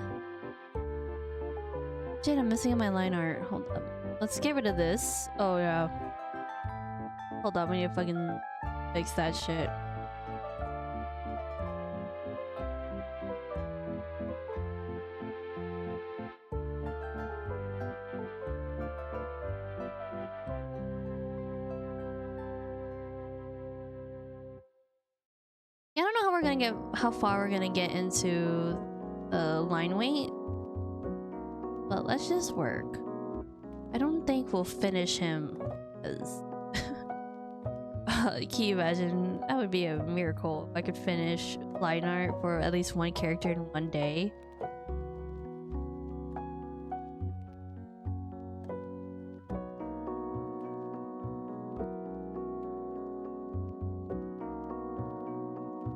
Shit, I'm messing up my line art. Hold up. Let's get rid of this. Oh, yeah. Hold up, we need to fucking fix that shit. I don't know how far we're gonna get into the line weight, but let's just work. I don't think we'll finish him as can you imagine? That would be a miracle if I could finish line art for at least one character in one day.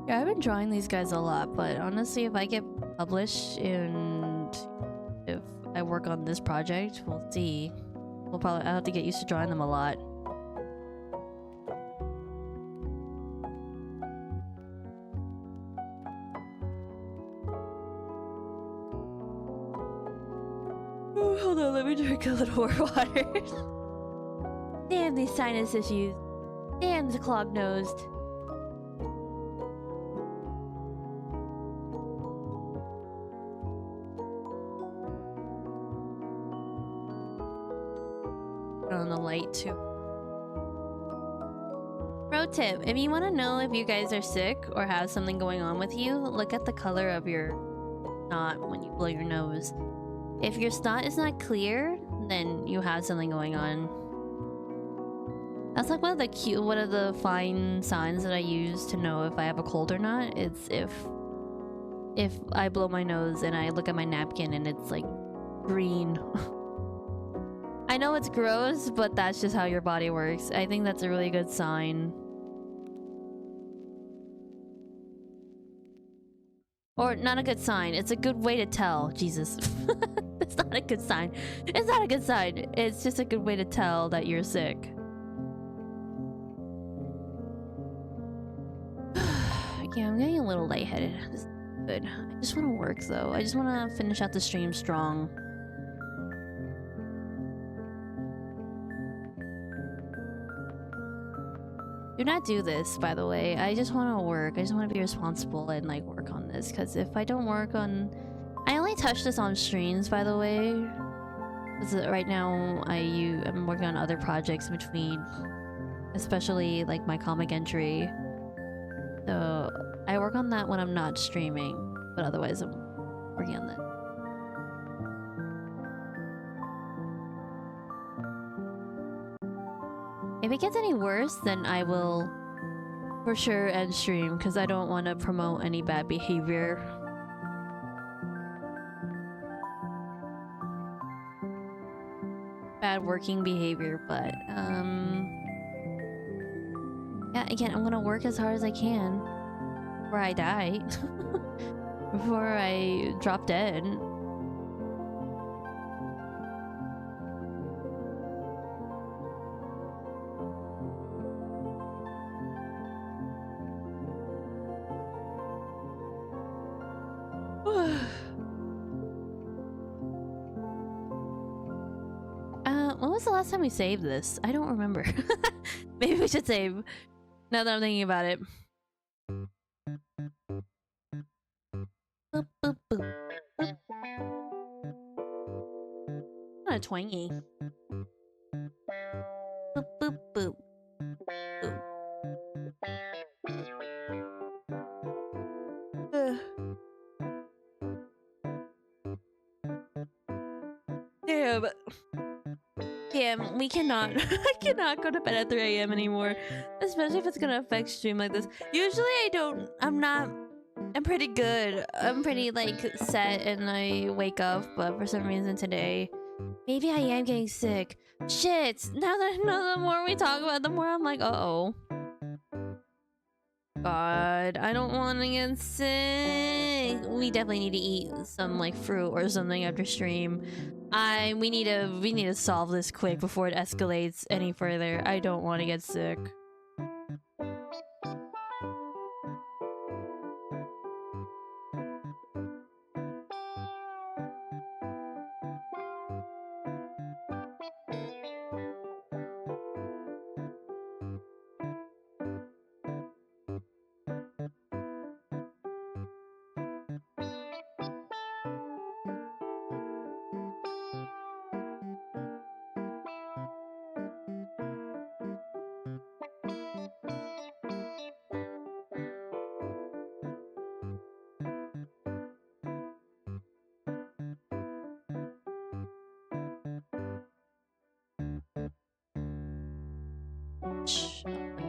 Yeah, I've been drawing these guys a lot, but honestly, if I get published and if I work on this project, we'll see. I'll have to get used to drawing them a lot. Oh, hold on, let me drink a little more water. Damn these sinus issues. Damn the clog-nosed. On the light too. Pro tip, if you want to know if you guys are sick or have something going on with you, look at the color of your snot when you blow your nose. If your snot is not clear, then you have something going on. That's like one of the fine signs that I use to know if I have a cold or not. It's if if I blow my nose and I look at my napkin and it's like green. I know it's gross, but that's just how your body works. I think that's a really good sign. Or not a good sign. It's a good way to tell. Jesus. It's not a good sign. It's not a good sign. It's just a good way to tell that you're sick. Yeah, I'm getting a little lightheaded. This is good. I just want to work though. I just want to finish out the stream strong. Do not do this, by the way. I just want to work. I just want to be responsible and like work on this. Because if I don't work on... I only touch this on streams, by the way. Because right now I'm working on other projects in between. Especially like my comic entry. So I work on that when I'm not streaming. But otherwise I'm working on that. If it gets any worse, then I will for sure end stream because I don't want to promote any bad behavior. Bad working behavior, but yeah, again, I'm gonna work as hard as I can before I die. Before I drop dead. When was the last time we saved this? I don't remember. Maybe we should save. Now that I'm thinking about it. Boop, boop, boop. Boop. Kind of twangy. Boop, boop, boop. Boop. Damn. Damn, we cannot. I cannot go to bed at 3 AM anymore. Especially if it's gonna affect stream like this. Usually I'm pretty good. I'm pretty like set and I wake up, but for some reason today, maybe I am getting sick. Shit! Now the more we talk about it, the more I'm like, uh-oh. God, I don't want to get sick. We definitely need to eat some like fruit or something after stream. We need to solve this quick before it escalates any further. I don't want to get sick.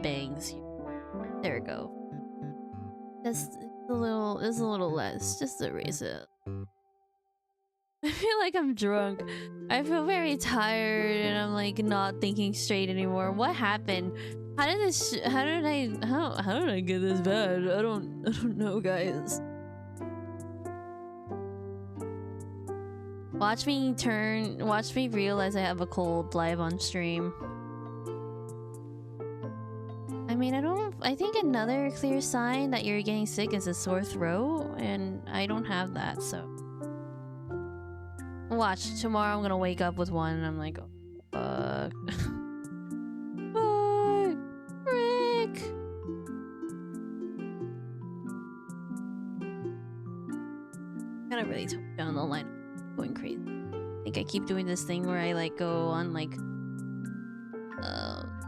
Bangs. There we go. Just a little less. Just to raise it. I feel like I'm drunk. I feel very tired and I'm like not thinking straight anymore. What happened? How did I get this bad? I don't know, guys. Watch me realize I have a cold live on stream. I mean, I think another clear sign that you're getting sick is a sore throat, and I don't have that, so. Watch, tomorrow I'm gonna wake up with one and I'm like, oh, fuck. Fuck! Frick! Gotta really tone down the line. Going crazy. I think I keep doing this thing where I like go on like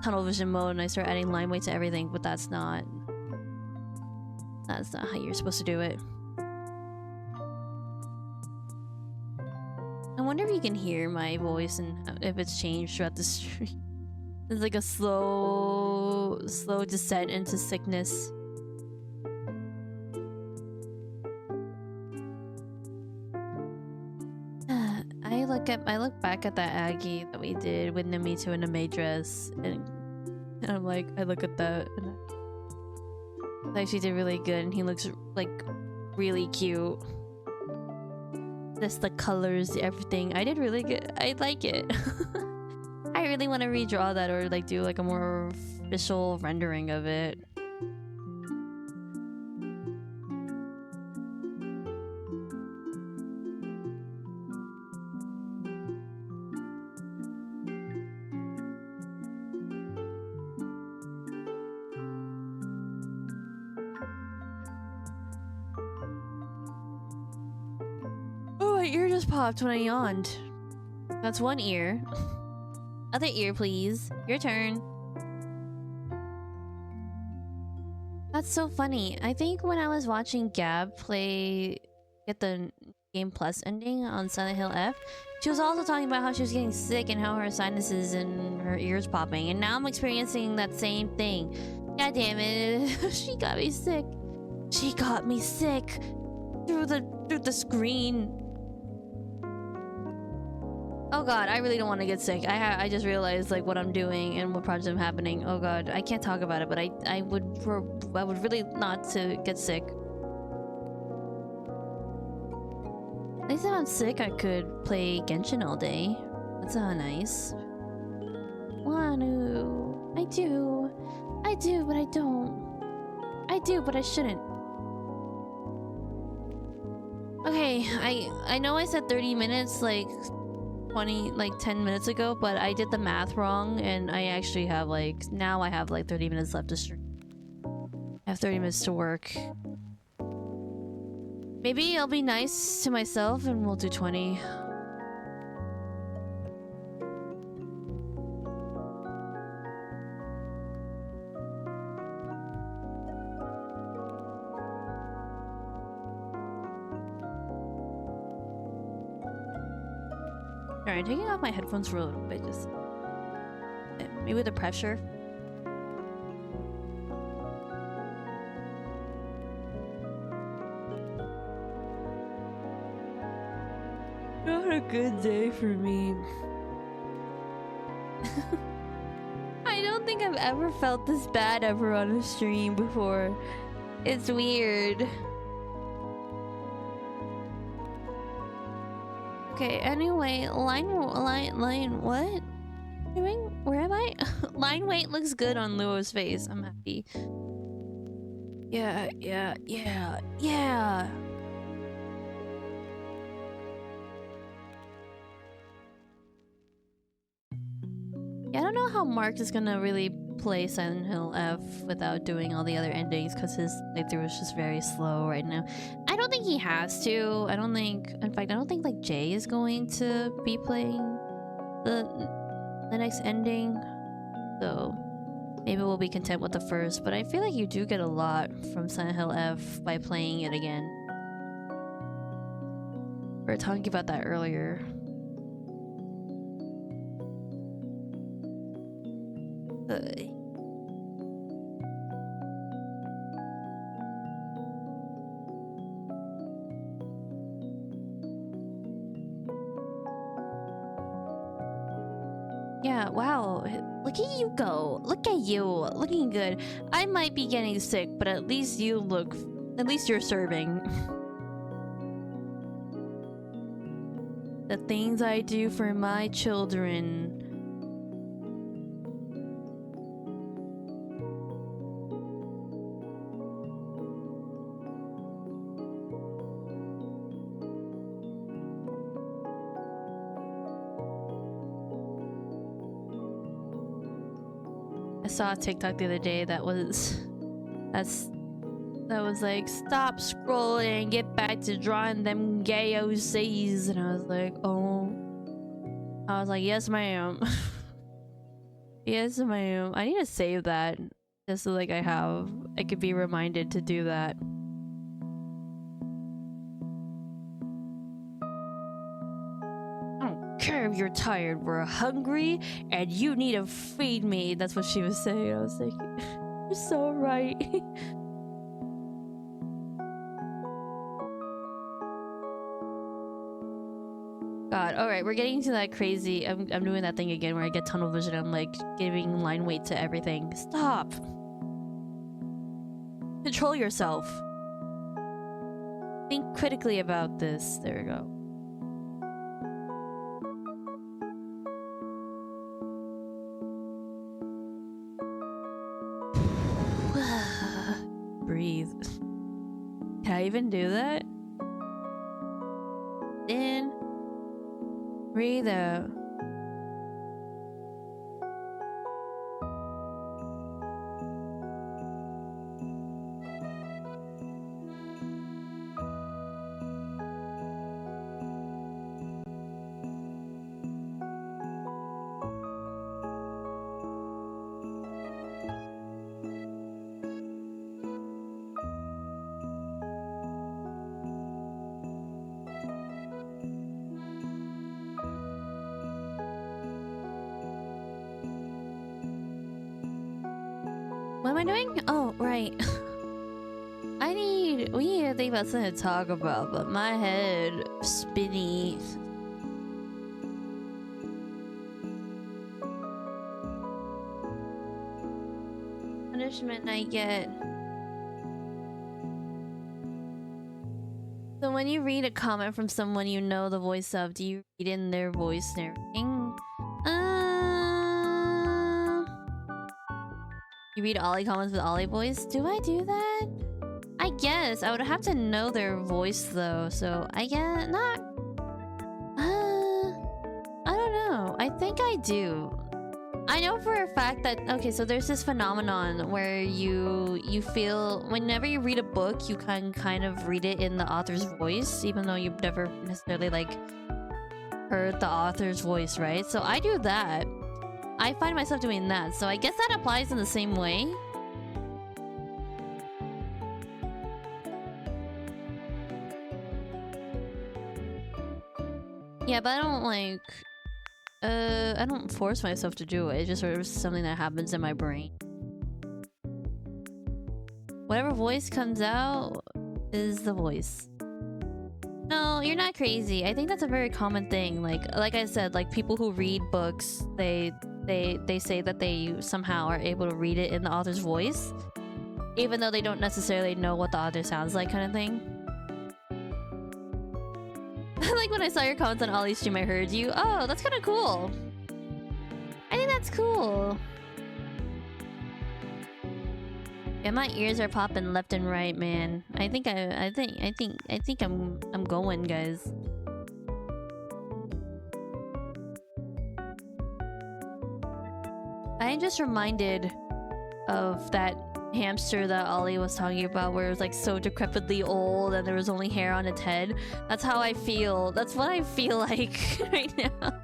tunnel vision mode and I start adding line weight to everything, but that's not how you're supposed to do it. I wonder if you can hear my voice and if it's changed throughout the stream. It's like a slow descent into sickness. I look back at that Aggie that we did with Namito in a maid dress, and I'm like, I look at that and like she did really good, and he looks like really cute. Just the colors, everything. I did really good. I like it. I really want to redraw that or like do like a more official rendering of it. Oh, my ear just popped when I yawned. That's one ear. Other ear, please. Your turn. That's so funny. I think when I was watching Gab get the Game Plus ending on Silent Hill F, she was also talking about how she was getting sick and how her sinuses and her ears popping. And now I'm experiencing that same thing. God damn it. She got me sick. She got me sick through the screen. Oh god, I really don't want to get sick. I just realized like what I'm doing and what project I'm happening. Oh god, I can't talk about it, but I would really not to get sick. At least if I'm sick, I could play Genshin all day. That's nice. Wanu, I do, but I don't. I do, but I shouldn't. Okay, I know I said 30 minutes like 10 minutes ago, but I did the math wrong, and I actually have now I have 30 minutes left to stream. I have 30 minutes to work. Maybe I'll be nice to myself and we'll do 20. Alright, taking off my headphones for a little bit, just maybe the pressure. Not a good day for me. I don't think I've ever felt this bad ever on a stream before. It's weird. Okay, anyway, line what? Doing? Where am I? Line weight looks good on Luo's face. I'm happy. Yeah. I don't know how Mark is gonna really play Silent Hill F without doing all the other endings, because his playthrough is just very slow right now. I don't think he has to. I don't think, in fact, I don't think Jay is going to be playing the next ending. So maybe we'll be content with the first, but I feel like you do get a lot from Silent Hill F by playing it again. We were talking about that earlier. Yeah, wow. Look at you go. Look at you. Looking good. I might be getting sick, but at least you're serving. The things I do for my children. I saw a TikTok the other day that was like, stop scrolling, get back to drawing them gay OCs, and I was like, oh. I was like, yes ma'am. Yes ma'am. I need to save that just so I could be reminded to do that. I don't care if you're tired, we're hungry and you need to feed me. That's what she was saying. I was like, you're so right. God. All right, we're getting to that crazy. I'm doing that thing again where I get tunnel vision. I'm like giving line weight to everything. Stop. Control yourself. Think critically about this. There we go. Breathe. Can I even do that? In. Breathe out. What am I doing? Oh, right. We need to think about something to talk about, but my head spinny. Punishment I get. So when you read a comment from someone you know the voice of, do you read in their voice and everything? You read Ollie comments with Ollie voice? Do I do that? I guess. I would have to know their voice though, so I guess not. I don't know. I think I do. I know for a fact that okay, so there's this phenomenon where you feel whenever you read a book, you can kind of read it in the author's voice, even though you've never necessarily like heard the author's voice, right? So I do that. I find myself doing that, so I guess that applies in the same way. Yeah, but I don't like I don't force myself to do it. It's just sort of something that happens in my brain. Whatever voice comes out is the voice. No, you're not crazy. I think that's a very common thing. Like I said, like people who read books, they say that they somehow are able to read it in the author's voice, even though they don't necessarily know what the author sounds like, kind of thing. Like when I saw your comments on Ollie's stream, I heard you. Oh, that's kind of cool. I think that's cool. Yeah, my ears are popping left and right, man. I think I'm going, guys. I'm just reminded of that hamster that Ollie was talking about, where it was like so decrepitly old and there was only hair on its head. That's how I feel. That's what I feel like right now.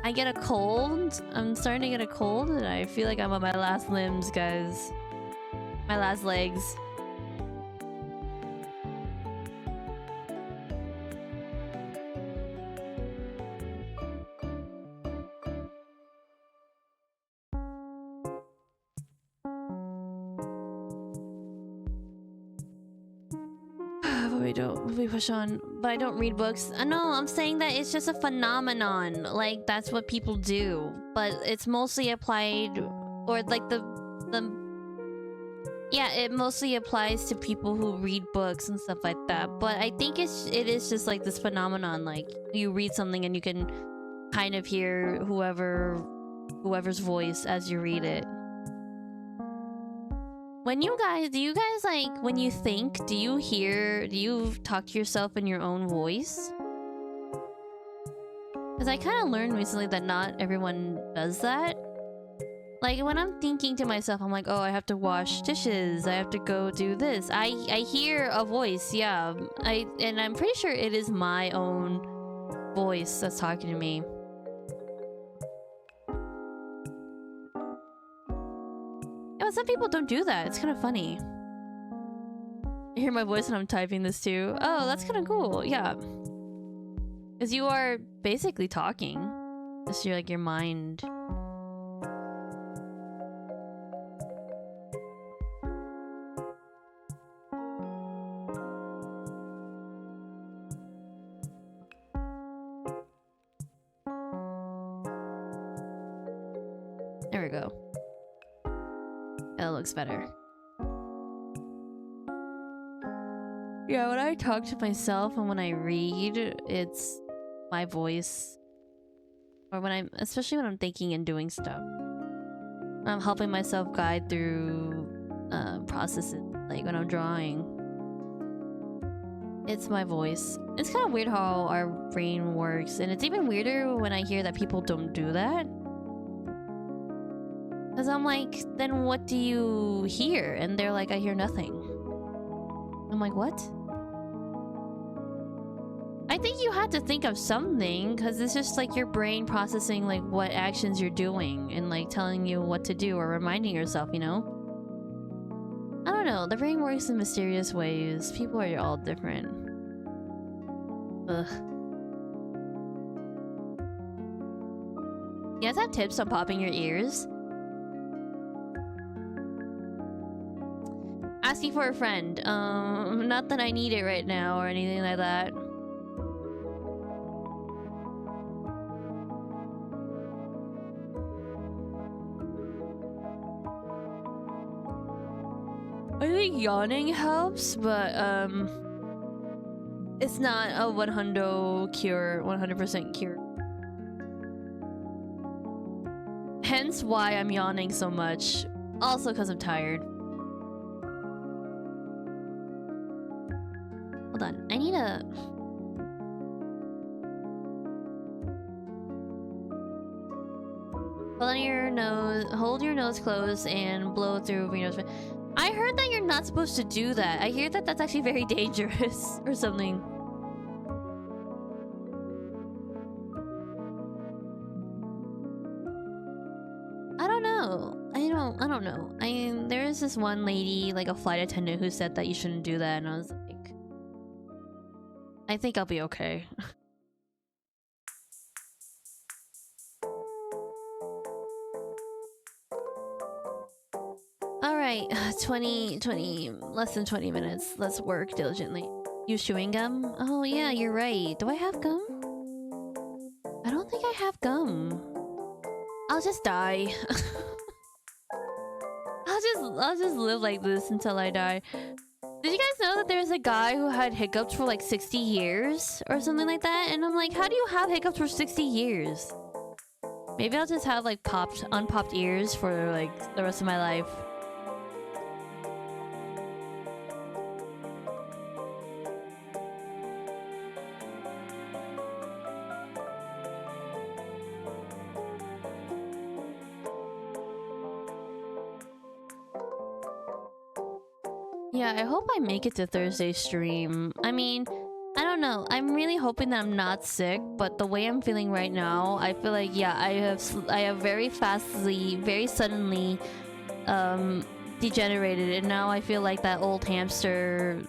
I get a cold. I'm starting to get a cold and I feel like I'm on my last limbs, guys. My last legs. We push on, but I don't read books. No, I'm saying that it's just a phenomenon. Like that's what people do, but it's mostly applied, or like yeah, it mostly applies to people who read books and stuff like that. But I think it is just like this phenomenon. Like you read something and you can kind of hear whoever's voice as you read it. Do you guys like, when you think, do you talk to yourself in your own voice? Because I kind of learned recently that not everyone does that. Like when I'm thinking to myself, I'm like, oh, I have to wash dishes, I have to go do this. I hear a voice, yeah. And I'm pretty sure it is my own voice that's talking to me. Yeah, but some people don't do that. It's kind of funny. You hear my voice when I'm typing this too. Oh, that's kind of cool. Yeah. Because you are basically talking. Just your mind. There we go. That looks better. Yeah, when I talk to myself and when I read, it's my voice. Or when especially when I'm thinking and doing stuff. I'm helping myself guide through processes, like when I'm drawing. It's my voice. It's kind of weird how our brain works, and it's even weirder when I hear that people don't do that. Because I'm like, then what do you hear? And they're like, I hear nothing. I'm like, what? I think you had to think of something, because it's just like your brain processing like what actions you're doing and like telling you what to do or reminding yourself, you know? I don't know, the brain works in mysterious ways. People are all different. Ugh. You guys have tips on popping your ears? Asking for a friend. Not that I need it right now or anything like that. I think yawning helps, but it's not a 100% cure. Hence why I'm yawning so much. Also because I'm tired. Hold on, I need a... Hold your nose closed and blow through your nose. I heard that you're not supposed to do that. I hear that that's actually very dangerous or something. I don't know. I don't know. There is this one lady, like a flight attendant, who said that you shouldn't do that, and I was like, I think I'll be okay. Alright, 20, less than 20 minutes. Let's work diligently. Use chewing gum? Oh yeah, you're right. Do I have gum? I don't think I have gum. I'll just die. I'll just live like this until I die. Did you guys know that there's a guy who had hiccups for like 60 years or something like that? And I'm like, how do you have hiccups for 60 years? Maybe I'll just have like unpopped ears for like the rest of my life. Yeah, I hope I make it to Thursday's stream. I mean, I don't know. I'm really hoping that I'm not sick, but the way I'm feeling right now, I feel like, yeah, I have very suddenly degenerated, and now I feel like that old hamster,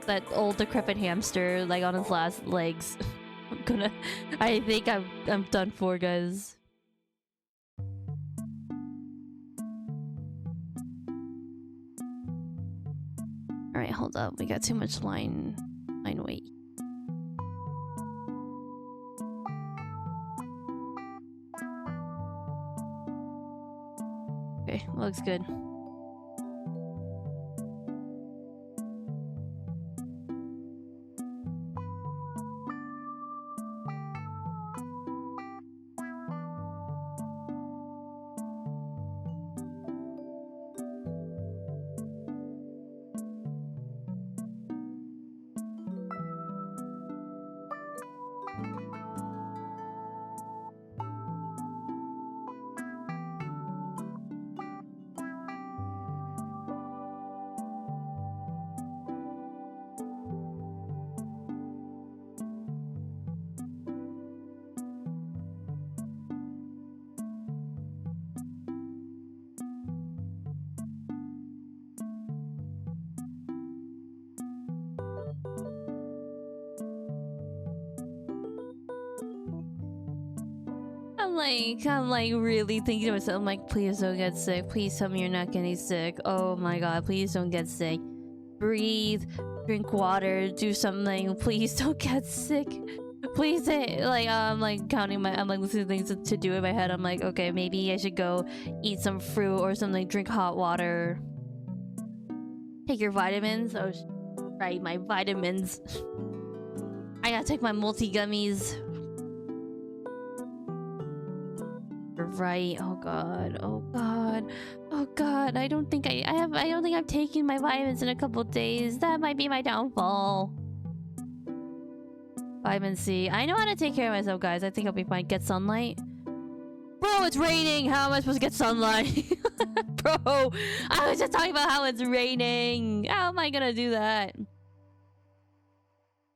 that old decrepit hamster, like on his last legs. I think I'm done for, guys. Alright, hold up. We got too much line weight. Okay, looks good. I'm like really thinking to myself, I'm like, please don't get sick. Please tell me you're not getting sick. Oh my god, please don't get sick. Breathe, drink water, do something. Please don't get sick. Please say, like, I'm like counting my, I'm like listening to things to do in my head. I'm like, okay, maybe I should go eat some fruit or something, drink hot water. Take your vitamins. Oh, right, my vitamins. I gotta take my multi gummies. Right. Oh god. Oh god. Oh god. I don't think I have. I don't think I've taken my vitamins in a couple days. That might be my downfall. Vitamin C. I know how to take care of myself, guys. I think I'll be fine. Get sunlight. Bro, it's raining. How am I supposed to get sunlight? Bro, I was just talking about how it's raining. How am I gonna do that?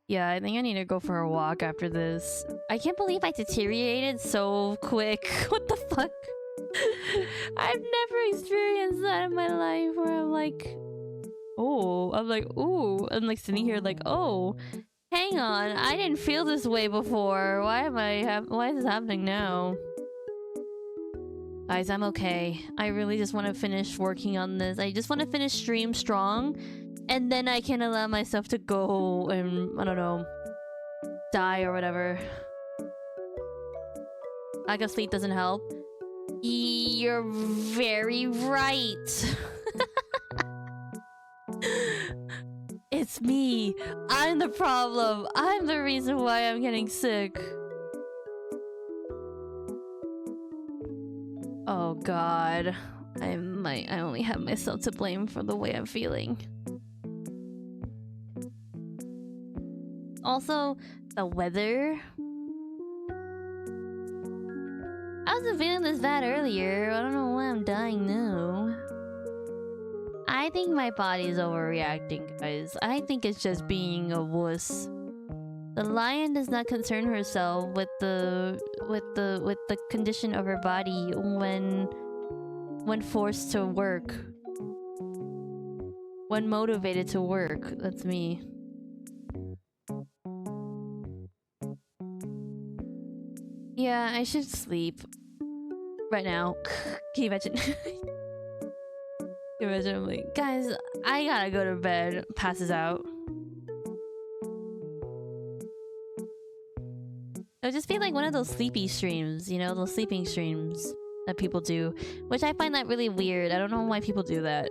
Yeah, I think I need to go for a walk after this. I can't believe I deteriorated so quick. What the fuck? I've never experienced that in my life where I'm like, oh, I'm like, ooh. I'm like sitting here like, oh, hang on. I didn't feel this way before. Why is this happening now? Guys, I'm okay. I really just want to finish working on this. I just want to finish stream strong. And then I can allow myself to go and, I don't know, die or whatever. Lack of sleep doesn't help. You're very right. It's me. I'm the problem. I'm the reason why I'm getting sick. Oh god. I only have myself to blame for the way I'm feeling. Also, the weather. I wasn't feeling this bad earlier. I don't know why I'm dying now. I think my body is overreacting, guys. I think it's just being a wuss. The lion does not concern herself with the condition of her body when forced to work. When motivated to work. That's me. Yeah, I should sleep. Right now. Can you imagine? Can you imagine? I'm like, guys, I gotta go to bed. Passes out. It'll just be like one of those sleepy streams, you know? Those sleeping streams that people do. Which I find that really weird. I don't know why people do that.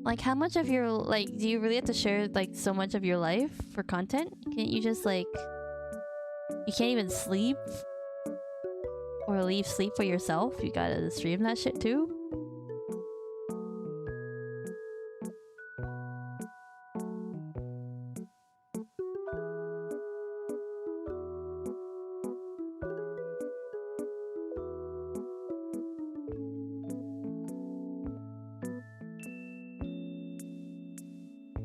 Like, how much of your, like, do you really have to share, like, so much of your life for content? Can't you just, like... You can't even sleep? Or leave sleep for yourself? You gotta stream that shit too?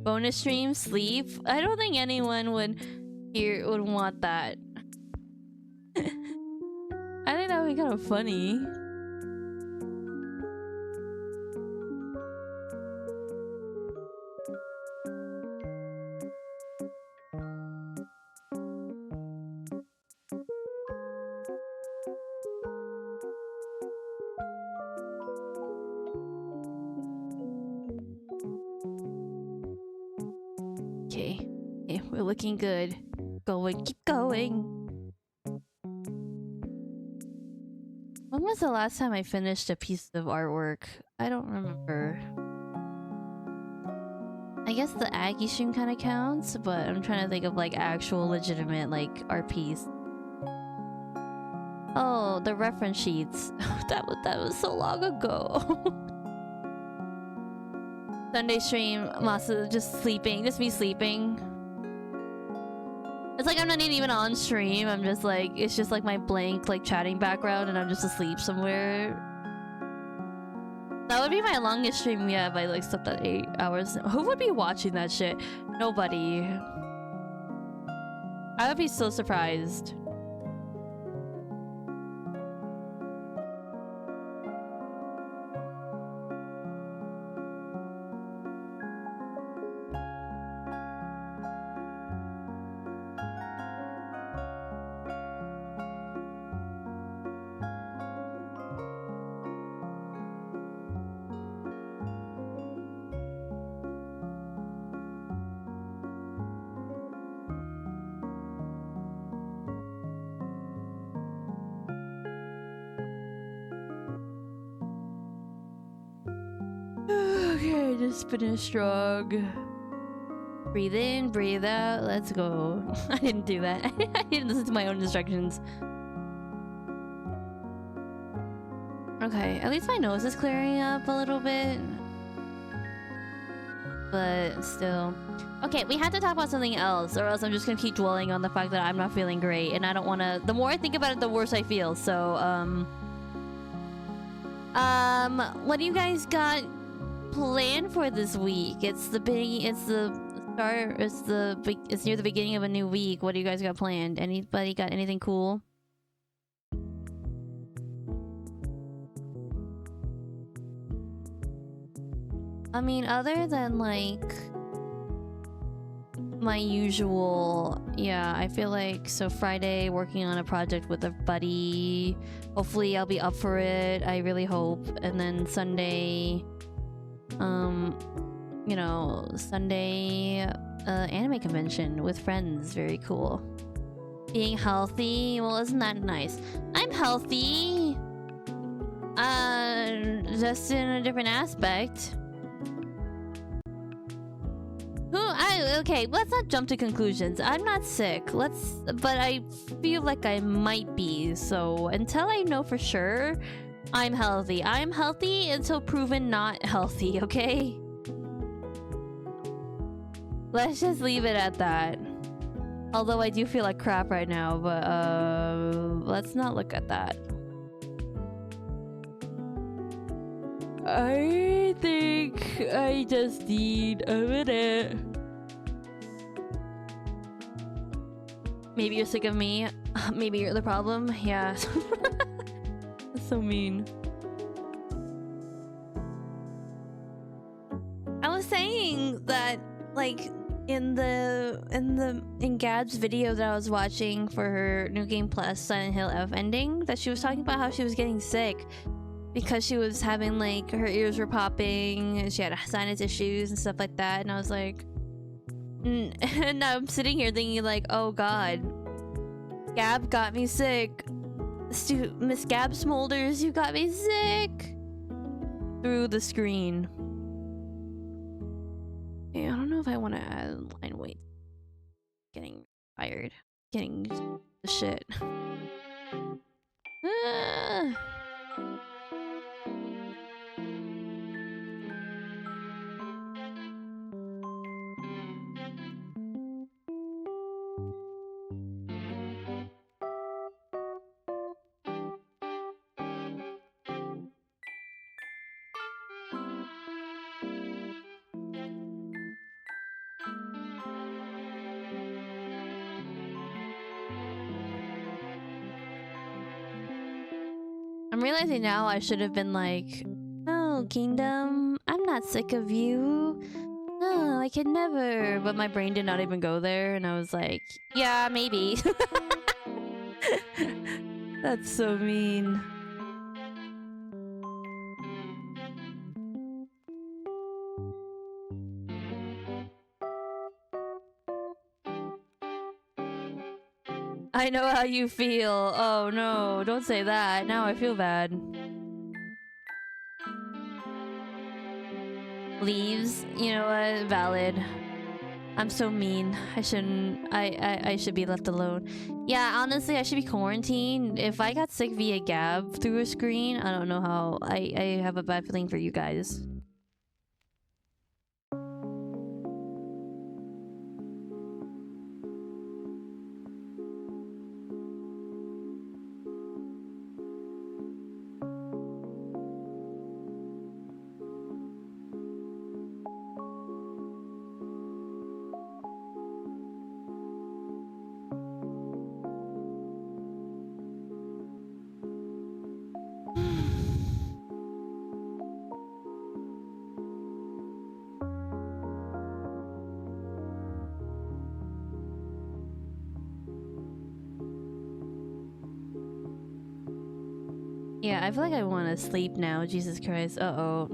Bonus stream, sleep? I don't think anyone would want that. I think that would be kind of funny. Okay, we're looking good. Keep going. When was the last time I finished a piece of artwork? I don't remember. I guess the Aggie stream kind of counts, but I'm trying to think of like actual legitimate like art piece. Oh, the reference sheets. that was so long ago. Sunday stream, Masa just sleeping, just me sleeping. It's like I'm not even on stream. I'm just like, it's just like my blank like chatting background and I'm just asleep somewhere. That would be my longest stream yet if I like slept at 8 hours. Who would be watching that shit? Nobody. I would be so surprised. Okay, just finish strong. Breathe in, breathe out. Let's go. I didn't do that. I didn't listen to my own instructions. Okay, at least my nose is clearing up a little bit. But still. Okay, we have to talk about something else, or else I'm just gonna keep dwelling on the fact that I'm not feeling great, and I don't want to. The more I think about it, the worse I feel. So, what do you guys got planned for this week? It's the beginning. It's the start. It's near the beginning of a new week. What do you guys got planned? Anybody got anything cool? I mean, other than like my usual, yeah, I feel like so Friday working on a project with a buddy. Hopefully I'll be up for it. I really hope. And then Sunday, you know, Sunday anime convention with friends. Very cool. Being healthy, well, isn't that nice? I'm healthy. Just in a different aspect. Okay, let's not jump to conclusions. I'm not sick. But I feel like I might be. So until I know for sure, I'm healthy. I'm healthy until proven not healthy, okay? Let's just leave it at that. Although I do feel like crap right now, but let's not look at that. I think I just need a minute. Maybe you're sick of me. Maybe you're the problem. Yeah. That's so mean. I was saying that, like, in Gab's video that I was watching for her New Game Plus Silent Hill F ending, that she was talking about how she was getting sick because she was having, like, her ears were popping and she had sinus issues and stuff like that. And I was like, and now I'm sitting here thinking like, oh god, Gab got me sick. Miss Gab Smolders, you got me sick through the screen. Yeah, I don't know if I want to add line weight. Getting tired. Getting the shit. I'm realizing now I should have been like, no, Kingdom, I'm not sick of you. No, I can never. But my brain did not even go there, and I was like, yeah, maybe. That's so mean. I know how you feel. Oh no, don't say that. Now I feel bad. Leaves, you know what? Valid. I'm so mean. I shouldn't. I should be left alone. Yeah, honestly, I should be quarantined. If I got sick via Gab through a screen, I don't know how. I have a bad feeling for you guys. Yeah, I feel like I want to sleep now. Jesus Christ. Uh-oh.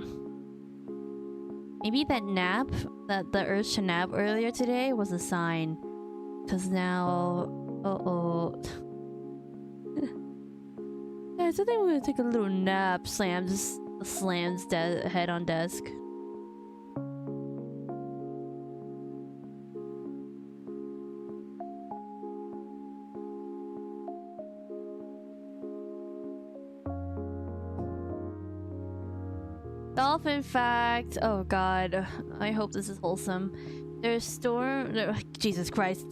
Maybe that nap, the urge to nap earlier today was a sign. Because now... Uh-oh. Yeah, so I think we're gonna take a little nap. Slams head on desk. Dolphin fact. Oh god. I hope this is wholesome. Jesus Christ.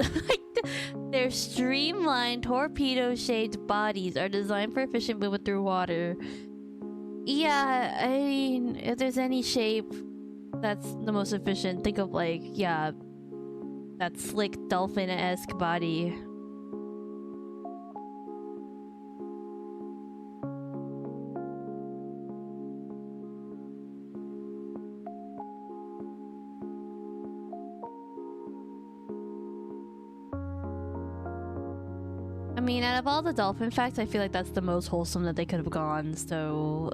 Their streamlined torpedo-shaped bodies are designed for efficient movement through water. Yeah, I mean, if there's any shape that's the most efficient, think of like, yeah, that slick dolphin-esque body. I mean, out of all the dolphin facts, I feel like that's the most wholesome that they could have gone, so,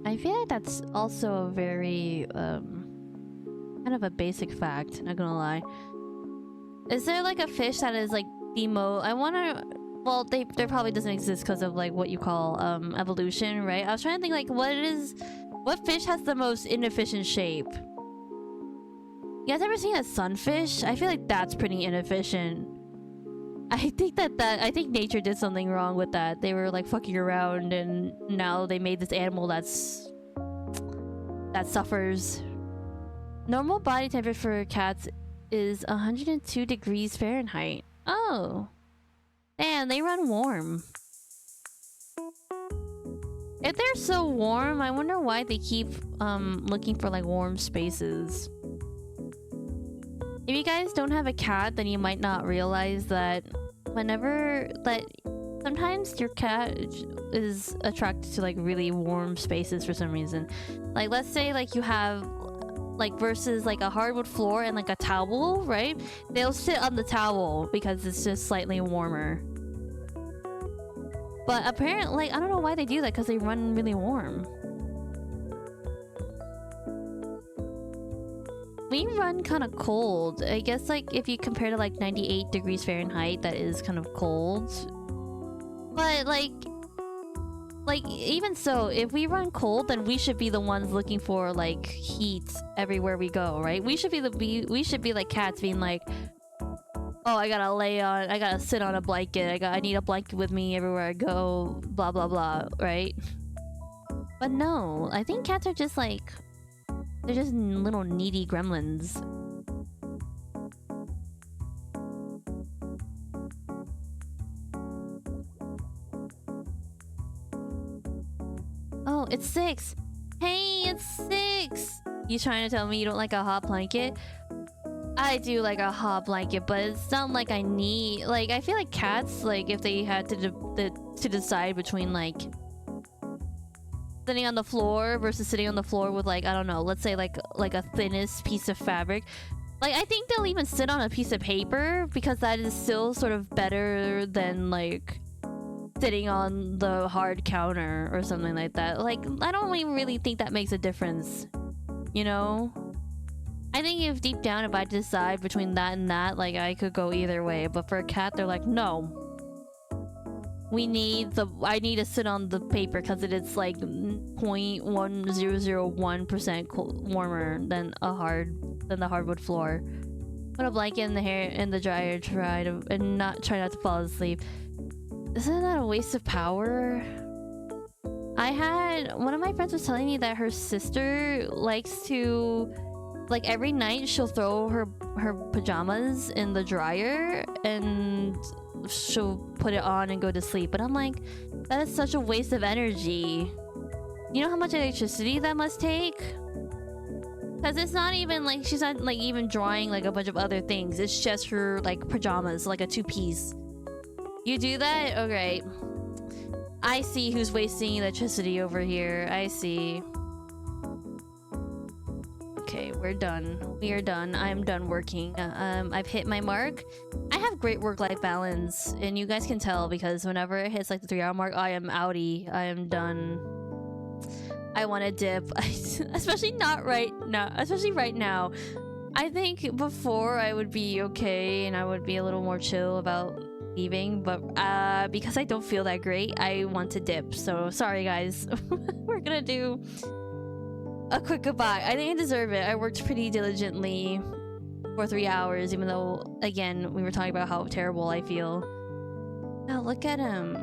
I feel like that's also a very, kind of a basic fact, not gonna lie. Is there, like, a fish that is, like, the most... I wanna... Well, there probably doesn't exist because of, like, what you call, evolution, right? I was trying to think, like, what fish has the most inefficient shape? You guys ever seen a sunfish? I feel like that's pretty inefficient. I think nature did something wrong with that. They were like fucking around and now they made this animal that suffers. Normal body temperature for cats is 102 degrees Fahrenheit. Oh. Man, they run warm. If they're so warm, I wonder why they keep looking for like warm spaces. If you guys don't have a cat, then you might not realize that sometimes your cat is attracted to like really warm spaces for some reason. Like let's say like you have like versus like a hardwood floor and like a towel, right? They'll sit on the towel because it's just slightly warmer. But apparently, like, I don't know why they do that because they run really warm. We run kind of cold. I guess like if you compare to like 98 degrees Fahrenheit, that is kind of cold. But like even so, if we run cold, then we should be the ones looking for like heat everywhere we go, right? We should be like cats being like, oh, I gotta sit on a blanket. I need a blanket with me everywhere I go. Blah blah blah, right? But no, I think cats are just like. They're just little needy gremlins. Oh, it's 6. Hey, it's 6. You trying to tell me you don't like a hot blanket? I do like a hot blanket, but it's not like I need... Like, I feel like cats, like, if they had to decide between, like... sitting on the floor versus sitting on the floor with like, I don't know, let's say like a thinnest piece of fabric. Like I think they'll even sit on a piece of paper because that is still sort of better than like sitting on the hard counter or something like that. Like I don't even really think that makes a difference, you know? I think if deep down if I decide between that and that, like I could go either way, but for a cat they're like, no. I need to sit on the paper because it is like 0.1001% warmer than the hardwood floor. Put a blanket in the dryer, try not to fall asleep. Isn't that a waste of power? One of my friends was telling me that her sister likes to, like every night she'll throw her pajamas in the dryer and she'll put it on and go to sleep. But I'm like, that is such a waste of energy. You know how much electricity that must take? Because it's not even like she's not like even drawing like a bunch of other things. It's just her like pajamas, like a 2-piece. You do that? Okay. I see who's wasting electricity over here. I see. Okay, we're done. We are done. I'm done working. I've hit my mark. I have great work-life balance, and you guys can tell because whenever it hits like the 3-hour mark, I am outie. I am done. I want to dip. Especially not right now. Especially right now. I think before I would be okay and I would be a little more chill about leaving, but because I don't feel that great, I want to dip. So sorry guys. We're gonna do a quick goodbye. I think I deserve it. I worked pretty diligently for 3 hours, even though, again, we were talking about how terrible I feel. Oh, look at him.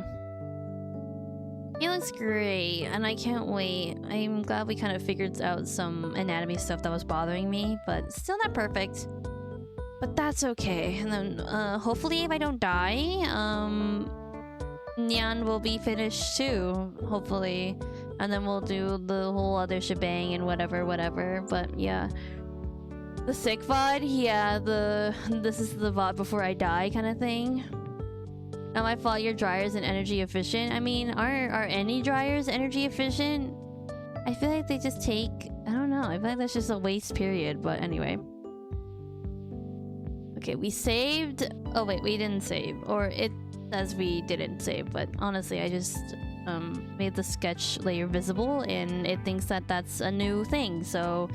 He looks great, and I can't wait. I'm glad we kind of figured out some anatomy stuff that was bothering me, but still not perfect. But that's okay. And then, hopefully if I don't die, Nyan will be finished too, hopefully. And then we'll do the whole other shebang and whatever. But yeah. The sick VOD, yeah, this is the VOD before I die kind of thing. Not my fault your dryers and energy efficient. I mean, are any dryers energy efficient? I feel like they just take, I don't know, I feel like that's just a waste period, but anyway. Okay, we saved. Oh wait, we didn't save. Or it says we didn't save, but honestly, I just made the sketch layer visible and it thinks that that's a new thing, so...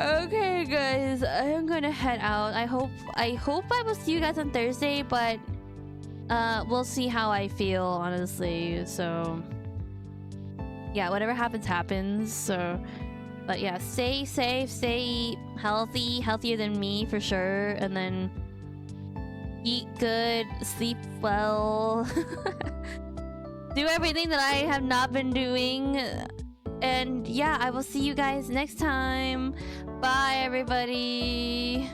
Okay guys, I'm gonna head out. I hope I will see you guys on Thursday, but we'll see how I feel, honestly. So yeah, whatever happens. So but yeah, stay safe, stay healthy, healthier than me for sure, and then eat good, sleep well. Do everything that I have not been doing. And yeah, I will see you guys next time. Bye, everybody.